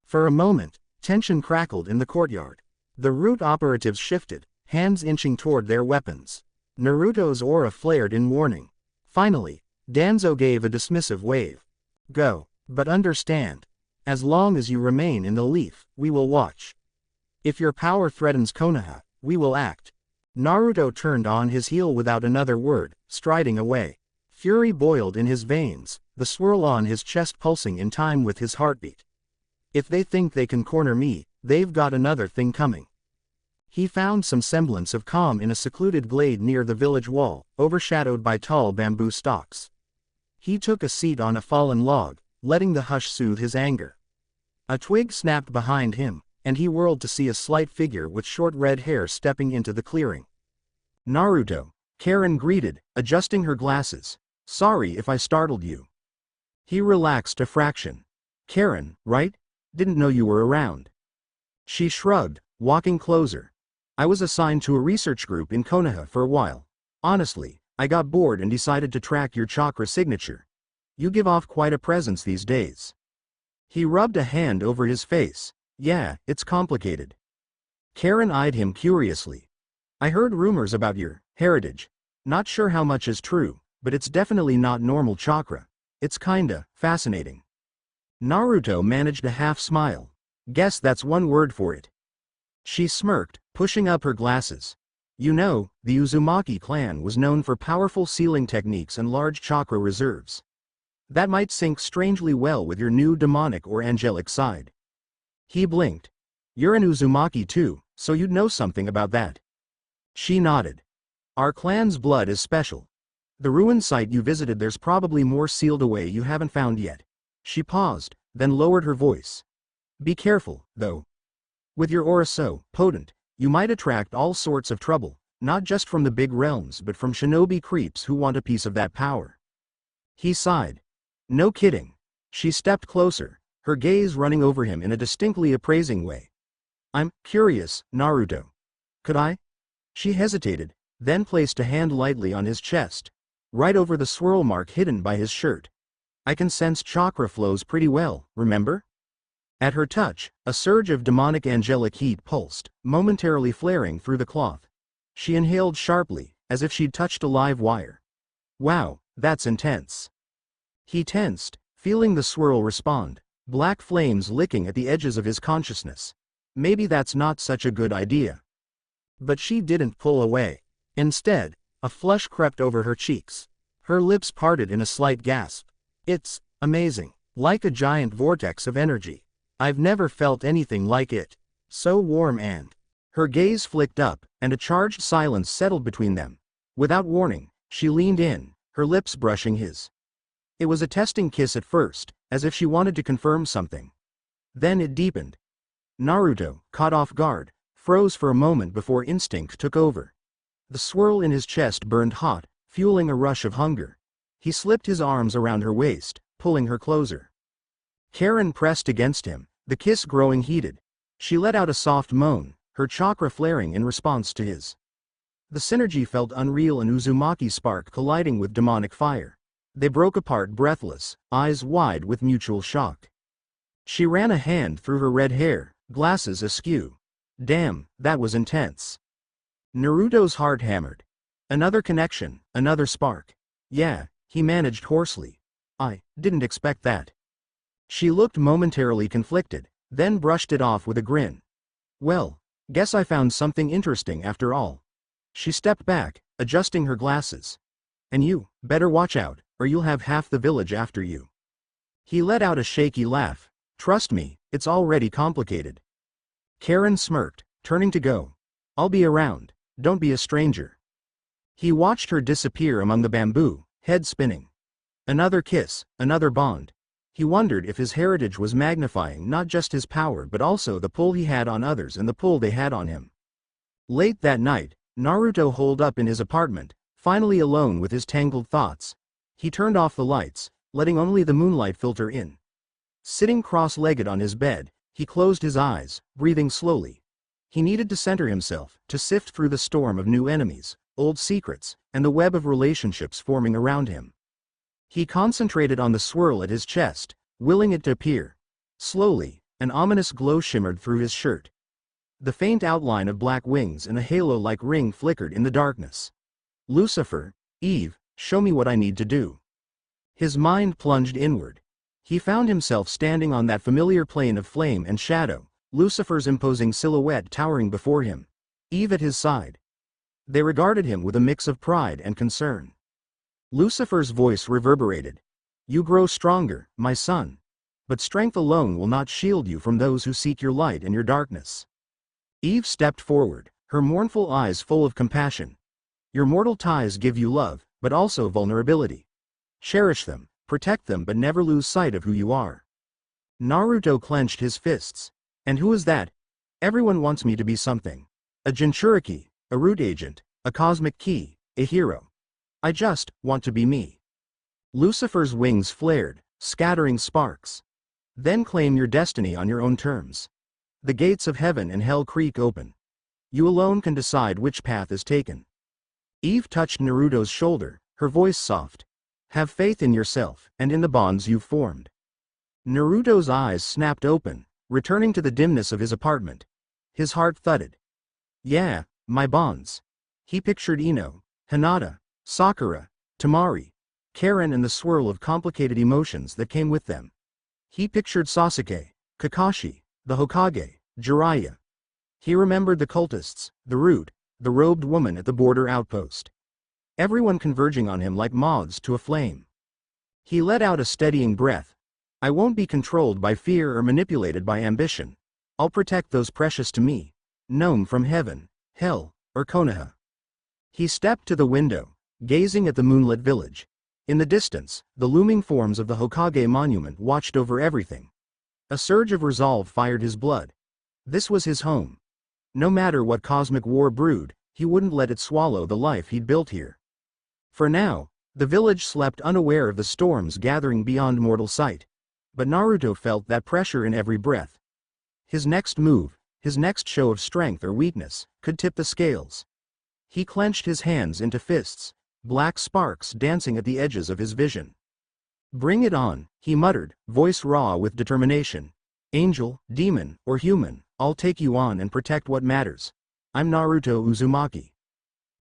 For a moment, tension crackled in the courtyard. The Root operatives shifted, hands inching toward their weapons. Naruto's aura flared in warning. Finally, Danzo gave a dismissive wave. "Go, but understand. As long as you remain in the leaf, we will watch. If your power threatens Konoha, we will act." Naruto turned on his heel without another word, striding away. Fury boiled in his veins, the swirl on his chest pulsing in time with his heartbeat. If they think they can corner me, they've got another thing coming. He found some semblance of calm in a secluded glade near the village wall, overshadowed by tall bamboo stalks. He took a seat on a fallen log, letting the hush soothe his anger. A twig snapped behind him, and he whirled to see a slight figure with short red hair stepping into the clearing. "Naruto," Karen greeted, adjusting her glasses. "Sorry if I startled you." He relaxed a fraction. "Karen, right? Didn't know you were around." She shrugged, walking closer. "I was assigned to a research group in Konoha for a while. Honestly, I got bored and decided to track your chakra signature. You give off quite a presence these days." He rubbed a hand over his face. "Yeah, it's complicated." Karen eyed him curiously. "I heard rumors about your heritage. Not sure how much is true, but it's definitely not normal chakra. It's kinda fascinating." Naruto managed a half smile. "Guess that's one word for it." She smirked, pushing up her glasses. "You know, the Uzumaki clan was known for powerful sealing techniques and large chakra reserves. That might sync strangely well with your new demonic or angelic side." He blinked. "You're an Uzumaki too, so you'd know something about that." She nodded. "Our clan's blood is special. The ruined site you visited, there's probably more sealed away you haven't found yet." She paused, then lowered her voice. "Be careful, though. With your aura so potent, you might attract all sorts of trouble, not just from the big realms but from shinobi creeps who want a piece of that power." He sighed. "No kidding." She stepped closer, her gaze running over him in a distinctly appraising way. "I'm curious, Naruto. Could I?" She hesitated, then placed a hand lightly on his chest, right over the swirl mark hidden by his shirt. "I can sense chakra flows pretty well, remember?" At her touch, a surge of demonic angelic heat pulsed, momentarily flaring through the cloth. She inhaled sharply, as if she'd touched a live wire. "Wow, that's intense." He tensed, feeling the swirl respond, black flames licking at the edges of his consciousness. Maybe that's not such a good idea. But she didn't pull away. Instead, a flush crept over her cheeks. Her lips parted in a slight gasp. "It's amazing. Like a giant vortex of energy. I've never felt anything like it. So warm and..." Her gaze flicked up, and a charged silence settled between them. Without warning, she leaned in, her lips brushing his. It was a testing kiss at first, as if she wanted to confirm something. Then it deepened. Naruto, caught off guard, froze for a moment before instinct took over. The swirl in his chest burned hot, fueling a rush of hunger. He slipped his arms around her waist, pulling her closer. Karen pressed against him, the kiss growing heated. She let out a soft moan, her chakra flaring in response to his. The synergy felt unreal, an Uzumaki spark colliding with demonic fire. They broke apart breathless, eyes wide with mutual shock. She ran a hand through her red hair, glasses askew. Damn, that was intense. Naruto's heart hammered. Another connection, another spark. "Yeah," he managed hoarsely. "I didn't expect that." She looked momentarily conflicted, then brushed it off with a grin. "Well, guess I found something interesting after all." She stepped back, adjusting her glasses. "And you, better watch out, or you'll have half the village after you." He let out a shaky laugh. "Trust me, it's already complicated." Karen smirked, turning to go. "I'll be around, don't be a stranger." He watched her disappear among the bamboo, head spinning. Another kiss, another bond. He wondered if his heritage was magnifying not just his power but also the pull he had on others and the pull they had on him. Late that night, Naruto holed up in his apartment, finally alone with his tangled thoughts. He turned off the lights, letting only the moonlight filter in. Sitting cross-legged on his bed, he closed his eyes, breathing slowly. He needed to center himself, to sift through the storm of new enemies, old secrets, and the web of relationships forming around him. He concentrated on the swirl at his chest, willing it to appear. Slowly, an ominous glow shimmered through his shirt. The faint outline of black wings and a halo-like ring flickered in the darkness. "Lucifer, Eve, show me what I need to do." His mind plunged inward. He found himself standing on that familiar plane of flame and shadow, Lucifer's imposing silhouette towering before him. Eve at his side. They regarded him with a mix of pride and concern. Lucifer's voice reverberated. You grow stronger, my son. But strength alone will not shield you from those who seek your light and your darkness. Eve stepped forward, her mournful eyes full of compassion. Your mortal ties give you love, but also vulnerability. Cherish them, protect them, but never lose sight of who you are. Naruto clenched his fists. And who is that? Everyone wants me to be something. A Jinchuriki, a root agent, a cosmic key, a hero. I just want to be me. Lucifer's wings flared, scattering sparks. Then claim your destiny on your own terms. The gates of heaven and hell creak open. You alone can decide which path is taken. Eve touched Naruto's shoulder, her voice soft. Have faith in yourself, and in the bonds you've formed. Naruto's eyes snapped open, returning to the dimness of his apartment. His heart thudded. Yeah, my bonds. He pictured Ino, Hinata, Sakura, Temari, Karen, and the swirl of complicated emotions that came with them. He pictured Sasuke, Kakashi, the Hokage, Jiraiya. He remembered the cultists, the root, the robed woman at the border outpost. Everyone converging on him like moths to a flame. He let out a steadying breath. I won't be controlled by fear or manipulated by ambition. I'll protect those precious to me, known from heaven, hell, or Konoha. He stepped to the window, gazing at the moonlit village. In the distance, the looming forms of the Hokage monument watched over everything. A surge of resolve fired his blood. This was his home. No matter what cosmic war brewed, he wouldn't let it swallow the life he'd built here. For now, the village slept unaware of the storms gathering beyond mortal sight. But Naruto felt that pressure in every breath. His next move, his next show of strength or weakness, could tip the scales. He clenched his hands into fists, black sparks dancing at the edges of his vision. Bring it on, he muttered, voice raw with determination. Angel, demon, or human, I'll take you on and protect what matters. I'm Naruto Uzumaki.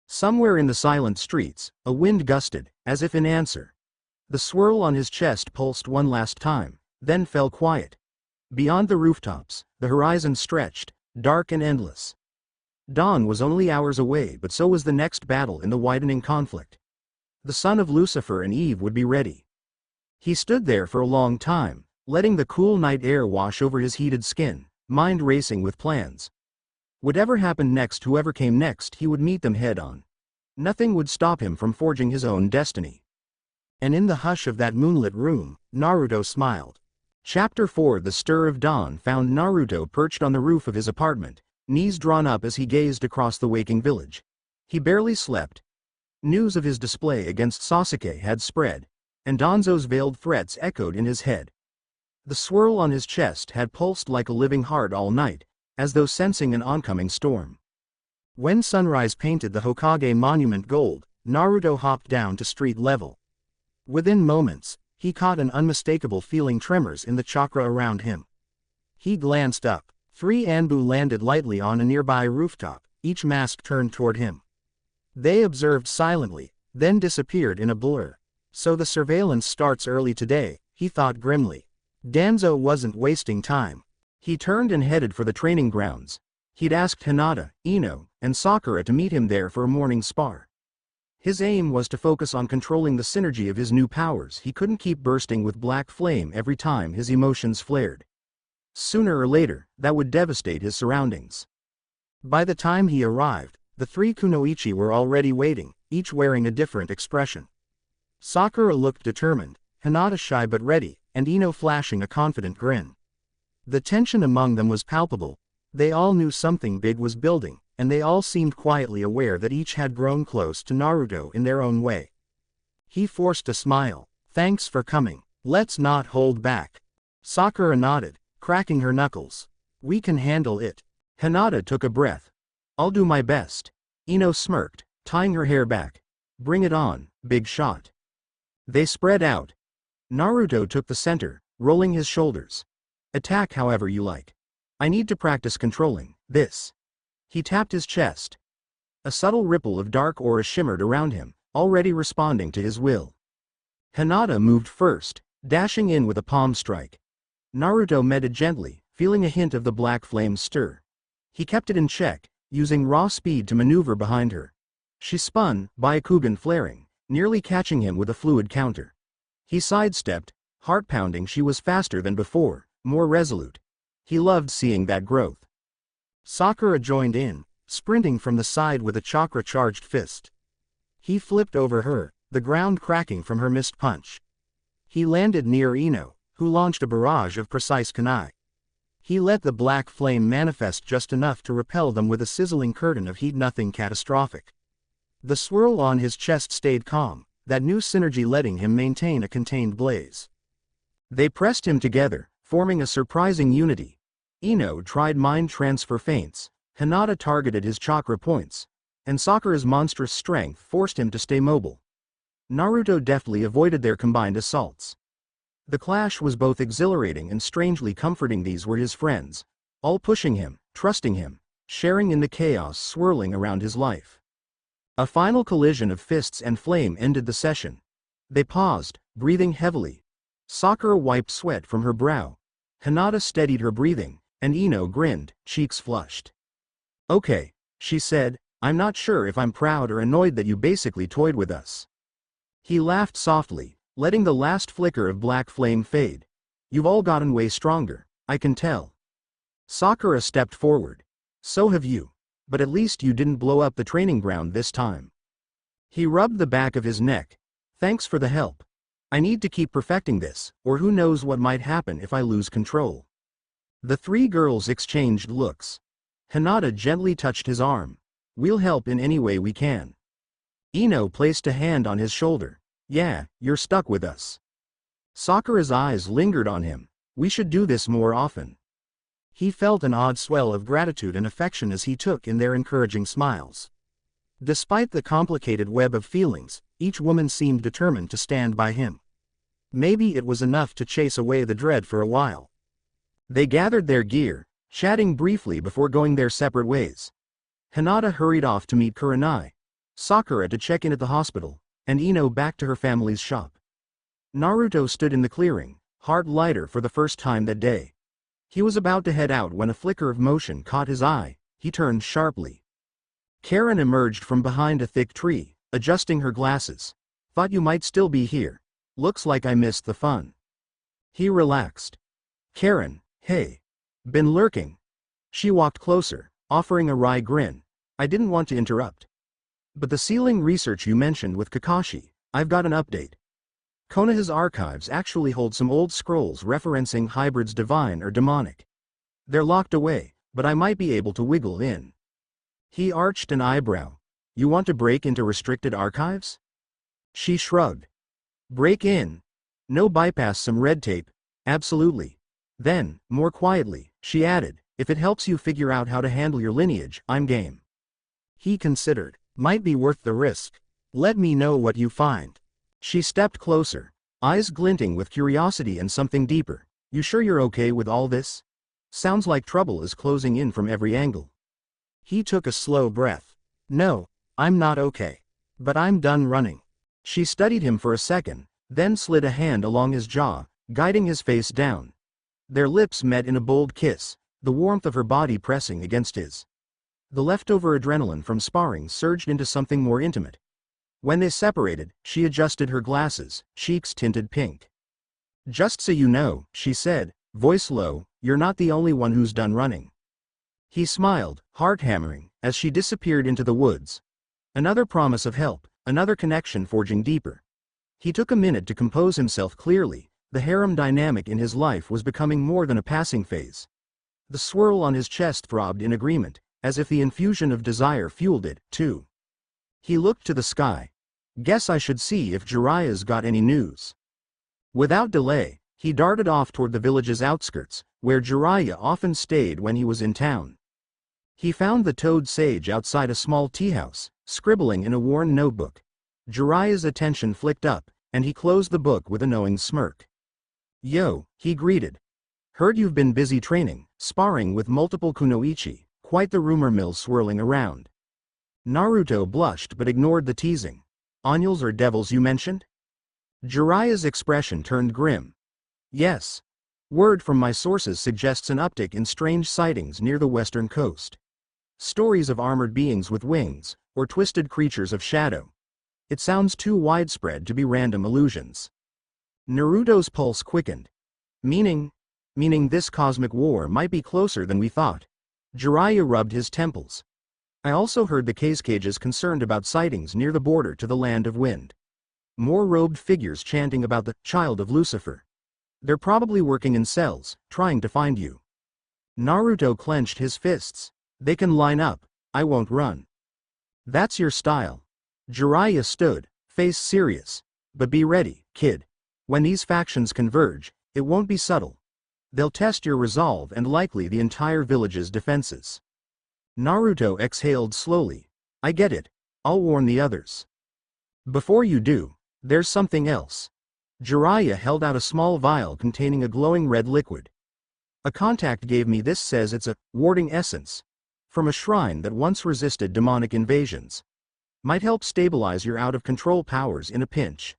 Somewhere in the silent streets, a wind gusted, as if in answer. The swirl on his chest pulsed one last time, then fell quiet. Beyond the rooftops, the horizon stretched, dark and endless. Dawn was only hours away, but so was the next battle in the widening conflict. The son of Lucifer and Eve would be ready. He stood there for a long time, letting the cool night air wash over his heated skin, mind racing with plans. Whatever happened next, whoever came next, he would meet them head-on. Nothing would stop him from forging his own destiny. And in the hush of that moonlit room, Naruto smiled. Chapter 4. The stir of dawn found Naruto perched on the roof of his apartment, knees drawn up as he gazed across the waking village. He barely slept. News of his display against Sasuke had spread, and Danzo's veiled threats echoed in his head. The swirl on his chest had pulsed like a living heart all night, as though sensing an oncoming storm. When sunrise painted the Hokage monument gold, Naruto hopped down to street level. Within moments, he caught an unmistakable feeling tremors in the chakra around him. He glanced up. 3 Anbu landed lightly on a nearby rooftop, each mask turned toward him. They observed silently, then disappeared in a blur. So the surveillance starts early today, he thought grimly. Danzo wasn't wasting time. He turned and headed for the training grounds. He'd asked Hinata, Ino, and Sakura to meet him there for a morning spar. His aim was to focus on controlling the synergy of his new powers. He couldn't keep bursting with black flame every time his emotions flared. Sooner or later, that would devastate his surroundings. By the time he arrived, the 3 kunoichi were already waiting, each wearing a different expression. Sakura looked determined, Hinata shy but ready, and Ino flashing a confident grin. The tension among them was palpable. They all knew something big was building, and they all seemed quietly aware that each had grown close to Naruto in their own way. He forced a smile. Thanks for coming. Let's not hold back. Sakura nodded, cracking her knuckles. We can handle it. Hinata took a breath. I'll do my best. Ino smirked, tying her hair back. Bring it on, big shot. They spread out. Naruto took the center, rolling his shoulders. Attack however you like. I need to practice controlling this. He tapped his chest. A subtle ripple of dark aura shimmered around him, already responding to his will. Hinata moved first, dashing in with a palm strike. Naruto met it gently, feeling a hint of the black flame stir. He kept it in check, using raw speed to maneuver behind her. She spun, Byakugan flaring, nearly catching him with a fluid counter. He sidestepped, heart pounding. She was faster than before, more resolute. He loved seeing that growth. Sakura joined in, sprinting from the side with a chakra-charged fist. He flipped over her, the ground cracking from her missed punch. He landed near Ino, who launched a barrage of precise kunai. He let the black flame manifest just enough to repel them with a sizzling curtain of heat. Nothing catastrophic. The swirl on his chest stayed calm, that new synergy letting him maintain a contained blaze. They pressed him together, forming a surprising unity. Ino tried mind transfer feints, Hinata targeted his chakra points, and Sakura's monstrous strength forced him to stay mobile. Naruto deftly avoided their combined assaults. The clash was both exhilarating and strangely comforting. These were his friends, all pushing him, trusting him, sharing in the chaos swirling around his life. A final collision of fists and flame ended the session. They paused, breathing heavily. Sakura wiped sweat from her brow. Hinata steadied her breathing, and Ino grinned, cheeks flushed. "Okay," she said, "I'm not sure if I'm proud or annoyed that you basically toyed with us." He laughed softly, letting the last flicker of black flame fade. "You've all gotten way stronger, I can tell." Sakura stepped forward. "So have you. But at least you didn't blow up the training ground this time." He rubbed the back of his neck. "Thanks for the help. I need to keep perfecting this, or who knows what might happen if I lose control." The three girls exchanged looks. Hinata gently touched his arm. "We'll help in any way we can." Ino placed a hand on his shoulder. "Yeah, you're stuck with us." Sakura's eyes lingered on him. "We should do this more often." He felt an odd swell of gratitude and affection as he took in their encouraging smiles. Despite the complicated web of feelings, each woman seemed determined to stand by him. Maybe it was enough to chase away the dread for a while. They gathered their gear, chatting briefly before going their separate ways. Hinata hurried off to meet Kurenai, Sakura to check in at the hospital, and Ino back to her family's shop. Naruto stood in the clearing, heart lighter for the first time that day. He was about to head out when a flicker of motion caught his eye. He turned sharply. Karen emerged from behind a thick tree, adjusting her glasses. "Thought you might still be here. Looks like I missed the fun." He relaxed. "Karen, hey. Been lurking?" She walked closer, offering a wry grin. "I didn't want to interrupt. But the sealing research you mentioned with Kakashi, I've got an update. Konoha's archives actually hold some old scrolls referencing hybrids divine or demonic. They're locked away, but I might be able to wiggle in." He arched an eyebrow. "You want to break into restricted archives?" She shrugged. "Break in? No, bypass some red tape, absolutely." Then, more quietly, she added, "If it helps you figure out how to handle your lineage, I'm game." He considered. "Might be worth the risk. Let me know what you find." She stepped closer, eyes glinting with curiosity and something deeper. "You sure you're okay with all this? Sounds like trouble is closing in from every angle." He took a slow breath. "No, I'm not okay. But I'm done running." She studied him for a second, then slid a hand along his jaw, guiding his face down. Their lips met in a bold kiss, the warmth of her body pressing against his. The leftover adrenaline from sparring surged into something more intimate. When they separated, she adjusted her glasses, cheeks tinted pink. "Just so you know," she said, voice low, "you're not the only one who's done running." He smiled, heart hammering, as she disappeared into the woods. Another promise of help, another connection forging deeper. He took a minute to compose himself clearly. The harem dynamic in his life was becoming more than a passing phase. The swirl on his chest throbbed in agreement, as if the infusion of desire fueled it, too. He looked to the sky. "Guess I should see if Jiraiya's got any news." Without delay, he darted off toward the village's outskirts, where Jiraiya often stayed when he was in town. He found the toad sage outside a small tea house, scribbling in a worn notebook. Jiraiya's attention flicked up, and he closed the book with a knowing smirk. "Yo," he greeted. "Heard you've been busy training, sparring with multiple kunoichi, quite the rumor mill swirling around." Naruto blushed but ignored the teasing. "Anyals or devils you mentioned?" Jiraiya's expression turned grim. "Yes. Word from my sources suggests an uptick in strange sightings near the western coast. Stories of armored beings with wings, or twisted creatures of shadow. It sounds too widespread to be random illusions. Naruto's pulse quickened. Meaning this cosmic war might be closer than we thought. Jiraiya rubbed his temples. I also heard the Cages concerned about sightings near the border to the Land of Wind. More robed figures chanting about the child of Lucifer. They're probably working in cells, trying to find you. Naruto clenched his fists. They can line up, I won't run. That's your style. Jiraiya stood, face serious. But be ready, kid. When these factions converge, it won't be subtle. They'll test your resolve and likely the entire village's defenses. Naruto exhaled slowly. I get it. I'll warn the others. Before you do, there's something else. Jiraiya held out a small vial containing a glowing red liquid. A contact gave me this, says it's a warding essence from a shrine that once resisted demonic invasions. Might help stabilize your out-of-control powers in a pinch.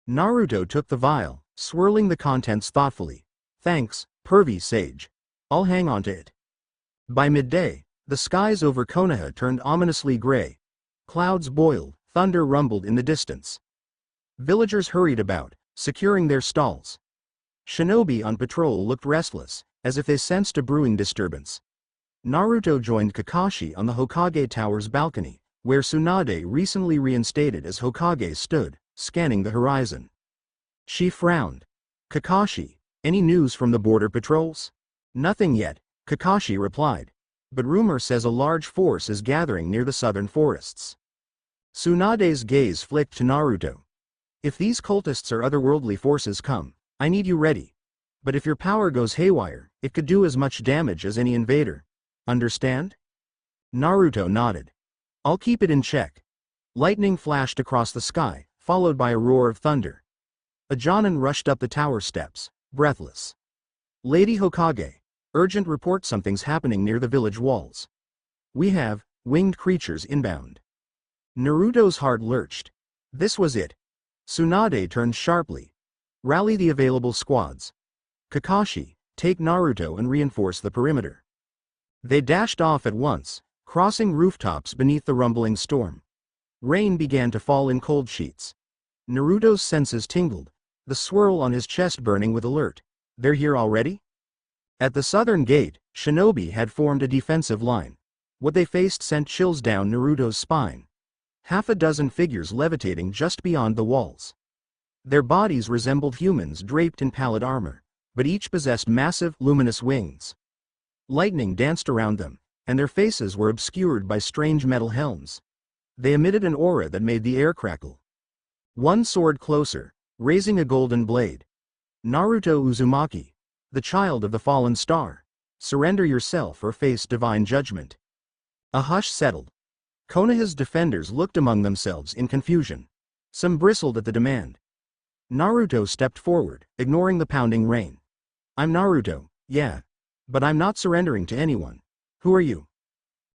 Naruto took the vial, swirling the contents thoughtfully. Thanks, pervy sage. I'll hang on to it. By midday, the skies over Konoha turned ominously gray. Clouds boiled, thunder rumbled in the distance. Villagers hurried about, securing their stalls. Shinobi on patrol looked restless, as if they sensed a brewing disturbance. Naruto joined Kakashi on the Hokage Tower's balcony, where Tsunade, recently reinstated as Hokage, stood, scanning the horizon. She frowned. Kakashi, any news from the border patrols? Nothing yet, Kakashi replied. But rumor says a large force is gathering near the southern forests. Tsunade's gaze flicked to Naruto. If these cultists or otherworldly forces come, I need you ready. But if your power goes haywire, it could do as much damage as any invader. Understand? Naruto nodded. I'll keep it in check. Lightning flashed across the sky, followed by a roar of thunder. A Jonin rushed up the tower steps, breathless. Lady Hokage, urgent report, something's happening near the village walls. We have winged creatures inbound. Naruto's heart lurched. This was it. Tsunade turned sharply. Rally the available squads. Kakashi, take Naruto and reinforce the perimeter. They dashed off at once, crossing rooftops beneath the rumbling storm. Rain began to fall in cold sheets. Naruto's senses tingled, the swirl on his chest burning with alert. They're here already? At the southern gate, Shinobi had formed a defensive line. What they faced sent chills down Naruto's spine. Half a dozen figures levitating just beyond the walls. Their bodies resembled humans draped in pallid armor, but each possessed massive, luminous wings. Lightning danced around them, and their faces were obscured by strange metal helms. They emitted an aura that made the air crackle. One soared closer, raising a golden blade. Naruto Uzumaki, the child of the fallen star. Surrender yourself or face divine judgment. A hush settled. Konoha's defenders looked among themselves in confusion. Some bristled at the demand. Naruto stepped forward, ignoring the pounding rain. I'm Naruto, yeah. But I'm not surrendering to anyone. Who are you?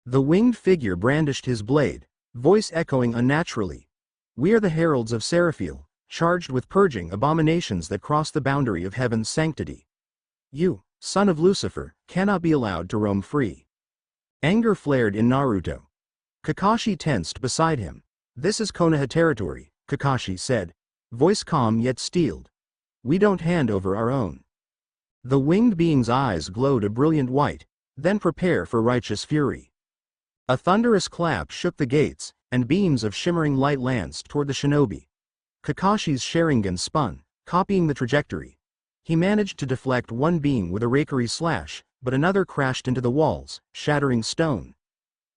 The winged figure brandished his blade, voice echoing unnaturally. We are the heralds of Seraphil, charged with purging abominations that cross the boundary of heaven's sanctity. You, son of Lucifer, cannot be allowed to roam free. Anger flared in Naruto. Kakashi tensed beside him. This is Konoha territory, Kakashi said, voice calm yet steeled. We don't hand over our own. The winged being's eyes glowed a brilliant white, then prepare for righteous fury. A thunderous clap shook the gates, and beams of shimmering light lanced toward the shinobi. Kakashi's Sharingan spun, copying the trajectory. He managed to deflect one beam with a rakery slash, but another crashed into the walls, shattering stone.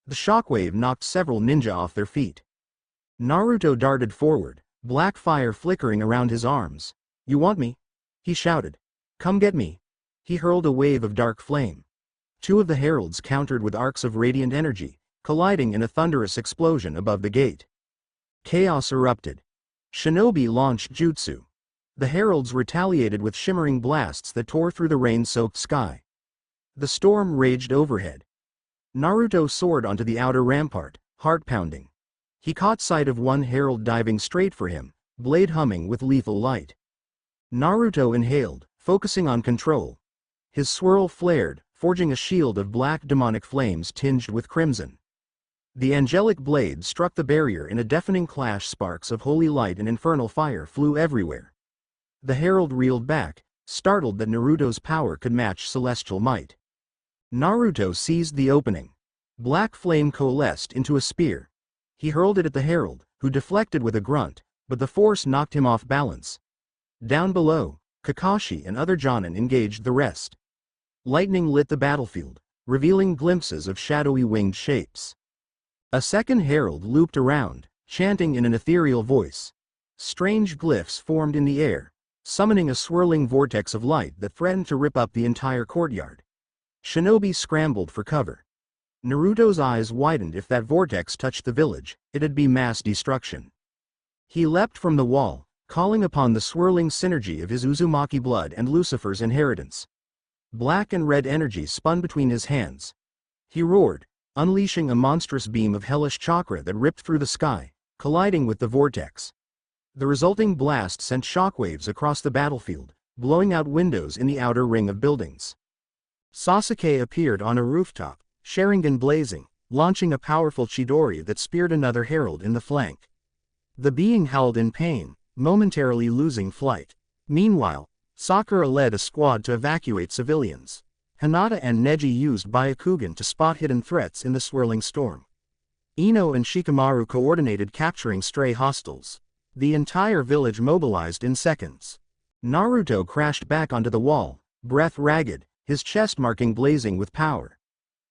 The shockwave knocked several ninja off their feet. Naruto darted forward, black fire flickering around his arms. You want me? He shouted. Come get me. He hurled a wave of dark flame. Two of the heralds countered with arcs of radiant energy, colliding in a thunderous explosion above the gate. Chaos erupted. Shinobi launched jutsu. The heralds retaliated with shimmering blasts that tore through the rain-soaked sky. The storm raged overhead. Naruto soared onto the outer rampart, heart pounding. He caught sight of one herald diving straight for him, blade humming with lethal light. Naruto inhaled, focusing on control. His swirl flared, forging a shield of black demonic flames tinged with crimson. The angelic blade struck the barrier in a deafening clash. Sparks of holy light and infernal fire flew everywhere. The herald reeled back, startled that Naruto's power could match celestial might. Naruto seized the opening. Black flame coalesced into a spear. He hurled it at the herald, who deflected with a grunt, but the force knocked him off balance. Down below, Kakashi and other Jonin engaged the rest. Lightning lit the battlefield, revealing glimpses of shadowy winged shapes. A second herald looped around, chanting in an ethereal voice. Strange glyphs formed in the air, summoning a swirling vortex of light that threatened to rip up the entire courtyard. Shinobi scrambled for cover. Naruto's eyes widened. If that vortex touched the village, it'd be mass destruction. He leapt from the wall, calling upon the swirling synergy of his Uzumaki blood and Lucifer's inheritance. Black and red energy spun between his hands. He roared, unleashing a monstrous beam of hellish chakra that ripped through the sky, colliding with the vortex. The resulting blast sent shockwaves across the battlefield, blowing out windows in the outer ring of buildings. Sasuke appeared on a rooftop, Sharingan blazing, launching a powerful Chidori that speared another herald in the flank. The being howled in pain, momentarily losing flight. Meanwhile, Sakura led a squad to evacuate civilians. Hinata and Neji used Byakugan to spot hidden threats in the swirling storm. Ino and Shikamaru coordinated capturing stray hostiles. The entire village mobilized in seconds. Naruto crashed back onto the wall, breath ragged, his chest marking blazing with power.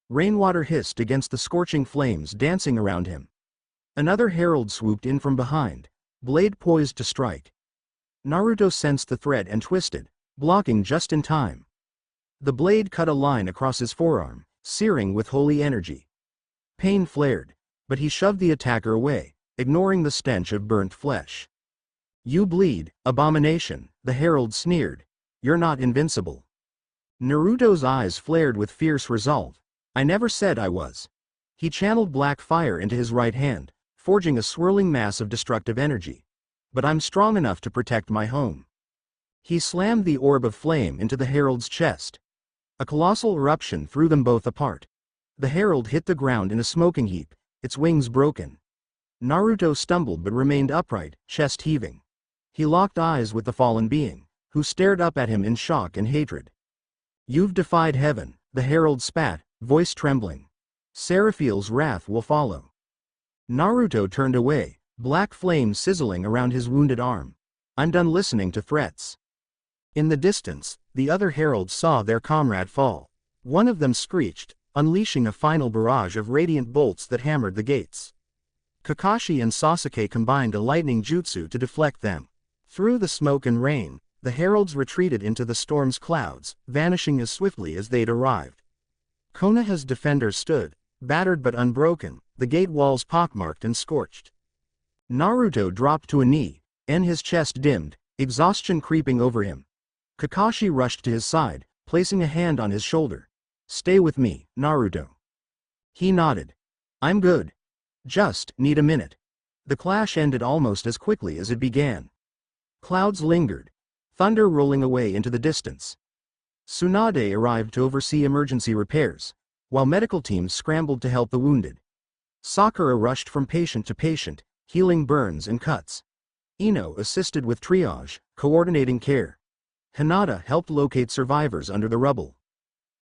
Rainwater hissed against the scorching flames dancing around him. Another herald swooped in from behind, blade poised to strike. Naruto sensed the threat and twisted, blocking just in time. The blade cut a line across his forearm, searing with holy energy. Pain flared, but he shoved the attacker away, ignoring the stench of burnt flesh. "You bleed, abomination," the herald sneered. "You're not invincible." Naruto's eyes flared with fierce resolve. "I never said I was." He channeled black fire into his right hand, forging a swirling mass of destructive energy. "But I'm strong enough to protect my home." He slammed the orb of flame into the herald's chest. A colossal eruption threw them both apart. The herald hit the ground in a smoking heap, its wings broken. Naruto stumbled but remained upright, chest heaving. He locked eyes with the fallen being, who stared up at him in shock and hatred. "You've defied heaven," the herald spat, voice trembling. "Seraphiel's wrath will follow." Naruto turned away, black flame sizzling around his wounded arm. "I'm done listening to threats." In the distance, the other heralds saw their comrade fall. One of them screeched, unleashing a final barrage of radiant bolts that hammered the gates. Kakashi and Sasuke combined a lightning jutsu to deflect them. Through the smoke and rain, the heralds retreated into the storm's clouds, vanishing as swiftly as they'd arrived. Konoha's defenders stood, battered but unbroken, the gate walls pockmarked and scorched. Naruto dropped to a knee, and his chest dimmed, exhaustion creeping over him. Kakashi rushed to his side, placing a hand on his shoulder. "Stay with me, Naruto." He nodded. "I'm good. Just need a minute." The clash ended almost as quickly as it began. Clouds lingered, thunder rolling away into the distance. Tsunade arrived to oversee emergency repairs, while medical teams scrambled to help the wounded. Sakura rushed from patient to patient, healing burns and cuts. Ino assisted with triage, coordinating care. Hinata helped locate survivors under the rubble.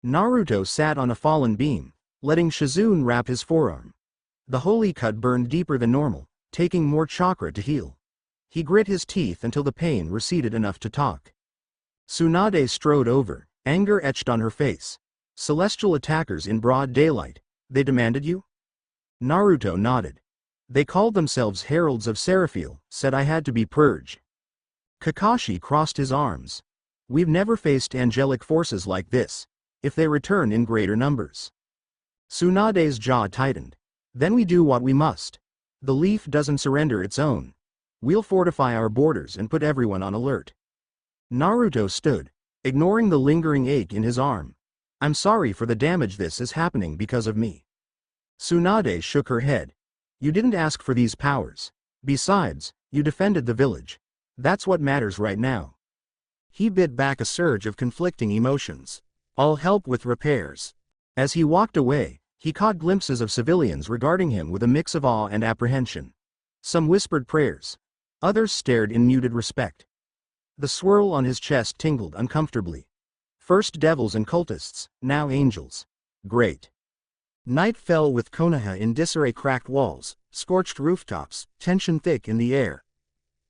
Naruto sat on a fallen beam, letting Shizune wrap his forearm. The holy cut burned deeper than normal, taking more chakra to heal. He grit his teeth until the pain receded enough to talk. Tsunade strode over, anger etched on her face. "Celestial attackers in broad daylight, they demanded you?" Naruto nodded. "They called themselves Heralds of Seraphiel, said I had to be purged." Kakashi crossed his arms. "We've never faced angelic forces like this. If they return in greater numbers." Tsunade's jaw tightened. "Then we do what we must. The leaf doesn't surrender its own. We'll fortify our borders and put everyone on alert." Naruto stood, ignoring the lingering ache in his arm. "I'm sorry for the damage. This is happening because of me." Tsunade shook her head. "You didn't ask for these powers. Besides, you defended the village. That's what matters right now." He bit back a surge of conflicting emotions. I'll help with repairs. As he walked away, he caught glimpses of civilians regarding him with a mix of awe and apprehension. Some whispered prayers. Others stared in muted respect. The swirl on his chest tingled uncomfortably. First devils and cultists, now angels. Great. Night fell with Konoha in disarray, cracked walls, scorched rooftops, tension thick in the air.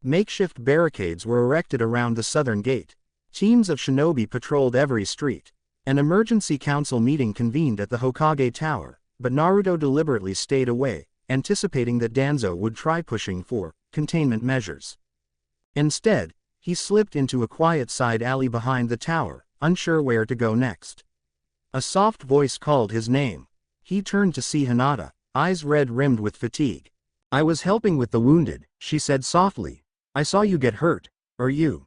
Makeshift barricades were erected around the southern gate. Teams of shinobi patrolled every street. An emergency council meeting convened at the Hokage Tower, but Naruto deliberately stayed away, anticipating that Danzo would try pushing for containment measures. Instead, he slipped into a quiet side alley behind the tower, unsure where to go next. A soft voice called his name. He turned to see Hinata, eyes red-rimmed with fatigue. "I was helping with the wounded," she said softly. "I saw you get hurt. Are you?"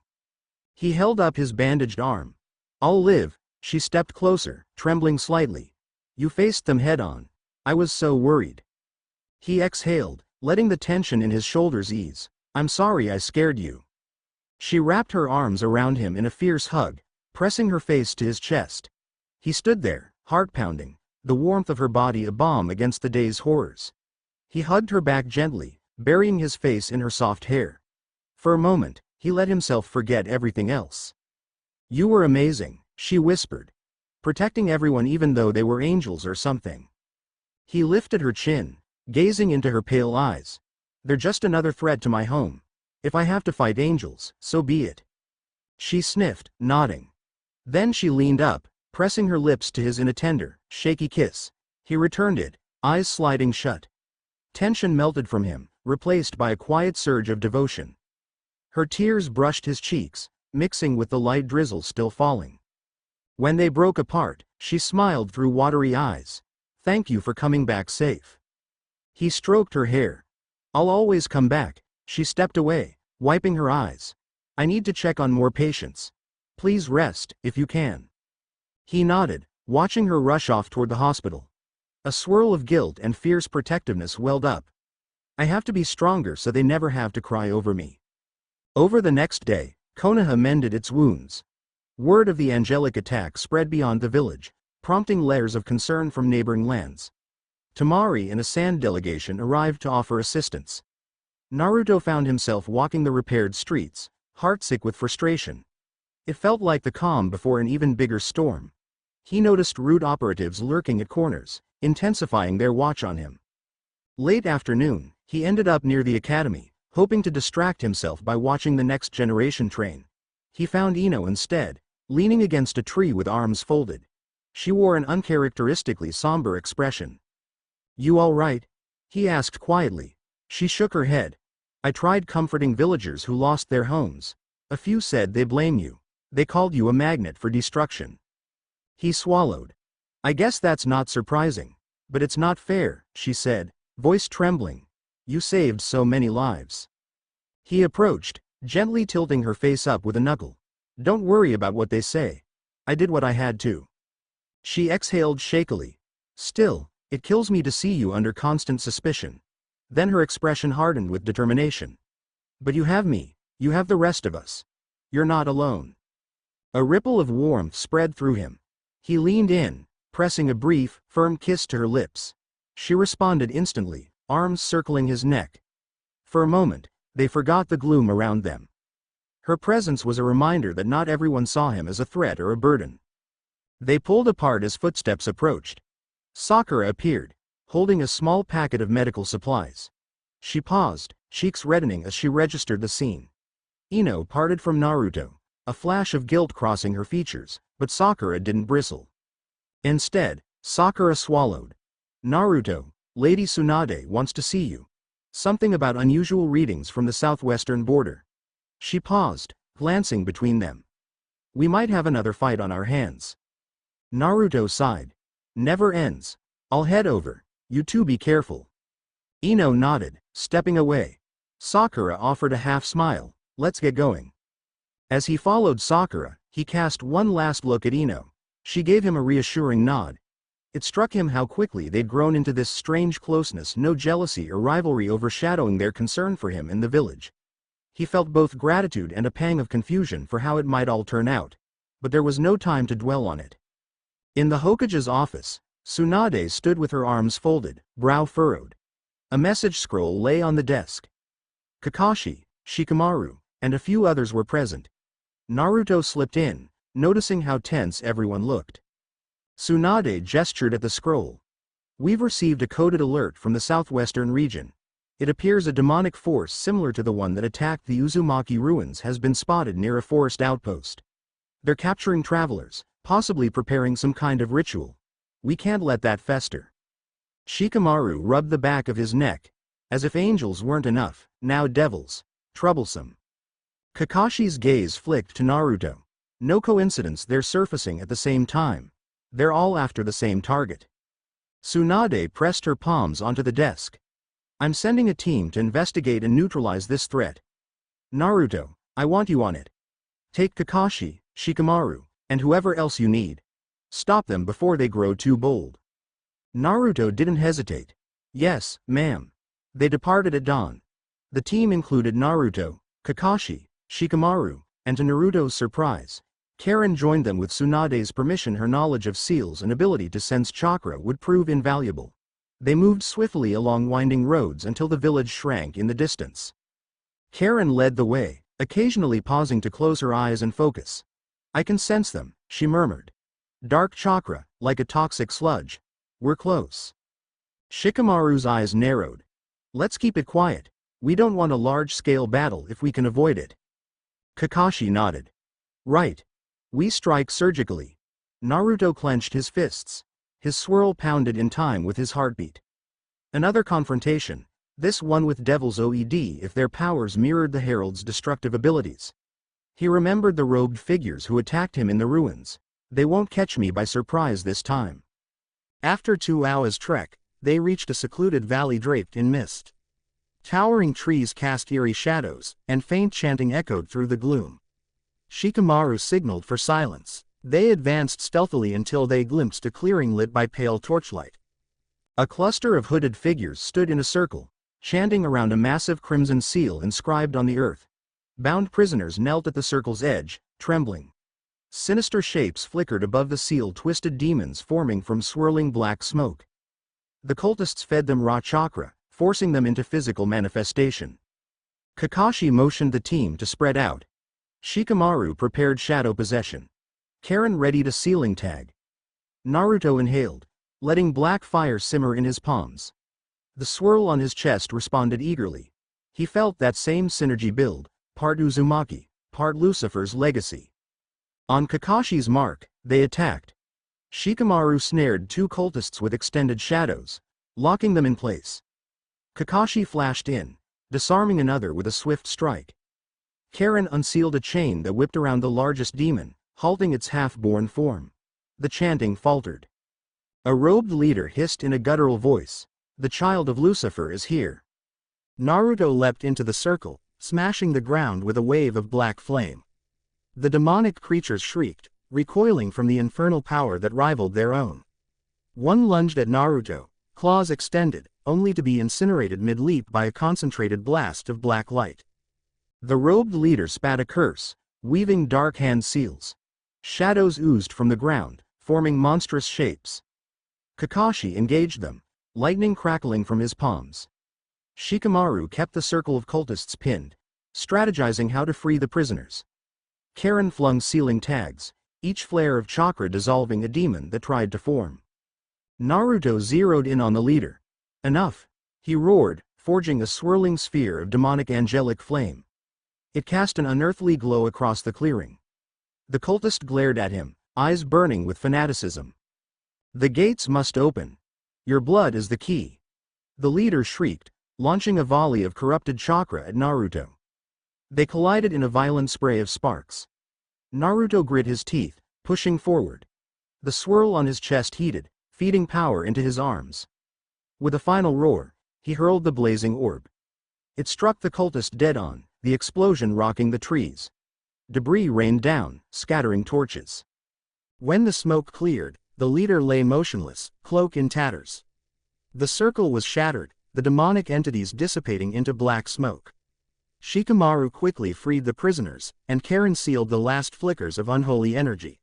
He held up his bandaged arm. "I'll live." She stepped closer, trembling slightly. "You faced them head-on. I was so worried." He exhaled, letting the tension in his shoulders ease. "I'm sorry I scared you." She wrapped her arms around him in a fierce hug, pressing her face to his chest. He stood there, heart pounding, the warmth of her body a balm against the day's horrors. He hugged her back gently, burying his face in her soft hair. For a moment, he let himself forget everything else. "You were amazing," she whispered. "Protecting everyone even though they were angels or something." He lifted her chin, gazing into her pale eyes. "They're just another threat to my home. If I have to fight angels, so be it." She sniffed, nodding. Then she leaned up, pressing her lips to his in a tender, shaky kiss. He returned it, eyes sliding shut. Tension melted from him, replaced by a quiet surge of devotion. Her tears brushed his cheeks, mixing with the light drizzle still falling. When they broke apart, she smiled through watery eyes. "Thank you for coming back safe." He stroked her hair. "I'll always come back." She stepped away, wiping her eyes. "I need to check on more patients. Please rest, if you can." He nodded, watching her rush off toward the hospital. A swirl of guilt and fierce protectiveness welled up. "I have to be stronger so they never have to cry over me." Over the next day, Konoha mended its wounds. Word of the angelic attack spread beyond the village, prompting layers of concern from neighboring lands. Tamari and a sand delegation arrived to offer assistance. Naruto found himself walking the repaired streets, heartsick with frustration. It felt like the calm before an even bigger storm. He noticed route operatives lurking at corners, intensifying their watch on him. Late afternoon, he ended up near the academy, hoping to distract himself by watching the next generation train. He found Ino instead, leaning against a tree with arms folded. She wore an uncharacteristically somber expression. "You all right?" he asked quietly. She shook her head. "I tried comforting villagers who lost their homes. A few said they blame you. They called you a magnet for destruction." He swallowed. "I guess that's not surprising. But it's not fair," she said, voice trembling. "You saved so many lives." He approached, gently tilting her face up with a knuckle. "Don't worry about what they say. I did what I had to." She exhaled shakily. "Still, it kills me to see you under constant suspicion." Then her expression hardened with determination. "But you have me, you have the rest of us. You're not alone." A ripple of warmth spread through him. He leaned in, pressing a brief, firm kiss to her lips. She responded instantly, arms circling his neck. For a moment, they forgot the gloom around them. Her presence was a reminder that not everyone saw him as a threat or a burden. They pulled apart as footsteps approached. Sakura appeared, holding a small packet of medical supplies. She paused, cheeks reddening as she registered the scene. Ino parted from Naruto, a flash of guilt crossing her features, but Sakura didn't bristle. Instead, Sakura swallowed. "Naruto, Lady Tsunade wants to see you. Something about unusual readings from the southwestern border." She paused, glancing between them. "We might have another fight on our hands." Naruto sighed. "Never ends. I'll head over. You two be careful." Ino nodded, stepping away. Sakura offered a half smile. "Let's get going." As he followed Sakura, he cast one last look at Ino. She gave him a reassuring nod. It struck him how quickly they'd grown into this strange closeness, no jealousy or rivalry overshadowing their concern for him in the village. He felt both gratitude and a pang of confusion for how it might all turn out. But there was no time to dwell on it. In the Hokage's office, Tsunade stood with her arms folded, brow furrowed. A message scroll lay on the desk. Kakashi, Shikamaru, and a few others were present. Naruto slipped in, noticing how tense everyone looked. Tsunade gestured at the scroll. We've received a coded alert from the southwestern region. It appears a demonic force similar to the one that attacked the Uzumaki ruins has been spotted near a forest outpost. They're capturing travelers, possibly preparing some kind of ritual. We can't let that fester. Shikamaru rubbed the back of his neck. As if angels weren't enough, now devils. Troublesome. Kakashi's gaze flicked to Naruto. No coincidence they're surfacing at the same time. They're all after the same target. Tsunade pressed her palms onto the desk. I'm sending a team to investigate and neutralize this threat. Naruto, I want you on it. Take Kakashi, Shikamaru, and whoever else you need. Stop them before they grow too bold. Naruto didn't hesitate. Yes, ma'am. They departed at dawn. The team included Naruto, Kakashi, Shikamaru, and to Naruto's surprise, Karen joined them with Tsunade's permission. Her knowledge of seals and ability to sense chakra would prove invaluable. They moved swiftly along winding roads until the village shrank in the distance. Karen led the way, occasionally pausing to close her eyes and focus. I can sense them, she murmured. Dark chakra, like a toxic sludge. We're close. Shikamaru's eyes narrowed. Let's keep it quiet. We don't want a large-scale battle if we can avoid it. Kakashi nodded. Right. We strike surgically. Naruto clenched his fists. His swirl pounded in time with his heartbeat. Another confrontation, this one with Devil's OED if their powers mirrored the Herald's destructive abilities. He remembered the robed figures who attacked him in the ruins. They won't catch me by surprise this time. After 2 hours' trek, they reached a secluded valley draped in mist. Towering trees cast eerie shadows, and faint chanting echoed through the gloom. Shikamaru signaled for silence. They advanced stealthily until they glimpsed a clearing lit by pale torchlight. A cluster of hooded figures stood in a circle, chanting around a massive crimson seal inscribed on the earth. Bound prisoners knelt at the circle's edge, trembling. Sinister shapes flickered above the seal, twisted demons forming from swirling black smoke. The cultists fed them raw chakra, forcing them into physical manifestation. Kakashi motioned the team to spread out. Shikamaru prepared shadow possession. Karen readied a sealing tag. Naruto inhaled, letting black fire simmer in his palms. The swirl on his chest responded eagerly. He felt that same synergy build, part Uzumaki, part Lucifer's legacy. On Kakashi's mark, they attacked. Shikamaru snared 2 cultists with extended shadows, locking them in place. Kakashi flashed in, disarming another with a swift strike. Karen unsealed a chain that whipped around the largest demon, halting its half-born form. The chanting faltered. A robed leader hissed in a guttural voice, "The child of Lucifer is here." Naruto leapt into the circle, smashing the ground with a wave of black flame. The demonic creatures shrieked, recoiling from the infernal power that rivaled their own. One lunged at Naruto, claws extended, only to be incinerated mid-leap by a concentrated blast of black light. The robed leader spat a curse, weaving dark hand seals. Shadows oozed from the ground, forming monstrous shapes. Kakashi engaged them, lightning crackling from his palms. Shikamaru kept the circle of cultists pinned, strategizing how to free the prisoners. Karen flung sealing tags, each flare of chakra dissolving a demon that tried to form. Naruto zeroed in on the leader. Enough, he roared, forging a swirling sphere of demonic angelic flame. It cast an unearthly glow across the clearing. The cultist glared at him, eyes burning with fanaticism. The gates must open. Your blood is the key. The leader shrieked, launching a volley of corrupted chakra at Naruto. They collided in a violent spray of sparks. Naruto grit his teeth, pushing forward. The swirl on his chest heated, feeding power into his arms. With a final roar, he hurled the blazing orb. It struck the cultist dead on, the explosion rocking the trees. Debris rained down, scattering torches. When the smoke cleared, the leader lay motionless, cloak in tatters. The circle was shattered, the demonic entities dissipating into black smoke. Shikamaru quickly freed the prisoners, and Karen sealed the last flickers of unholy energy.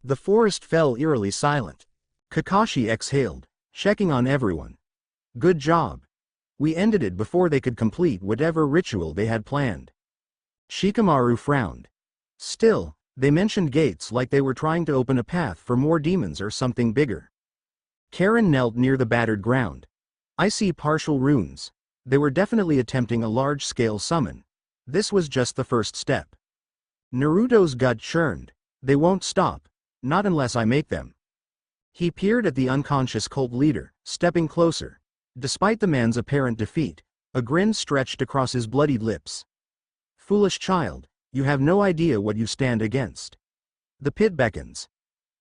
The forest fell eerily silent. Kakashi exhaled, checking on everyone. Good job. We ended it before they could complete whatever ritual they had planned. Shikamaru frowned. Still, they mentioned gates like they were trying to open a path for more demons or something bigger. Karen knelt near the battered ground. I see partial runes. They were definitely attempting a large-scale summon. This was just the first step. Naruto's gut churned. They won't stop. Not unless I make them. He peered at the unconscious cult leader, stepping closer. Despite the man's apparent defeat, a grin stretched across his bloodied lips. Foolish child, you have no idea what you stand against. The pit beckons.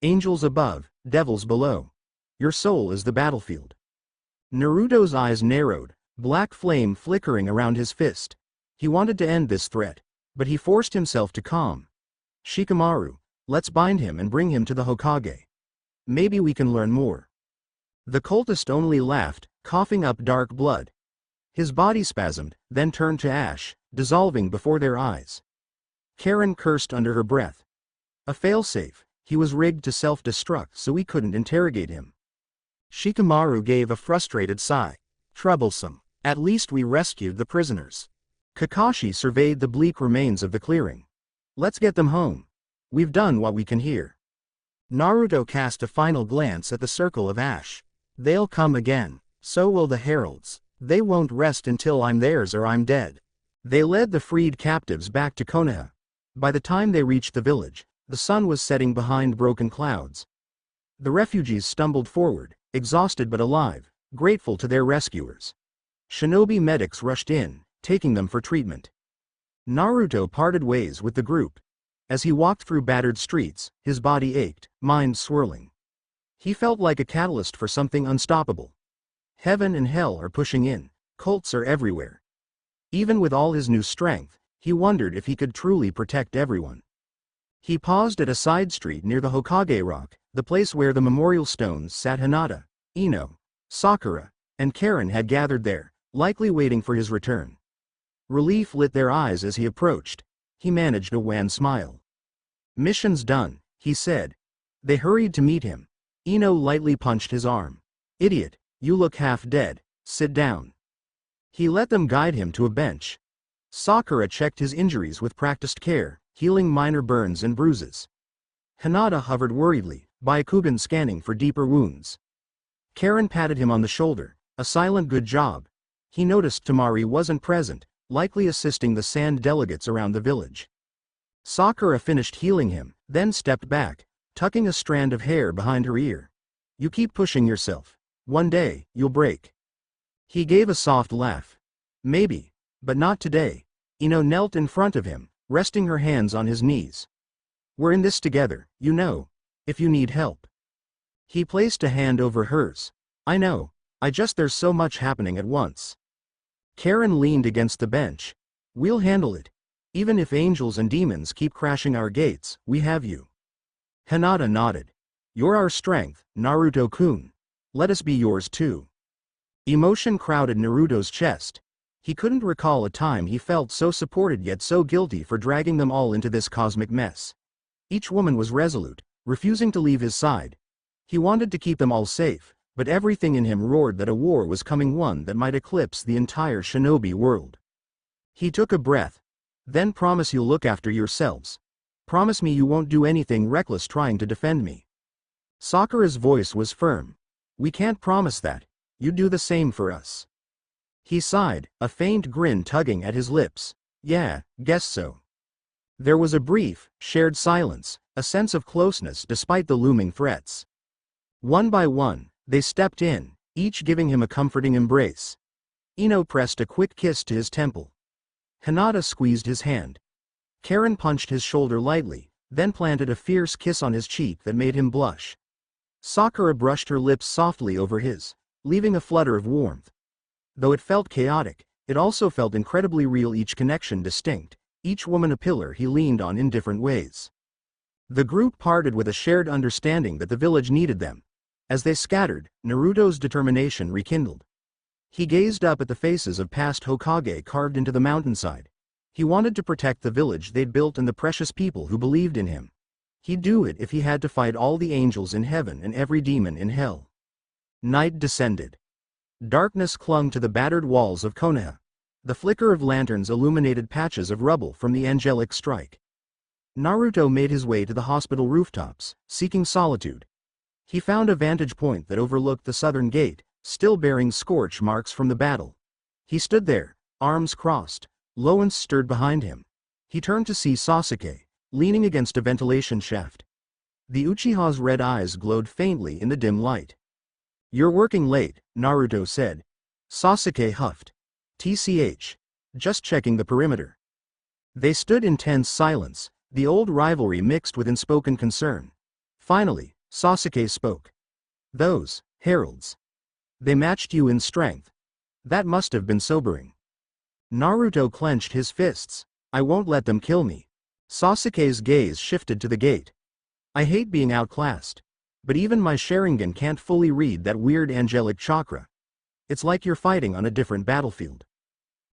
Angels above, devils below. Your soul is the battlefield. Naruto's eyes narrowed, black flame flickering around his fist. He wanted to end this threat, but he forced himself to calm. Shikamaru, let's bind him and bring him to the Hokage. Maybe we can learn more. The cultist only laughed, coughing up dark blood. His body spasmed, then turned to ash, dissolving before their eyes. Karen cursed under her breath. A failsafe, he was rigged to self-destruct so we couldn't interrogate him. Shikamaru gave a frustrated sigh. Troublesome. At least we rescued the prisoners. Kakashi surveyed the bleak remains of the clearing. Let's get them home. We've done what we can here. Naruto cast a final glance at the circle of ash. They'll come again. So will the heralds. They won't rest until I'm theirs or I'm dead. They led the freed captives back to Konoha. By the time they reached the village, the sun was setting behind broken clouds. The refugees stumbled forward, exhausted but alive, grateful to their rescuers. Shinobi medics rushed in, taking them for treatment. Naruto parted ways with the group. As he walked through battered streets, his body ached, mind swirling. He felt like a catalyst for something unstoppable. Heaven and hell are pushing in, cults are everywhere. Even with all his new strength, he wondered if he could truly protect everyone. He paused at a side street near the Hokage Rock, the place where the memorial stones sat. Hinata, Ino, Sakura, and Karen had gathered there, likely waiting for his return. Relief lit their eyes as he approached. He managed a wan smile. Mission's done, he said. They hurried to meet him. Ino lightly punched his arm. Idiot, you look half dead, sit down. He let them guide him to a bench. Sakura checked his injuries with practiced care, healing minor burns and bruises. Hinata hovered worriedly, Byakugan scanning for deeper wounds. Karen patted him on the shoulder, a silent good job. He noticed Tamari wasn't present, likely assisting the sand delegates around the village. Sakura finished healing him, then stepped back, tucking a strand of hair behind her ear. You keep pushing yourself. One day, you'll break. He gave a soft laugh. Maybe, but not today. Ino knelt in front of him, resting her hands on his knees. We're in this together, you know. If you need help. He placed a hand over hers. I know. There's so much happening at once. Karen leaned against the bench. We'll handle it. Even if angels and demons keep crashing our gates, we have you. Hinata nodded. You're our strength, Naruto-kun. Let us be yours too. Emotion crowded Naruto's chest. He couldn't recall a time he felt so supported yet so guilty for dragging them all into this cosmic mess. Each woman was resolute, refusing to leave his side. He wanted to keep them all safe, but everything in him roared that a war was coming, one that might eclipse the entire shinobi world. He took a breath. Then promise you'll look after yourselves. Promise me you won't do anything reckless trying to defend me. Sakura's voice was firm. We can't promise that. You do the same for us. He sighed, a faint grin tugging at his lips. Yeah, guess so. There was a brief, shared silence, a sense of closeness despite the looming threats. One by one, they stepped in, each giving him a comforting embrace. Ino pressed a quick kiss to his temple. Hinata squeezed his hand. Karen punched his shoulder lightly, then planted a fierce kiss on his cheek that made him blush. Sakura brushed her lips softly over his, leaving a flutter of warmth. Though it felt chaotic, it also felt incredibly real, each connection distinct, each woman a pillar he leaned on in different ways. The group parted with a shared understanding that the village needed them. As they scattered, Naruto's determination rekindled. He gazed up at the faces of past Hokage carved into the mountainside. He wanted to protect the village they'd built and the precious people who believed in him. He'd do it if he had to fight all the angels in heaven and every demon in hell. Night descended. Darkness clung to the battered walls of Konoha. The flicker of lanterns illuminated patches of rubble from the angelic strike. Naruto made his way to the hospital rooftops, seeking solitude. He found a vantage point that overlooked the southern gate, still bearing scorch marks from the battle. He stood there, arms crossed. Loans stirred behind him. He turned to see Sasuke, leaning against a ventilation shaft. The Uchiha's red eyes glowed faintly in the dim light. "You're working late," Naruto said. Sasuke huffed. "TCH. Just checking the perimeter." They stood in tense silence, the old rivalry mixed with unspoken concern. Finally, Sasuke spoke. "Those heralds. They matched you in strength. That must have been sobering." Naruto clenched his fists. "I won't let them kill me." Sasuke's gaze shifted to the gate. "I hate being outclassed. But even my Sharingan can't fully read that weird angelic chakra. It's like you're fighting on a different battlefield."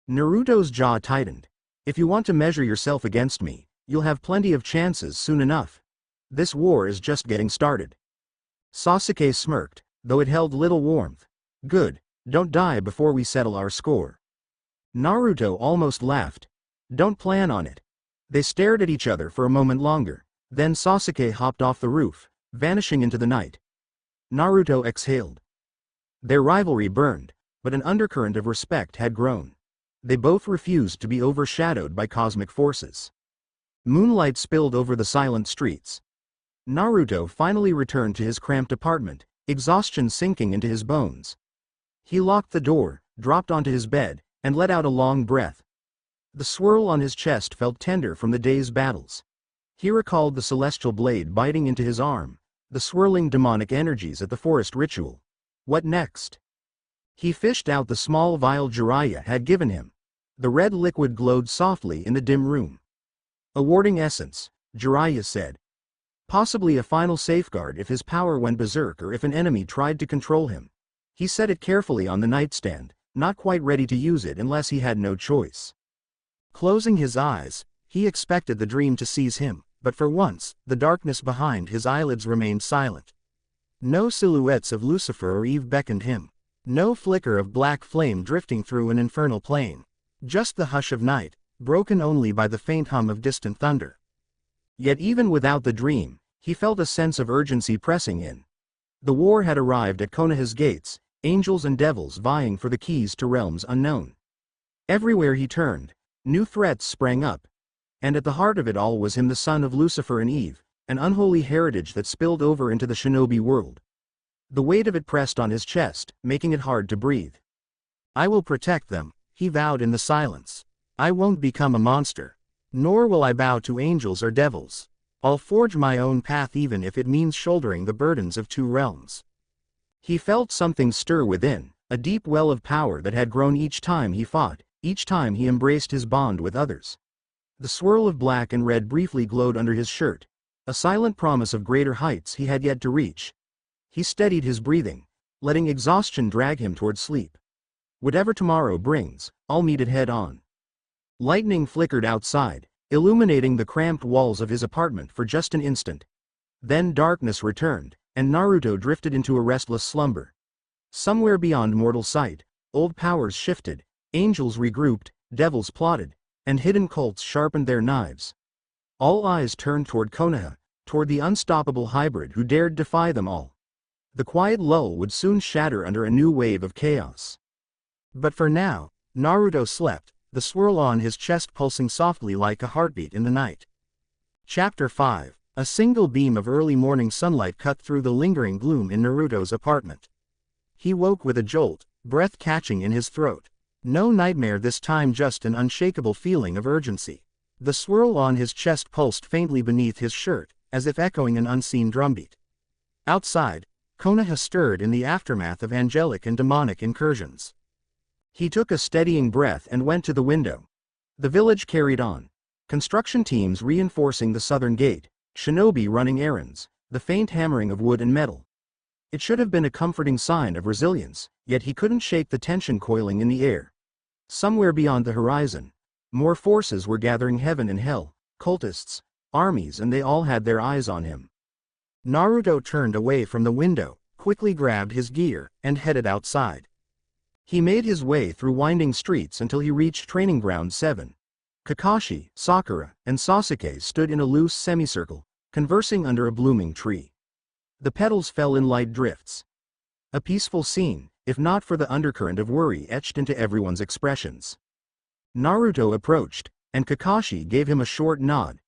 Naruto's jaw tightened. "If you want to measure yourself against me, you'll have plenty of chances soon enough. This war is just getting started." Sasuke smirked, though it held little warmth. "Good, don't die before we settle our score." Naruto almost laughed. "Don't plan on it." They stared at each other for a moment longer, then Sasuke hopped off the roof, vanishing into the night. Naruto exhaled. Their rivalry burned, but an undercurrent of respect had grown. They both refused to be overshadowed by cosmic forces. Moonlight spilled over the silent streets. Naruto finally returned to his cramped apartment, exhaustion sinking into his bones. He locked the door, dropped onto his bed, and let out a long breath. The swirl on his chest felt tender from the day's battles. He recalled the celestial blade biting into his arm, the swirling demonic energies at the forest ritual. What next? He fished out the small vial Jiraiya had given him. The red liquid glowed softly in the dim room. "A warding essence," Jiraiya said. "Possibly a final safeguard if his power went berserk or if an enemy tried to control him." He set it carefully on the nightstand, not quite ready to use it unless he had no choice. Closing his eyes, he expected the dream to seize him, but for once, the darkness behind his eyelids remained silent. No silhouettes of Lucifer or Eve beckoned him. No flicker of black flame drifting through an infernal plane. Just the hush of night, broken only by the faint hum of distant thunder. Yet even without the dream, he felt a sense of urgency pressing in. The war had arrived at Konoha's gates, angels and devils vying for the keys to realms unknown. Everywhere he turned, new threats sprang up. And at the heart of it all was him, the son of Lucifer and Eve, an unholy heritage that spilled over into the shinobi world. The weight of it pressed on his chest, making it hard to breathe. "I will protect them," he vowed in the silence. "I won't become a monster. Nor will I bow to angels or devils. I'll forge my own path even if it means shouldering the burdens of two realms." He felt something stir within, a deep well of power that had grown each time he fought, each time he embraced his bond with others. The swirl of black and red briefly glowed under his shirt, a silent promise of greater heights he had yet to reach. He steadied his breathing, letting exhaustion drag him toward sleep. Whatever tomorrow brings, I'll meet it head on. Lightning flickered outside, illuminating the cramped walls of his apartment for just an instant. Then darkness returned, and Naruto drifted into a restless slumber. Somewhere beyond mortal sight, old powers shifted, angels regrouped, devils plotted, and hidden cults sharpened their knives. All eyes turned toward Konoha, toward the unstoppable hybrid who dared defy them all. The quiet lull would soon shatter under a new wave of chaos. But for now, Naruto slept, the swirl on his chest pulsing softly like a heartbeat in the night. Chapter 5. A single beam of early morning sunlight cut through the lingering gloom in Naruto's apartment. He woke with a jolt, breath catching in his throat. No nightmare this time, just an unshakable feeling of urgency. The swirl on his chest pulsed faintly beneath his shirt, as if echoing an unseen drumbeat. Outside, Konoha stirred in the aftermath of angelic and demonic incursions. He took a steadying breath and went to the window. The village carried on. Construction teams reinforcing the southern gate, shinobi running errands, the faint hammering of wood and metal. It should have been a comforting sign of resilience, yet he couldn't shake the tension coiling in the air. Somewhere beyond the horizon, more forces were gathering, heaven and hell, cultists, armies, and they all had their eyes on him. Naruto turned away from the window, quickly grabbed his gear, and headed outside. He made his way through winding streets until he reached Training Ground 7. Kakashi, Sakura, and Sasuke stood in a loose semicircle, conversing under a blooming tree. The petals fell in light drifts. A peaceful scene, if not for the undercurrent of worry etched into everyone's expressions. Naruto approached, and Kakashi gave him a short nod.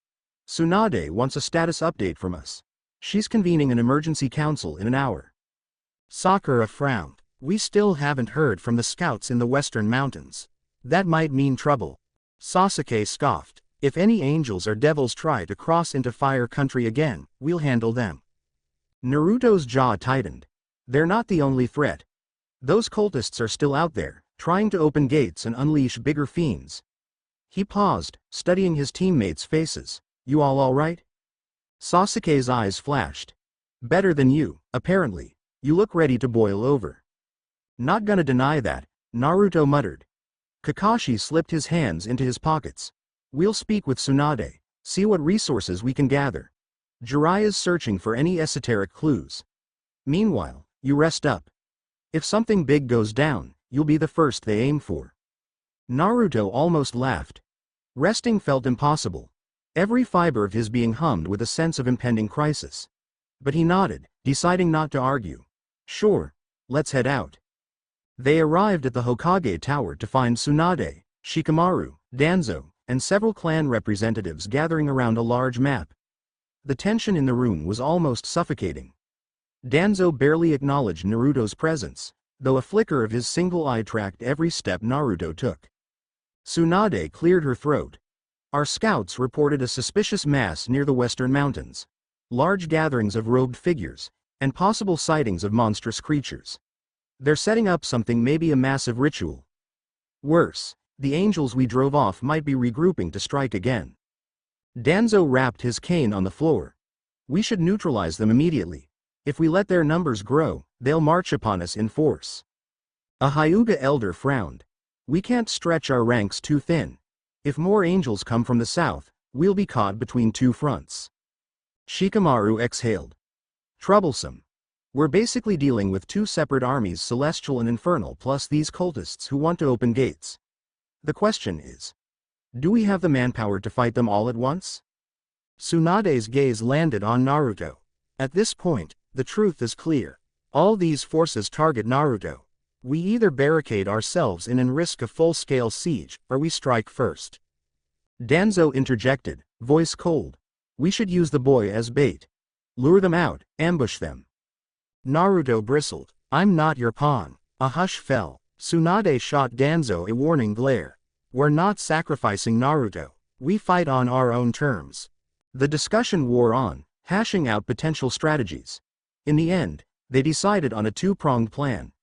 "Tsunade wants a status update from us. She's convening an emergency council in an hour." Sakura frowned. "We still haven't heard from the scouts in the Western Mountains. That might mean trouble." Sasuke scoffed. "If any angels or devils try to cross into Fire Country again, we'll handle them." Naruto's jaw tightened. They're not the only threat. Those cultists are still out there, trying to open gates and unleash bigger fiends. He paused, studying his teammates' faces. "You all right?" Sasuke's eyes flashed. "Better than you, apparently. You look ready to boil over." "Not gonna deny that," Naruto muttered. Kakashi slipped his hands into his pockets. "We'll speak with Tsunade, see what resources we can gather. Jiraiya's searching for any esoteric clues. Meanwhile, you rest up. If something big goes down, you'll be the first they aim for." Naruto almost laughed. Resting felt impossible. Every fiber of his being hummed with a sense of impending crisis. But he nodded, deciding not to argue. "Sure, let's head out." They arrived at the Hokage Tower to find Tsunade, Shikamaru, Danzo, and several clan representatives gathering around a large map. The tension in the room was almost suffocating. Danzo barely acknowledged Naruto's presence, though a flicker of his single eye tracked every step Naruto took. Tsunade cleared her throat. "Our scouts reported a suspicious mass near the Western Mountains. Large gatherings of robed figures, and possible sightings of monstrous creatures. They're setting up something, maybe a massive ritual. Worse, the angels we drove off might be regrouping to strike again." Danzo rapped his cane on the floor. "We should neutralize them immediately. If we let their numbers grow, they'll march upon us in force." A Hyuga elder frowned. "We can't stretch our ranks too thin. If more angels come from the south, we'll be caught between two fronts." Shikamaru exhaled. "Troublesome. We're basically dealing with two separate armies, celestial and infernal, plus these cultists who want to open gates. The question is, do we have the manpower to fight them all at once?" Tsunade's gaze landed on Naruto. "At this point, the truth is clear. All these forces target Naruto. We either barricade ourselves in and risk a full-scale siege, or we strike first." Danzo interjected, voice cold. "We should use the boy as bait. Lure them out, ambush them." Naruto bristled. "I'm not your pawn." A hush fell. Tsunade shot Danzo a warning glare. "We're not sacrificing Naruto. We fight on our own terms." The discussion wore on, hashing out potential strategies. In the end, they decided on a two-pronged plan.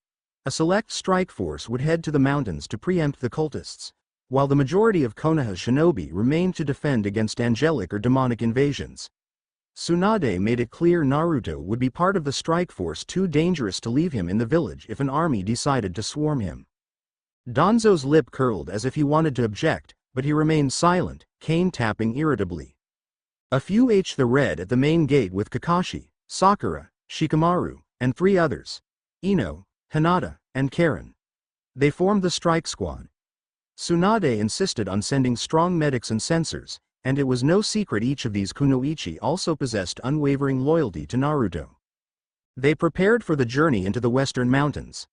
A select strike force would head to the mountains to preempt the cultists, while the majority of Konoha shinobi remained to defend against angelic or demonic invasions. Tsunade made it clear Naruto would be part of the strike force, too dangerous to leave him in the village if an army decided to swarm him. Danzo's lip curled as if he wanted to object, but he remained silent, cane tapping irritably. A few H the red at the main gate with Kakashi, Sakura, Shikamaru, and three others, Ino, Hinata, and Karen. They formed the strike squad. Tsunade insisted on sending strong medics and sensors, and it was no secret each of these kunoichi also possessed unwavering loyalty to Naruto. They prepared for the journey into the Western Mountains.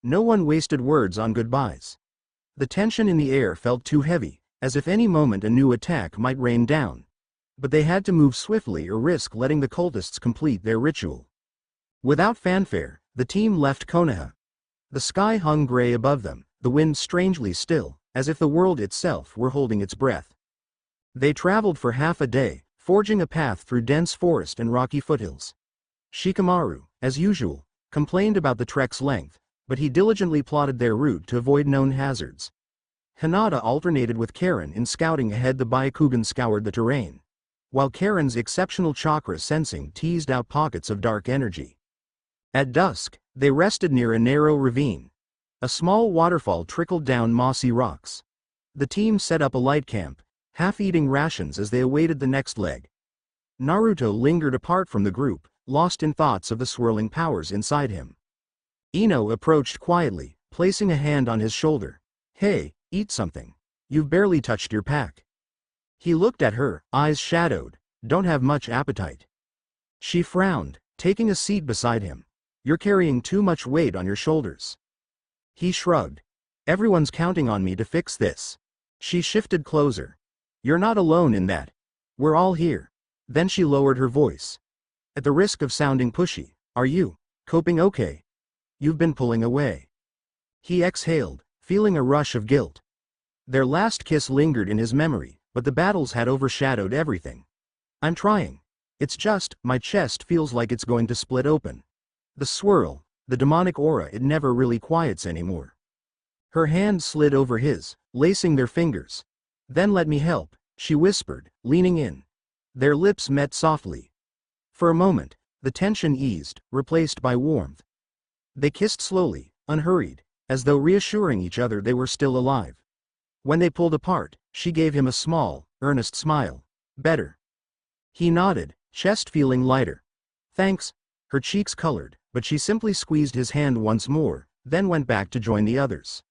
No one wasted words on goodbyes. The tension in the air felt too heavy, as if any moment a new attack might rain down. But they had to move swiftly or risk letting the cultists complete their ritual. Without fanfare, the team left Konoha. The sky hung gray above them, the wind strangely still, as if the world itself were holding its breath. They traveled for half a day, forging a path through dense forest and rocky foothills. Shikamaru, as usual, complained about the trek's length, but he diligently plotted their route to avoid known hazards. Hinata alternated with Karen in scouting ahead. The Byakugan scoured the terrain, while Karen's exceptional chakra sensing teased out pockets of dark energy. At dusk, they rested near a narrow ravine. A small waterfall trickled down mossy rocks. The team set up a light camp, half eating rations as they awaited the next leg, Naruto lingered apart from the group, lost in thoughts of the swirling powers inside him. Ino approached quietly, placing a hand on his shoulder. "Hey, eat something. You've barely touched your pack." He looked at her, eyes shadowed. "Don't have much appetite." She frowned, taking a seat beside him. "You're carrying too much weight on your shoulders." He shrugged. "Everyone's counting on me to fix this." She shifted closer. "You're not alone in that. We're all here." Then she lowered her voice. "At the risk of sounding pushy, are you coping okay? You've been pulling away." He exhaled, feeling a rush of guilt. Their last kiss lingered in his memory, but the battles had overshadowed everything. "I'm trying. It's just, my chest feels like it's going to split open. The swirl, the demonic aura, it never really quiets anymore." Her hand slid over his, lacing their fingers. "Then let me help," she whispered, leaning in. Their lips met softly. For a moment, the tension eased, replaced by warmth. They kissed slowly, unhurried, as though reassuring each other they were still alive. When they pulled apart, she gave him a small, earnest smile. "Better." He nodded, chest feeling lighter. "Thanks." Her cheeks colored, but she simply squeezed his hand once more, then went back to join the others.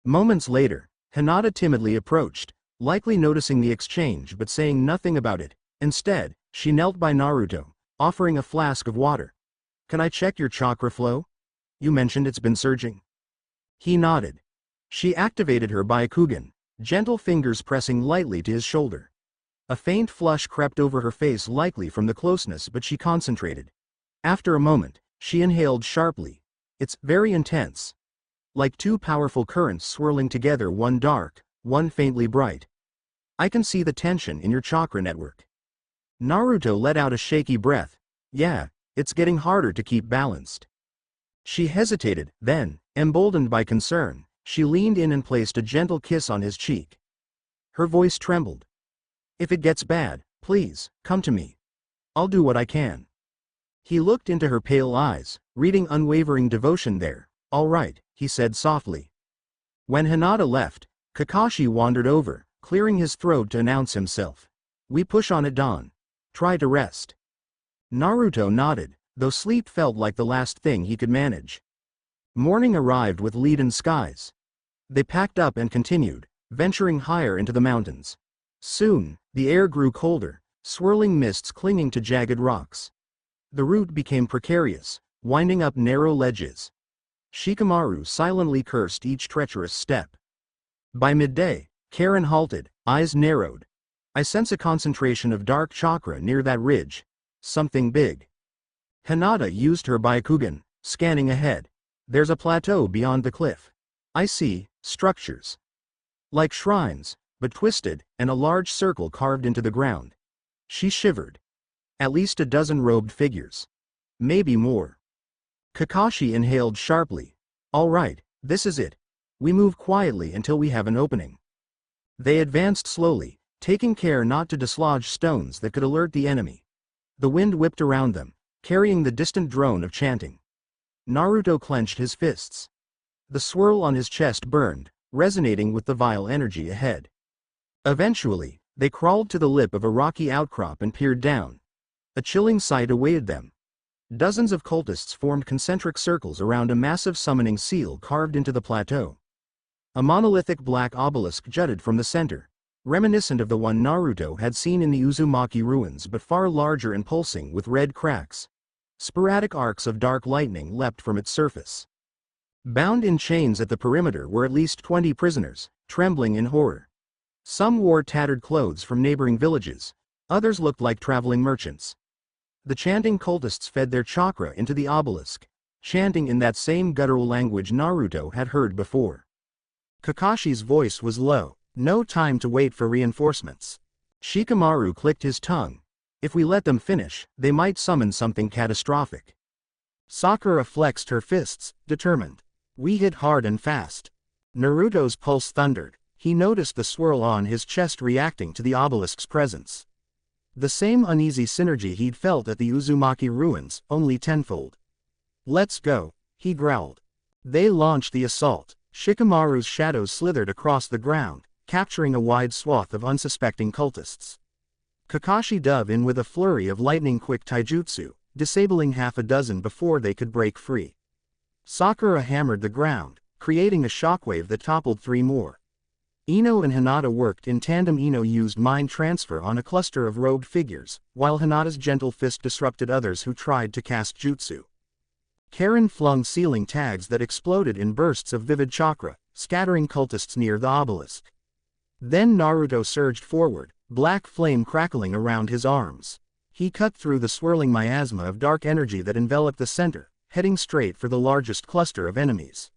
Moments later, Hinata timidly approached, likely noticing the exchange but saying nothing about it. Instead, she knelt by Naruto, offering a flask of water. "Can I check your chakra flow? You mentioned it's been surging." He nodded. She activated her Byakugan, gentle fingers pressing lightly to his shoulder. A faint flush crept over her face, likely from the closeness, but she concentrated. After a moment, she inhaled sharply. "It's very intense. Like two powerful currents swirling together, one dark, one faintly bright. I can see the tension in your chakra network." Naruto let out a shaky breath. "Yeah, it's getting harder to keep balanced." She hesitated, then, emboldened by concern, she leaned in and placed a gentle kiss on his cheek. Her voice trembled. "If it gets bad, please, come to me. I'll do what I can." He looked into her pale eyes, reading unwavering devotion there. "All right," he said softly. When Hinata left, Kakashi wandered over, clearing his throat to announce himself. "We push on at dawn. Try to rest." Naruto nodded, though sleep felt like the last thing he could manage. Morning arrived with leaden skies. They packed up and continued, venturing higher into the mountains. Soon, the air grew colder, swirling mists clinging to jagged rocks. The route became precarious, winding up narrow ledges. Shikamaru silently cursed each treacherous step. By midday, Karen halted, eyes narrowed. "I sense a concentration of dark chakra near that ridge. Something big." Hinata used her Byakugan, scanning ahead. "There's a plateau beyond the cliff. I see structures. Like shrines, but twisted, and a large circle carved into the ground." She shivered. "At least a dozen robed figures. Maybe more." Kakashi inhaled sharply. "All right, this is it. We move quietly until we have an opening." They advanced slowly, taking care not to dislodge stones that could alert the enemy. The wind whipped around them, carrying the distant drone of chanting. Naruto clenched his fists. The swirl on his chest burned, resonating with the vile energy ahead. Eventually, they crawled to the lip of a rocky outcrop and peered down. A chilling sight awaited them. Dozens of cultists formed concentric circles around a massive summoning seal carved into the plateau. A monolithic black obelisk jutted from the center, reminiscent of the one Naruto had seen in the Uzumaki ruins, but far larger and pulsing with red cracks. Sporadic arcs of dark lightning leapt from its surface. Bound in chains at the perimeter were at least 20 prisoners, trembling in horror. Some wore tattered clothes from neighboring villages, others looked like traveling merchants. The chanting cultists fed their chakra into the obelisk, chanting in that same guttural language Naruto had heard before. Kakashi's voice was low. "No time to wait for reinforcements." Shikamaru clicked his tongue. "If we let them finish, they might summon something catastrophic." Sakura flexed her fists, determined. "We hit hard and fast." Naruto's pulse thundered. He noticed the swirl on his chest reacting to the obelisk's presence. The same uneasy synergy he'd felt at the Uzumaki ruins, only tenfold. "Let's go," he growled. They launched the assault. Shikamaru's shadow slithered across the ground, capturing a wide swath of unsuspecting cultists. Kakashi dove in with a flurry of lightning-quick taijutsu, disabling half a dozen before they could break free. Sakura hammered the ground, creating a shockwave that toppled 3 more. Ino and Hinata worked in tandem. Ino used mind transfer on a cluster of robed figures, while Hinata's gentle fist disrupted others who tried to cast jutsu. Karen flung ceiling tags that exploded in bursts of vivid chakra, scattering cultists near the obelisk. Then Naruto surged forward, black flame crackling around his arms. He cut through the swirling miasma of dark energy that enveloped the center, heading straight for the largest cluster of enemies.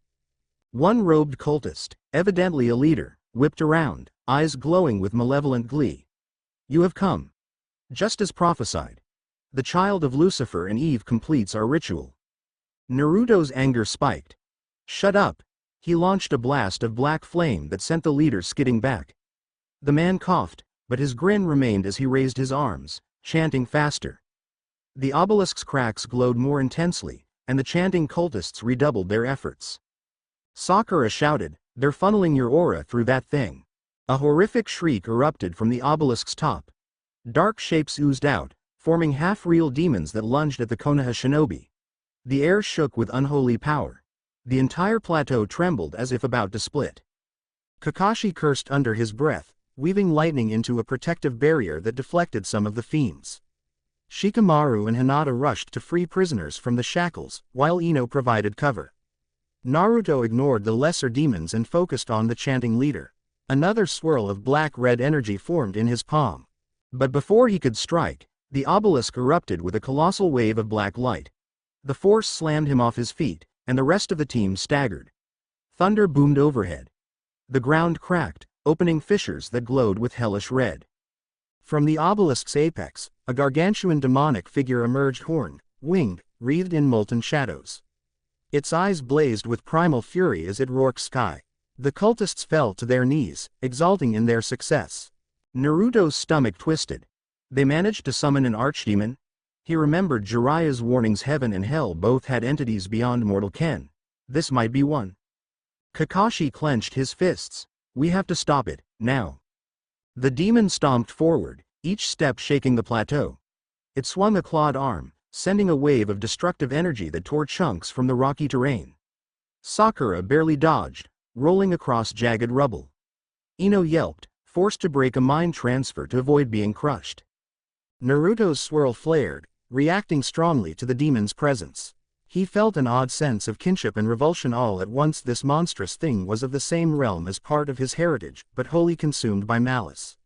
One robed cultist, evidently a leader, whipped around, eyes glowing with malevolent glee. "You have come. Just as prophesied. The child of Lucifer and Eve completes our ritual." Naruto's anger spiked. "Shut up." He launched a blast of black flame that sent the leader skidding back. The man coughed, but his grin remained as he raised his arms, chanting faster. The obelisk's cracks glowed more intensely, and the chanting cultists redoubled their efforts. Sakura shouted, "They're funneling your aura through that thing." A horrific shriek erupted from the obelisk's top. Dark shapes oozed out, forming half-real demons that lunged at the Konoha shinobi. The air shook with unholy power. The entire plateau trembled as if about to split. Kakashi cursed under his breath, weaving lightning into a protective barrier that deflected some of the fiends. Shikamaru and Hinata rushed to free prisoners from the shackles, while Ino provided cover. Naruto ignored the lesser demons and focused on the chanting leader. Another swirl of black-red energy formed in his palm. But before he could strike, the obelisk erupted with a colossal wave of black light. The force slammed him off his feet, and the rest of the team staggered. Thunder boomed overhead. The ground cracked, opening fissures that glowed with hellish red. From the obelisk's apex, a gargantuan demonic figure emerged, horned, winged, wreathed in molten shadows. Its eyes blazed with primal fury as it roared sky. The cultists fell to their knees, exulting in their success. Naruto's stomach twisted. They managed to summon an archdemon? He remembered Jiraiya's warnings. Heaven and hell both had entities beyond mortal ken. This might be one. Kakashi clenched his fists. "We have to stop it, now." The demon stomped forward, each step shaking the plateau. It swung a clawed arm, sending a wave of destructive energy that tore chunks from the rocky terrain. Sakura barely dodged, rolling across jagged rubble. Ino yelped, forced to break a mind transfer to avoid being crushed. Naruto's swirl flared, reacting strongly to the demon's presence. He felt an odd sense of kinship and revulsion all at once. This monstrous thing was of the same realm as part of his heritage, but wholly consumed by malice.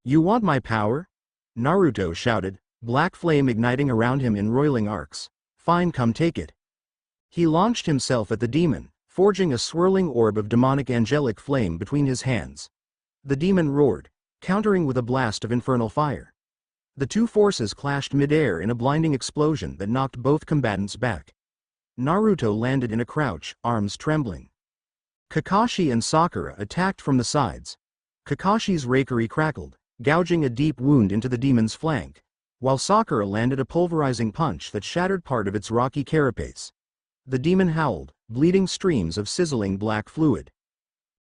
"You want my power?" Naruto shouted, black flame igniting around him in roiling arcs. "Fine, come take it." He launched himself at the demon, forging a swirling orb of demonic angelic flame between his hands. The demon roared, countering with a blast of infernal fire. The two forces clashed midair in a blinding explosion that knocked both combatants back. Naruto landed in a crouch, arms trembling. Kakashi and Sakura attacked from the sides. Kakashi's rakery crackled, gouging a deep wound into the demon's flank, while Sakura landed a pulverizing punch that shattered part of its rocky carapace. The demon howled, bleeding streams of sizzling black fluid.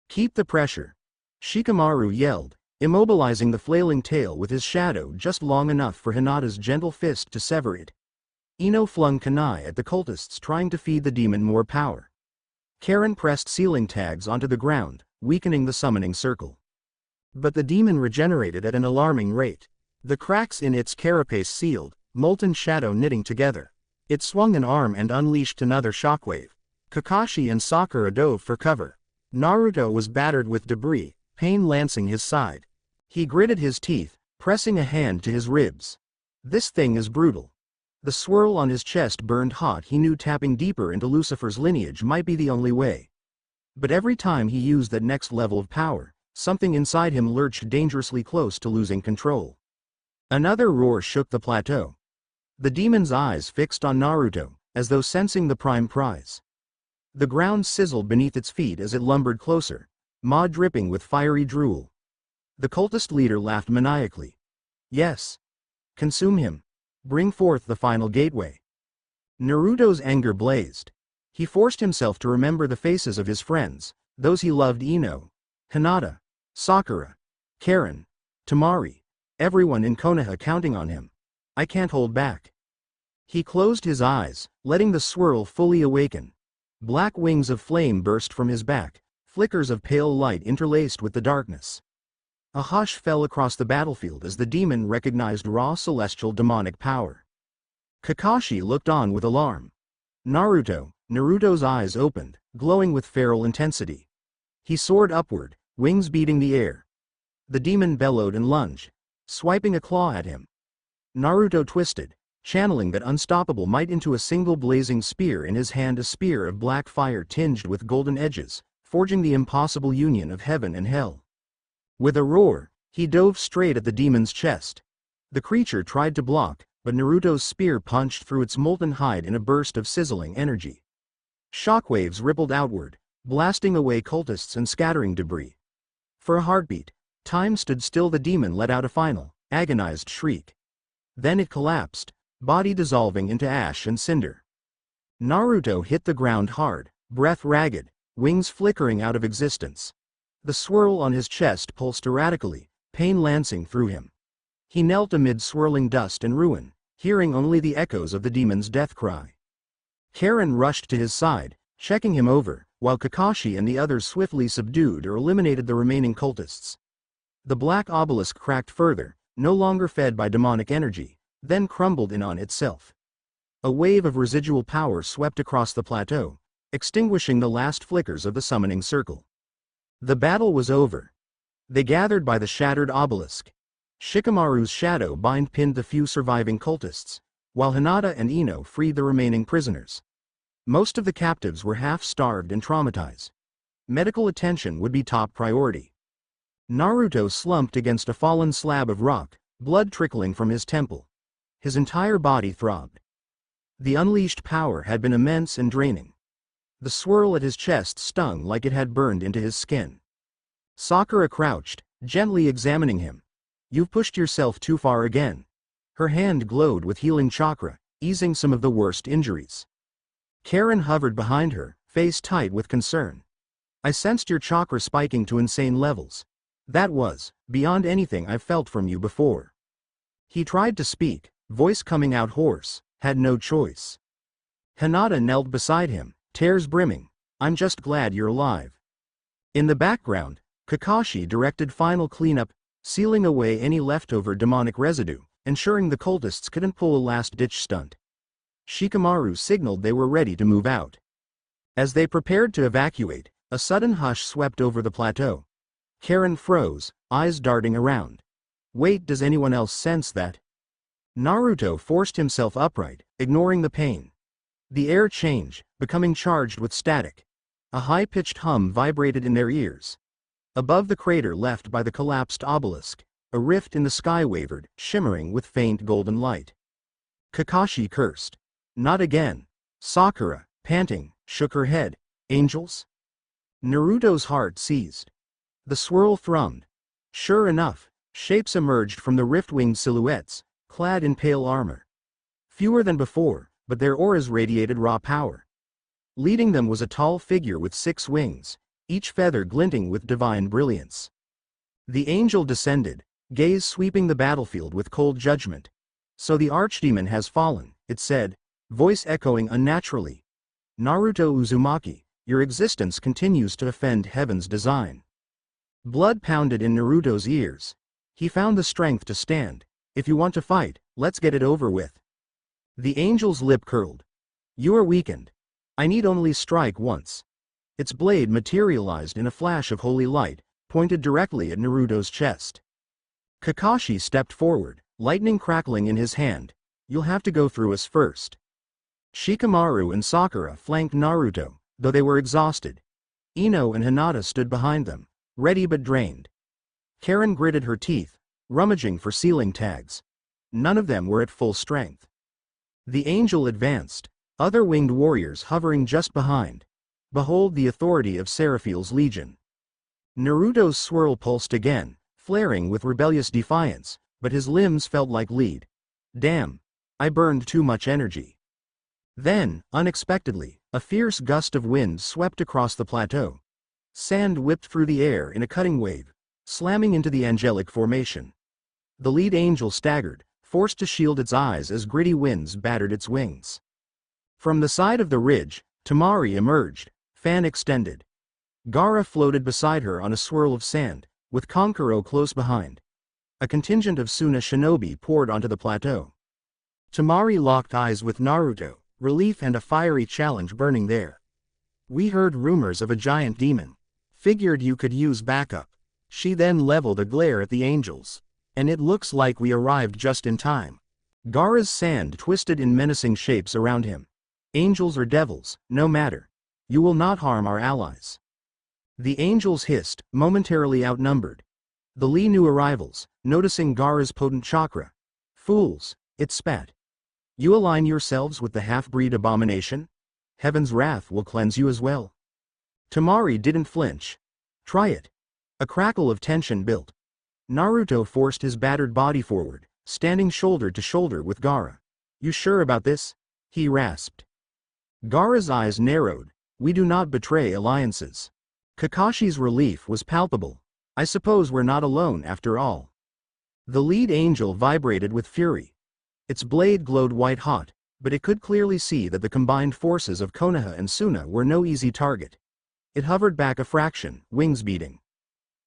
"Keep the pressure," Shikamaru yelled, immobilizing the flailing tail with his shadow just long enough for Hinata's gentle fist to sever it. Ino flung kunai at the cultists trying to feed the demon more power. Karen pressed ceiling tags onto the ground, weakening the summoning circle. But the demon regenerated at an alarming rate. The cracks in its carapace sealed, molten shadow knitting together. It swung an arm and unleashed another shockwave. Kakashi and Sakura dove for cover. Naruto was battered with debris, pain lancing his side. He gritted his teeth, pressing a hand to his ribs. "This thing is brutal." The swirl on his chest burned hot. He knew tapping deeper into Lucifer's lineage might be the only way. But every time he used that next level of power, something inside him lurched dangerously close to losing control. Another roar shook the plateau. The demon's eyes fixed on Naruto, as though sensing the prime prize. The ground sizzled beneath its feet as it lumbered closer, maw dripping with fiery drool. The cultist leader laughed maniacally. "Yes. Consume him. Bring forth the final gateway." Naruto's anger blazed. He forced himself to remember the faces of his friends, those he loved: Ino, Hinata, Sakura, Karen, Temari, everyone in Konoha counting on him. I can't hold back. He closed his eyes, letting the swirl fully awaken. Black wings of flame burst from his back, flickers of pale light interlaced with the darkness. A hush fell across the battlefield as the demon recognized raw celestial demonic power. Kakashi looked on with alarm. Naruto's eyes opened, glowing with feral intensity. He soared upward, wings beating the air. The demon bellowed and lunged, swiping a claw at him. Naruto twisted, channeling that unstoppable might into a single blazing spear in his hand, a spear of black fire tinged with golden edges, forging the impossible union of heaven and hell. With a roar, he dove straight at the demon's chest. The creature tried to block, but Naruto's spear punched through its molten hide in a burst of sizzling energy. Shockwaves rippled outward, blasting away cultists and scattering debris. For a heartbeat, time stood still. The demon let out a final, agonized shriek. Then it collapsed, body dissolving into ash and cinder. Naruto hit the ground hard, breath ragged, wings flickering out of existence. The swirl on his chest pulsed erratically, pain lancing through him. He knelt amid swirling dust and ruin, hearing only the echoes of the demon's death cry. Karen rushed to his side, checking him over, while Kakashi and the others swiftly subdued or eliminated the remaining cultists. The black obelisk cracked further, no longer fed by demonic energy, then crumbled in on itself. A wave of residual power swept across the plateau, extinguishing the last flickers of the summoning circle. The battle was over. They gathered by the shattered obelisk. Shikamaru's shadow bind pinned the few surviving cultists, while Hinata and Ino freed the remaining prisoners. Most of the captives were half-starved and traumatized. Medical attention would be top priority. Naruto slumped against a fallen slab of rock, blood trickling from his temple. His entire body throbbed. The unleashed power had been immense and draining. The swirl at his chest stung like it had burned into his skin. Sakura crouched, gently examining him. You've pushed yourself too far again. Her hand glowed with healing chakra, easing some of the worst injuries. Karen hovered behind her, face tight with concern. I sensed your chakra spiking to insane levels. That was, beyond anything I've felt from you before. He tried to speak, voice coming out hoarse, had no choice. Hinata knelt beside him, tears brimming. I'm just glad you're alive. In the background, Kakashi directed final cleanup, sealing away any leftover demonic residue, ensuring the cultists couldn't pull a last-ditch stunt. Shikamaru signaled they were ready to move out. As they prepared to evacuate, a sudden hush swept over the plateau. Karen froze, eyes darting around. Wait, does anyone else sense that? Naruto forced himself upright, ignoring the pain. The air changed, becoming charged with static. A high-pitched hum vibrated in their ears. Above the crater left by the collapsed obelisk, a rift in the sky wavered, shimmering with faint golden light. Kakashi cursed. Not again. Sakura, panting, shook her head. Angels? Naruto's heart seized. The swirl thrummed. Sure enough, shapes emerged from the rift-winged silhouettes, clad in pale armor. Fewer than before, but their auras radiated raw power. Leading them was a tall figure with 6 wings, each feather glinting with divine brilliance. The angel descended, gaze sweeping the battlefield with cold judgment. So the archdemon has fallen, it said, voice echoing unnaturally. Naruto Uzumaki, your existence continues to offend heaven's design. Blood pounded in Naruto's ears. He found the strength to stand. If you want to fight, let's get it over with. The angel's lip curled. You are weakened. I need only strike once. Its blade materialized in a flash of holy light, pointed directly at Naruto's chest. Kakashi stepped forward, lightning crackling in his hand. You'll have to go through us first. Shikamaru and Sakura flanked Naruto, though they were exhausted. Ino and Hinata stood behind them, ready but drained. Karen gritted her teeth, rummaging for ceiling tags. None of them were at full strength. The angel advanced, other winged warriors hovering just behind. Behold the authority of Seraphil's legion. Naruto's swirl pulsed again, flaring with rebellious defiance, but his limbs felt like lead. Damn, I burned too much energy. Then, unexpectedly, a fierce gust of wind swept across the plateau. Sand whipped through the air in a cutting wave, slamming into the angelic formation. The lead angel staggered, forced to shield its eyes as gritty winds battered its wings. From the side of the ridge, Tamari emerged, fan extended. Gaara floated beside her on a swirl of sand, with Konkuro close behind. A contingent of Suna shinobi poured onto the plateau. Tamari locked eyes with Naruto, relief and a fiery challenge burning there. "We heard rumors of a giant demon. Figured you could use backup." She then leveled a glare at the angels. "And it looks like we arrived just in time." Gaara's sand twisted in menacing shapes around him. "Angels or devils, no matter. You will not harm our allies." The angels hissed, momentarily outnumbered. The Li new arrivals, noticing Gaara's potent chakra. "Fools," it spat. "You align yourselves with the half-breed abomination? Heaven's wrath will cleanse you as well." Tamari didn't flinch. "Try it." A crackle of tension built. Naruto forced his battered body forward, standing shoulder to shoulder with Gaara. "You sure about this?" he rasped. Gaara's eyes narrowed. "We do not betray alliances." Kakashi's relief was palpable. "I suppose we're not alone after all." The lead angel vibrated with fury. Its blade glowed white-hot, but it could clearly see that the combined forces of Konoha and Suna were no easy target. It hovered back a fraction, wings beating.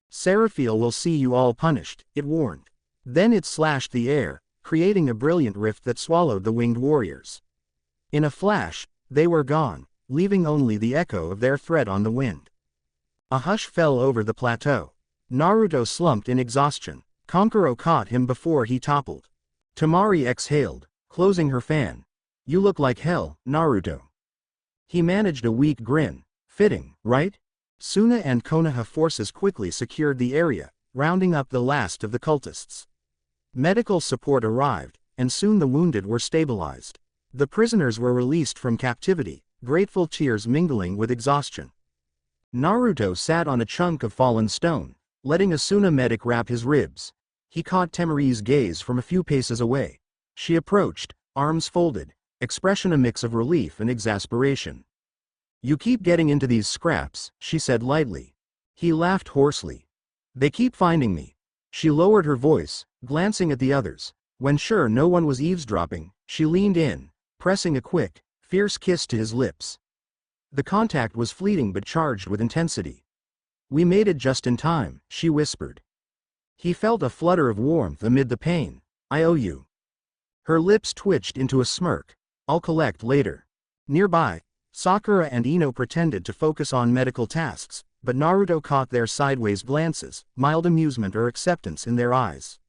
"Seraphiel will see you all punished," it warned. Then it slashed the air, creating a brilliant rift that swallowed the winged warriors. In a flash, they were gone, leaving only the echo of their threat on the wind. A hush fell over the plateau. Naruto slumped in exhaustion. Konkuro caught him before he toppled. Tamari exhaled, closing her fan. "You look like hell, Naruto." He managed a weak grin. "Fitting, right?" Suna and Konoha forces quickly secured the area, rounding up the last of the cultists. Medical support arrived, and soon the wounded were stabilized. The prisoners were released from captivity, grateful tears mingling with exhaustion. Naruto sat on a chunk of fallen stone, letting a Suna medic wrap his ribs. He caught Temari's gaze from a few paces away. She approached, arms folded, expression a mix of relief and exasperation. "You keep getting into these scraps," she said lightly. He laughed hoarsely. "They keep finding me." She lowered her voice, glancing at the others. When sure no one was eavesdropping, she leaned in, pressing a quick, fierce kiss to his lips. The contact was fleeting but charged with intensity. "We made it just in time," she whispered. He felt a flutter of warmth amid the pain. "I owe you." Her lips twitched into a smirk. "I'll collect later." Nearby, Sakura and Ino pretended to focus on medical tasks, but Naruto caught their sideways glances, mild amusement or acceptance in their eyes.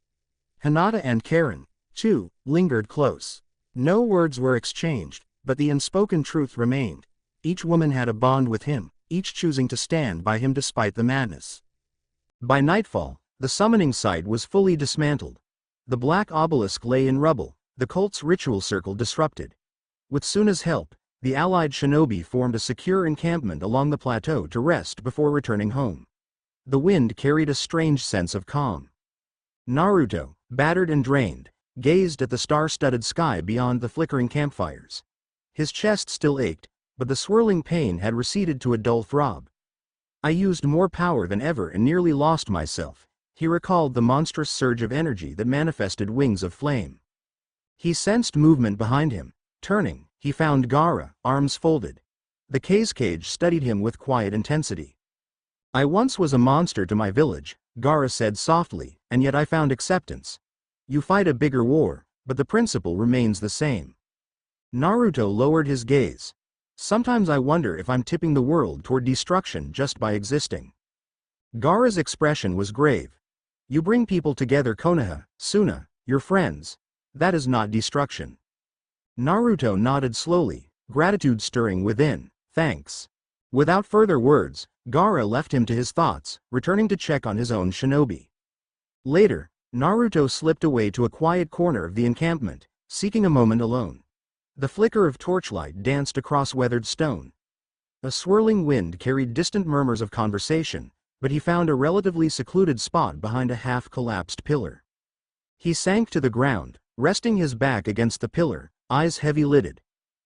Hinata and Karen, too, lingered close. No words were exchanged, but the unspoken truth remained. Each woman had a bond with him, each choosing to stand by him despite the madness. By nightfall, the summoning site was fully dismantled. The black obelisk lay in rubble, the cult's ritual circle disrupted. With Suna's help, the allied shinobi formed a secure encampment along the plateau to rest before returning home. The wind carried a strange sense of calm. Naruto, battered and drained, gazed at the star-studded sky beyond the flickering campfires. His chest still ached, but the swirling pain had receded to a dull throb. "I used more power than ever and nearly lost myself." He recalled the monstrous surge of energy that manifested wings of flame. He sensed movement behind him. Turning, he found Gaara, arms folded. The cage studied him with quiet intensity. "I once was a monster to my village," Gaara said softly, "and yet I found acceptance. You fight a bigger war, but the principle remains the same." Naruto lowered his gaze. "Sometimes I wonder if I'm tipping the world toward destruction just by existing." Gaara's expression was grave. "You bring people together, Konoha, Suna, your friends. That is not destruction." Naruto nodded slowly, gratitude stirring within. "Thanks." Without further words, Gaara left him to his thoughts, returning to check on his own shinobi. Later, Naruto slipped away to a quiet corner of the encampment, seeking a moment alone. The flicker of torchlight danced across weathered stone. A swirling wind carried distant murmurs of conversation, but he found a relatively secluded spot behind a half-collapsed pillar. He sank to the ground, resting his back against the pillar, eyes heavy-lidded.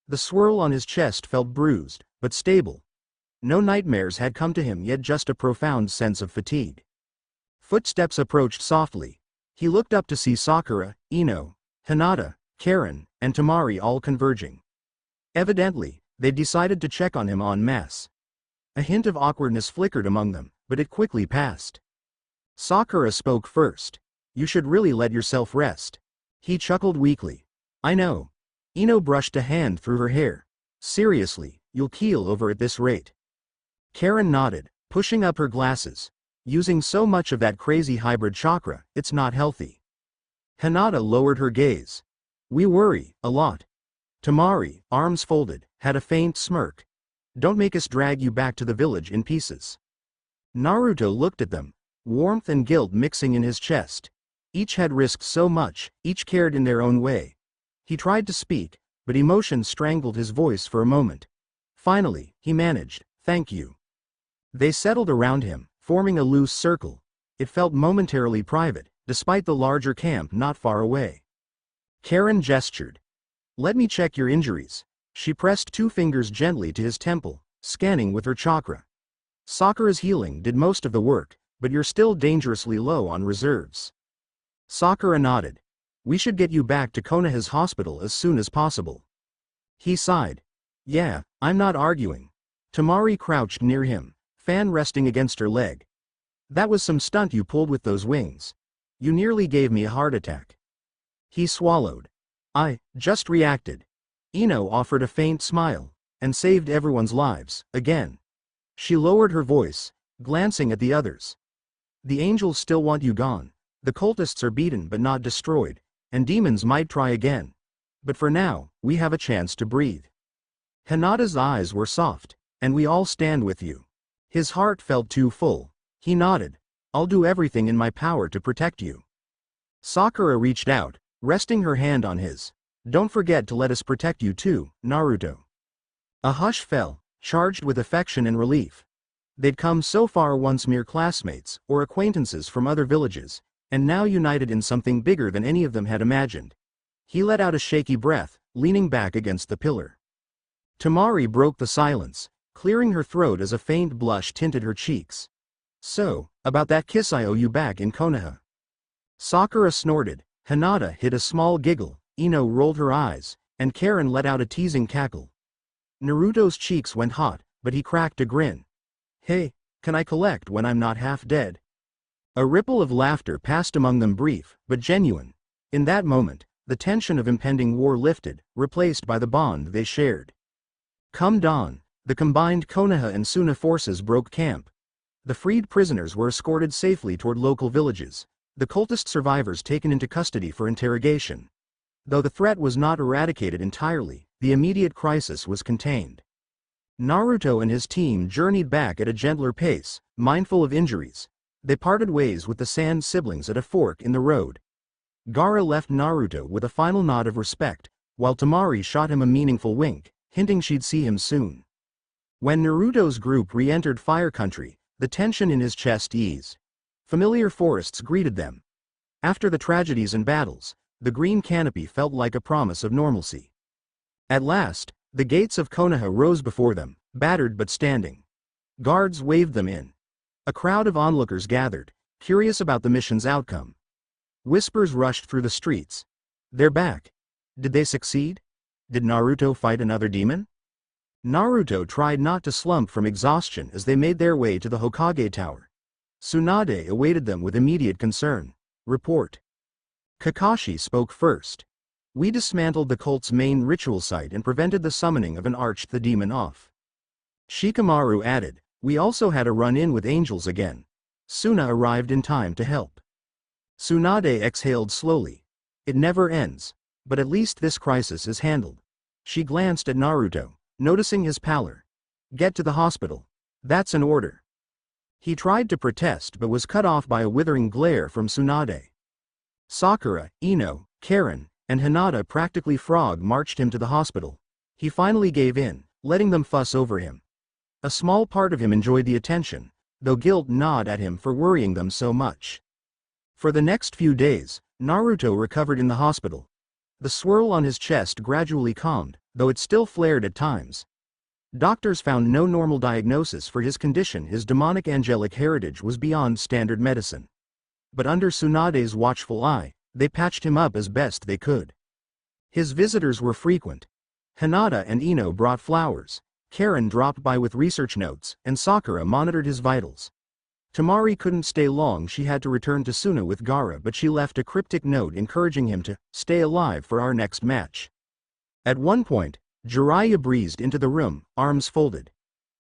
The swirl on his chest felt bruised, but stable. No nightmares had come to him yet, just a profound sense of fatigue. Footsteps approached softly. He looked up to see Sakura, Ino, Hinata, Karen, and Tamari all converging. Evidently, they'd decided to check on him en masse. A hint of awkwardness flickered among them, but it quickly passed. Sakura spoke first. "You should really let yourself rest." He chuckled weakly. "I know." Ino brushed a hand through her hair. "Seriously, you'll keel over at this rate." Karen nodded, pushing up her glasses. "Using so much of that crazy hybrid chakra, it's not healthy." Hinata lowered her gaze. "We worry, a lot." Tamari, arms folded, had a faint smirk. "Don't make us drag you back to the village in pieces." Naruto looked at them, warmth and guilt mixing in his chest. Each had risked so much, each cared in their own way. He tried to speak, but emotion strangled his voice for a moment. Finally, he managed, "Thank you." They settled around him, forming a loose circle. It felt momentarily private, despite the larger camp not far away. Karen gestured. "Let me check your injuries." She pressed 2 fingers gently to his temple, scanning with her chakra. "Sakura's healing did most of the work, but you're still dangerously low on reserves." Sakura nodded. "We should get you back to Konoha's hospital as soon as possible." He sighed. "Yeah, I'm not arguing." Tamari crouched near him, fan resting against her leg. "That was some stunt you pulled with those wings. You nearly gave me a heart attack." He swallowed. "I just reacted." Ino offered a faint smile, "and saved everyone's lives, again." She lowered her voice, glancing at the others. "The angels still want you gone. The cultists are beaten but not destroyed, and demons might try again. But for now, we have a chance to breathe." Hinata's eyes were soft. "And we all stand with you." His heart felt too full. He nodded. "I'll do everything in my power to protect you." Sakura reached out, resting her hand on his. "Don't forget to let us protect you too, Naruto." A hush fell, charged with affection and relief. They'd come so far once mere classmates, or acquaintances from other villages, and now united in something bigger than any of them had imagined. He let out a shaky breath, leaning back against the pillar. Tamari broke the silence, clearing her throat as a faint blush tinted her cheeks. "So, about that kiss I owe you back in Konoha." Sakura snorted, Hinata hid a small giggle, Ino rolled her eyes, and Karen let out a teasing cackle. Naruto's cheeks went hot, but he cracked a grin. "Hey, can I collect when I'm not half dead?" A ripple of laughter passed among them, brief, but genuine. In that moment, the tension of impending war lifted, replaced by the bond they shared. Come dawn, the combined Konoha and Suna forces broke camp. The freed prisoners were escorted safely toward local villages, the cultist survivors taken into custody for interrogation. Though the threat was not eradicated entirely, the immediate crisis was contained. Naruto and his team journeyed back at a gentler pace, mindful of injuries. They parted ways with the Sand siblings at a fork in the road. Gaara left Naruto with a final nod of respect, while Tamari shot him a meaningful wink, hinting she'd see him soon. When Naruto's group re-entered Fire Country, the tension in his chest eased. Familiar forests greeted them. After the tragedies and battles, the green canopy felt like a promise of normalcy. At last, the gates of Konoha rose before them, battered but standing. Guards waved them in. A crowd of onlookers gathered, curious about the mission's outcome. Whispers rushed through the streets. "They're back. Did they succeed? Did Naruto fight another demon?" Naruto tried not to slump from exhaustion as they made their way to the Hokage Tower. Tsunade awaited them with immediate concern. "Report." Kakashi spoke first. "We dismantled the cult's main ritual site and prevented the summoning of an the demon off." Shikamaru added, "We also had a run-in with angels again. Suna arrived in time to help." Tsunade exhaled slowly. "It never ends. But at least this crisis is handled." She glanced at Naruto, noticing his pallor. "Get to the hospital. That's an order." He tried to protest but was cut off by a withering glare from Tsunade. Sakura, Ino, Karen, and Hinata practically frog-marched him to the hospital. He finally gave in, letting them fuss over him. A small part of him enjoyed the attention, though guilt gnawed at him for worrying them so much. For the next few days, Naruto recovered in the hospital. The swirl on his chest gradually calmed, though it still flared at times. Doctors found no normal diagnosis for his condition. His demonic angelic heritage was beyond standard medicine. but under Tsunade's watchful eye, they patched him up as best they could. His visitors were frequent. Hinata and Ino brought flowers, Karen dropped by with research notes, and Sakura monitored his vitals. Tamari couldn't stay long. She had to return to Suna with Gaara, but she left a cryptic note encouraging him to stay alive for our next match. At one point, Jiraiya breezed into the room, arms folded.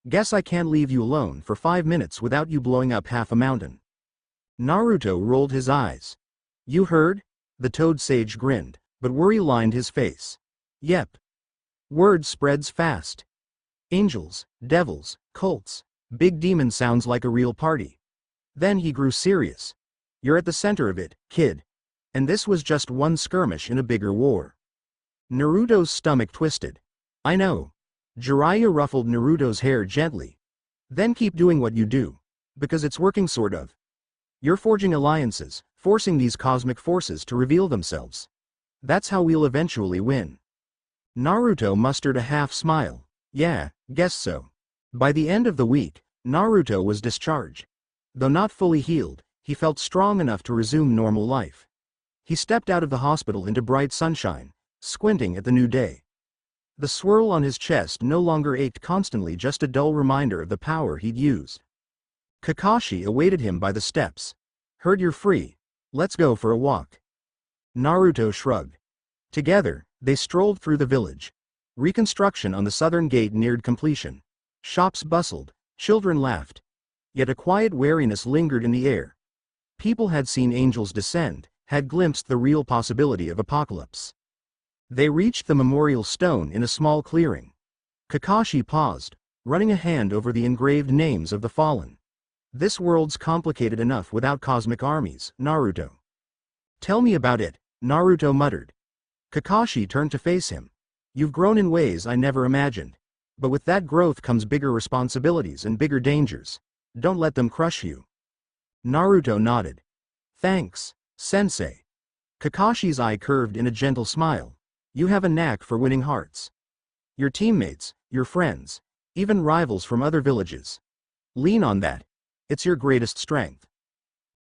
Guess I can't leave you alone for 5 minutes without you blowing up half a mountain. Naruto rolled his eyes. You heard? The toad sage grinned, but worry lined his face. Yep. Word spreads fast. Angels, devils, cults, big demon sounds like a real party. Then he grew serious. You're at the center of it, kid. And this was just one skirmish in a bigger war. Naruto's stomach twisted. I know. Jiraiya ruffled Naruto's hair gently. Then keep doing what you do. Because it's working sort of. You're forging alliances, forcing these cosmic forces to reveal themselves. That's how we'll eventually win. Naruto mustered a half smile. Yeah, guess so. By the end of the week, Naruto was discharged. Though not fully healed, he felt strong enough to resume normal life. He stepped out of the hospital into bright sunshine, squinting at the new day. The swirl on his chest no longer ached constantly, just a dull reminder of the power he'd used. Kakashi awaited him by the steps. Heard you're free. Let's go for a walk. Naruto shrugged. Together, they strolled through the village. Reconstruction on the southern gate neared completion. Shops bustled, children laughed. Yet a quiet wariness lingered in the air. People had seen angels descend, had glimpsed the real possibility of apocalypse. They reached the memorial stone in a small clearing. Kakashi paused, running a hand over the engraved names of the fallen. This world's complicated enough without cosmic armies, Naruto. Tell me about it, Naruto muttered. Kakashi turned to face him. You've grown in ways I never imagined. But with that growth comes bigger responsibilities and bigger dangers. Don't let them crush you. Naruto nodded. Thanks, sensei. Kakashi's eye curved in a gentle smile. You have a knack for winning hearts. Your teammates, your friends, even rivals from other villages. Lean on that. It's your greatest strength.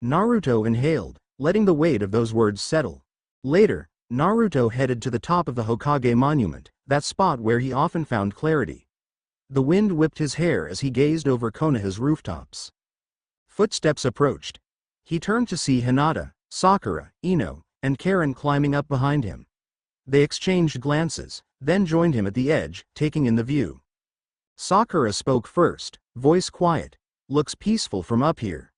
Naruto inhaled, letting the weight of those words settle. Later, Naruto headed to the top of the Hokage monument, that spot where he often found clarity. The wind whipped his hair as he gazed over Konoha's rooftops. Footsteps approached. He turned to see Hinata, Sakura, Ino, and Karen climbing up behind him. They exchanged glances, then joined him at the edge, taking in the view. Sakura spoke first, voice quiet. Looks peaceful from up here.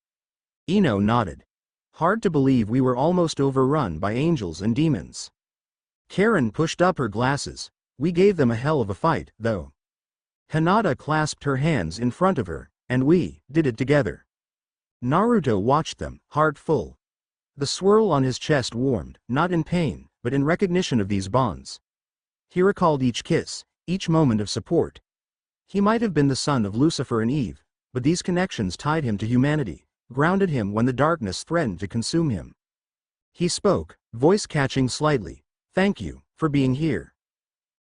Ino nodded. Hard to believe we were almost overrun by angels and demons. Karen pushed up her glasses. We gave them a hell of a fight, though. Hinata clasped her hands in front of her, and we did it together. Naruto watched them, heart full. The swirl on his chest warmed, not in pain, but in recognition of these bonds. He recalled each kiss, each moment of support. He might have been the son of Lucifer and Eve, but these connections tied him to humanity, grounded him when the darkness threatened to consume him. He spoke, voice catching slightly. Thank you, for being here.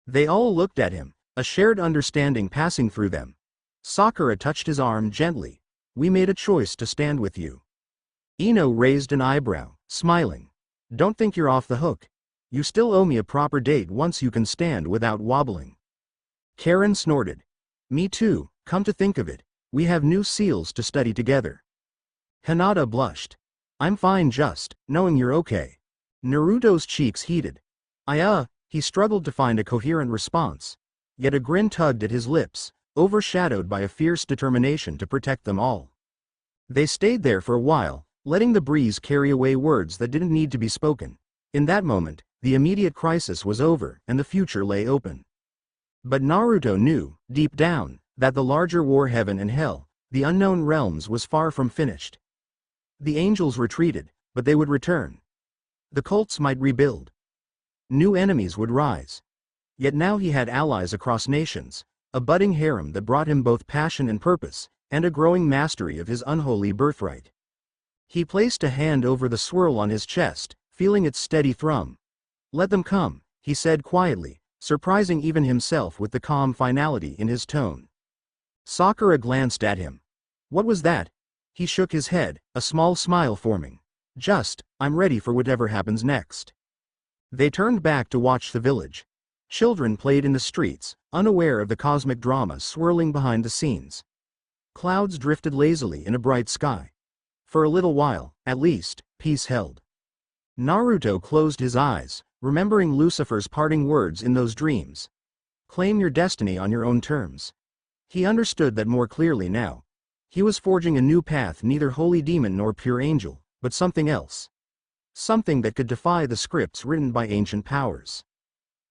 They all looked at him, a shared understanding passing through them. Sakura touched his arm gently. We made a choice to stand with you. Ino raised an eyebrow, smiling. Don't think you're off the hook. You still owe me a proper date once you can stand without wobbling. Karen snorted. Me too, come to think of it. We have new seals to study together. Hinata blushed. I'm fine just knowing you're okay. Naruto's cheeks heated. He struggled to find a coherent response. Yet a grin tugged at his lips, overshadowed by a fierce determination to protect them all. They stayed there for a while, letting the breeze carry away words that didn't need to be spoken. In that moment, the immediate crisis was over and the future lay open. But Naruto knew, deep down, that the larger war, heaven and hell, the unknown realms, was far from finished. The angels retreated, but they would return. The cults might rebuild. New enemies would rise. Yet now he had allies across nations, a budding harem that brought him both passion and purpose, and a growing mastery of his unholy birthright. He placed a hand over the swirl on his chest, feeling its steady thrum. Let them come, he said quietly, surprising even himself with the calm finality in his tone. Sakura glanced at him. What was that? He shook his head, a small smile forming. I'm ready for whatever happens next. They turned back to watch the village. Children played in the streets, unaware of the cosmic drama swirling behind the scenes. Clouds drifted lazily in a bright sky. For a little while, at least, peace held. Naruto closed his eyes, remembering Lucifer's parting words in those dreams. Claim your destiny on your own terms. He understood that more clearly now. He was forging a new path, neither holy demon nor pure angel, but something else. Something that could defy the scripts written by ancient powers.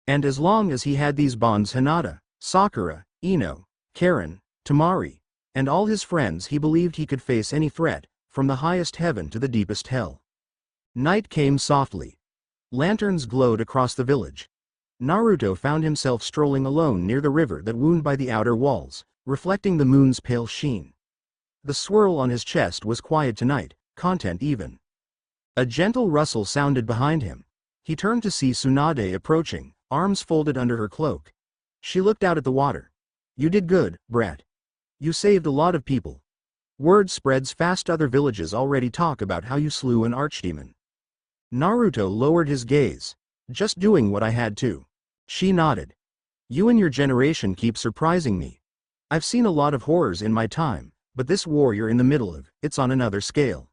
And as long as he had these bonds, Hinata, Sakura, Ino, Karen, Tamari, and all his friends, he believed he could face any threat, from the highest heaven to the deepest hell. Night came softly. Lanterns glowed across the village. Naruto found himself strolling alone near the river that wound by the outer walls, reflecting the moon's pale sheen. The swirl on his chest was quiet tonight, content even. A gentle rustle sounded behind him. He turned to see Tsunade approaching, arms folded under her cloak. She looked out at the water. You did good, brat. You saved a lot of people. Word spreads fast, other villages already talk about how you slew an archdemon. Naruto lowered his gaze. Just doing what I had to. She nodded. You and your generation keep surprising me. I've seen a lot of horrors in my time, but this war you're in the middle of, it's on another scale.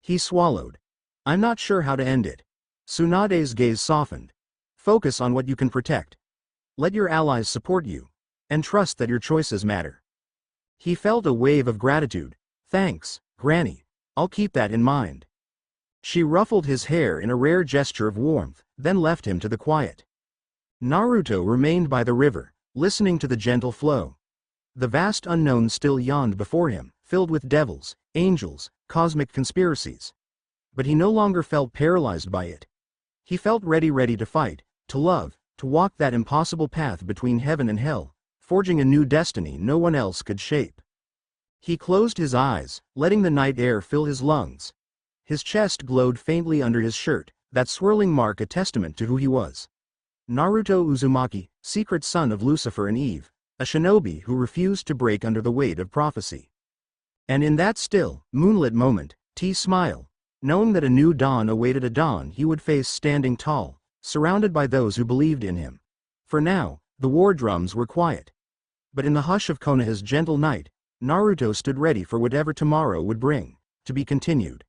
He swallowed. I'm not sure how to end it. Tsunade's gaze softened. Focus on what you can protect. Let your allies support you. And trust that your choices matter. He felt a wave of gratitude. Thanks, Granny. I'll keep that in mind. She ruffled his hair in a rare gesture of warmth, then left him to the quiet. Naruto remained by the river, listening to the gentle flow. The vast unknown still yawned before him, filled with devils, angels, cosmic conspiracies. But he no longer felt paralyzed by it. He felt ready to fight, to love, to walk that impossible path between heaven and hell, forging a new destiny no one else could shape. He closed his eyes, letting the night air fill his lungs. His chest glowed faintly under his shirt, that swirling mark a testament to who he was. Naruto Uzumaki, secret son of Lucifer and Eve, a shinobi who refused to break under the weight of prophecy. And in that still, moonlit moment, T smiled, knowing that a new dawn awaited, a dawn he would face standing tall, surrounded by those who believed in him. For now, the war drums were quiet. But in the hush of Konoha's gentle night, Naruto stood ready for whatever tomorrow would bring, to be continued.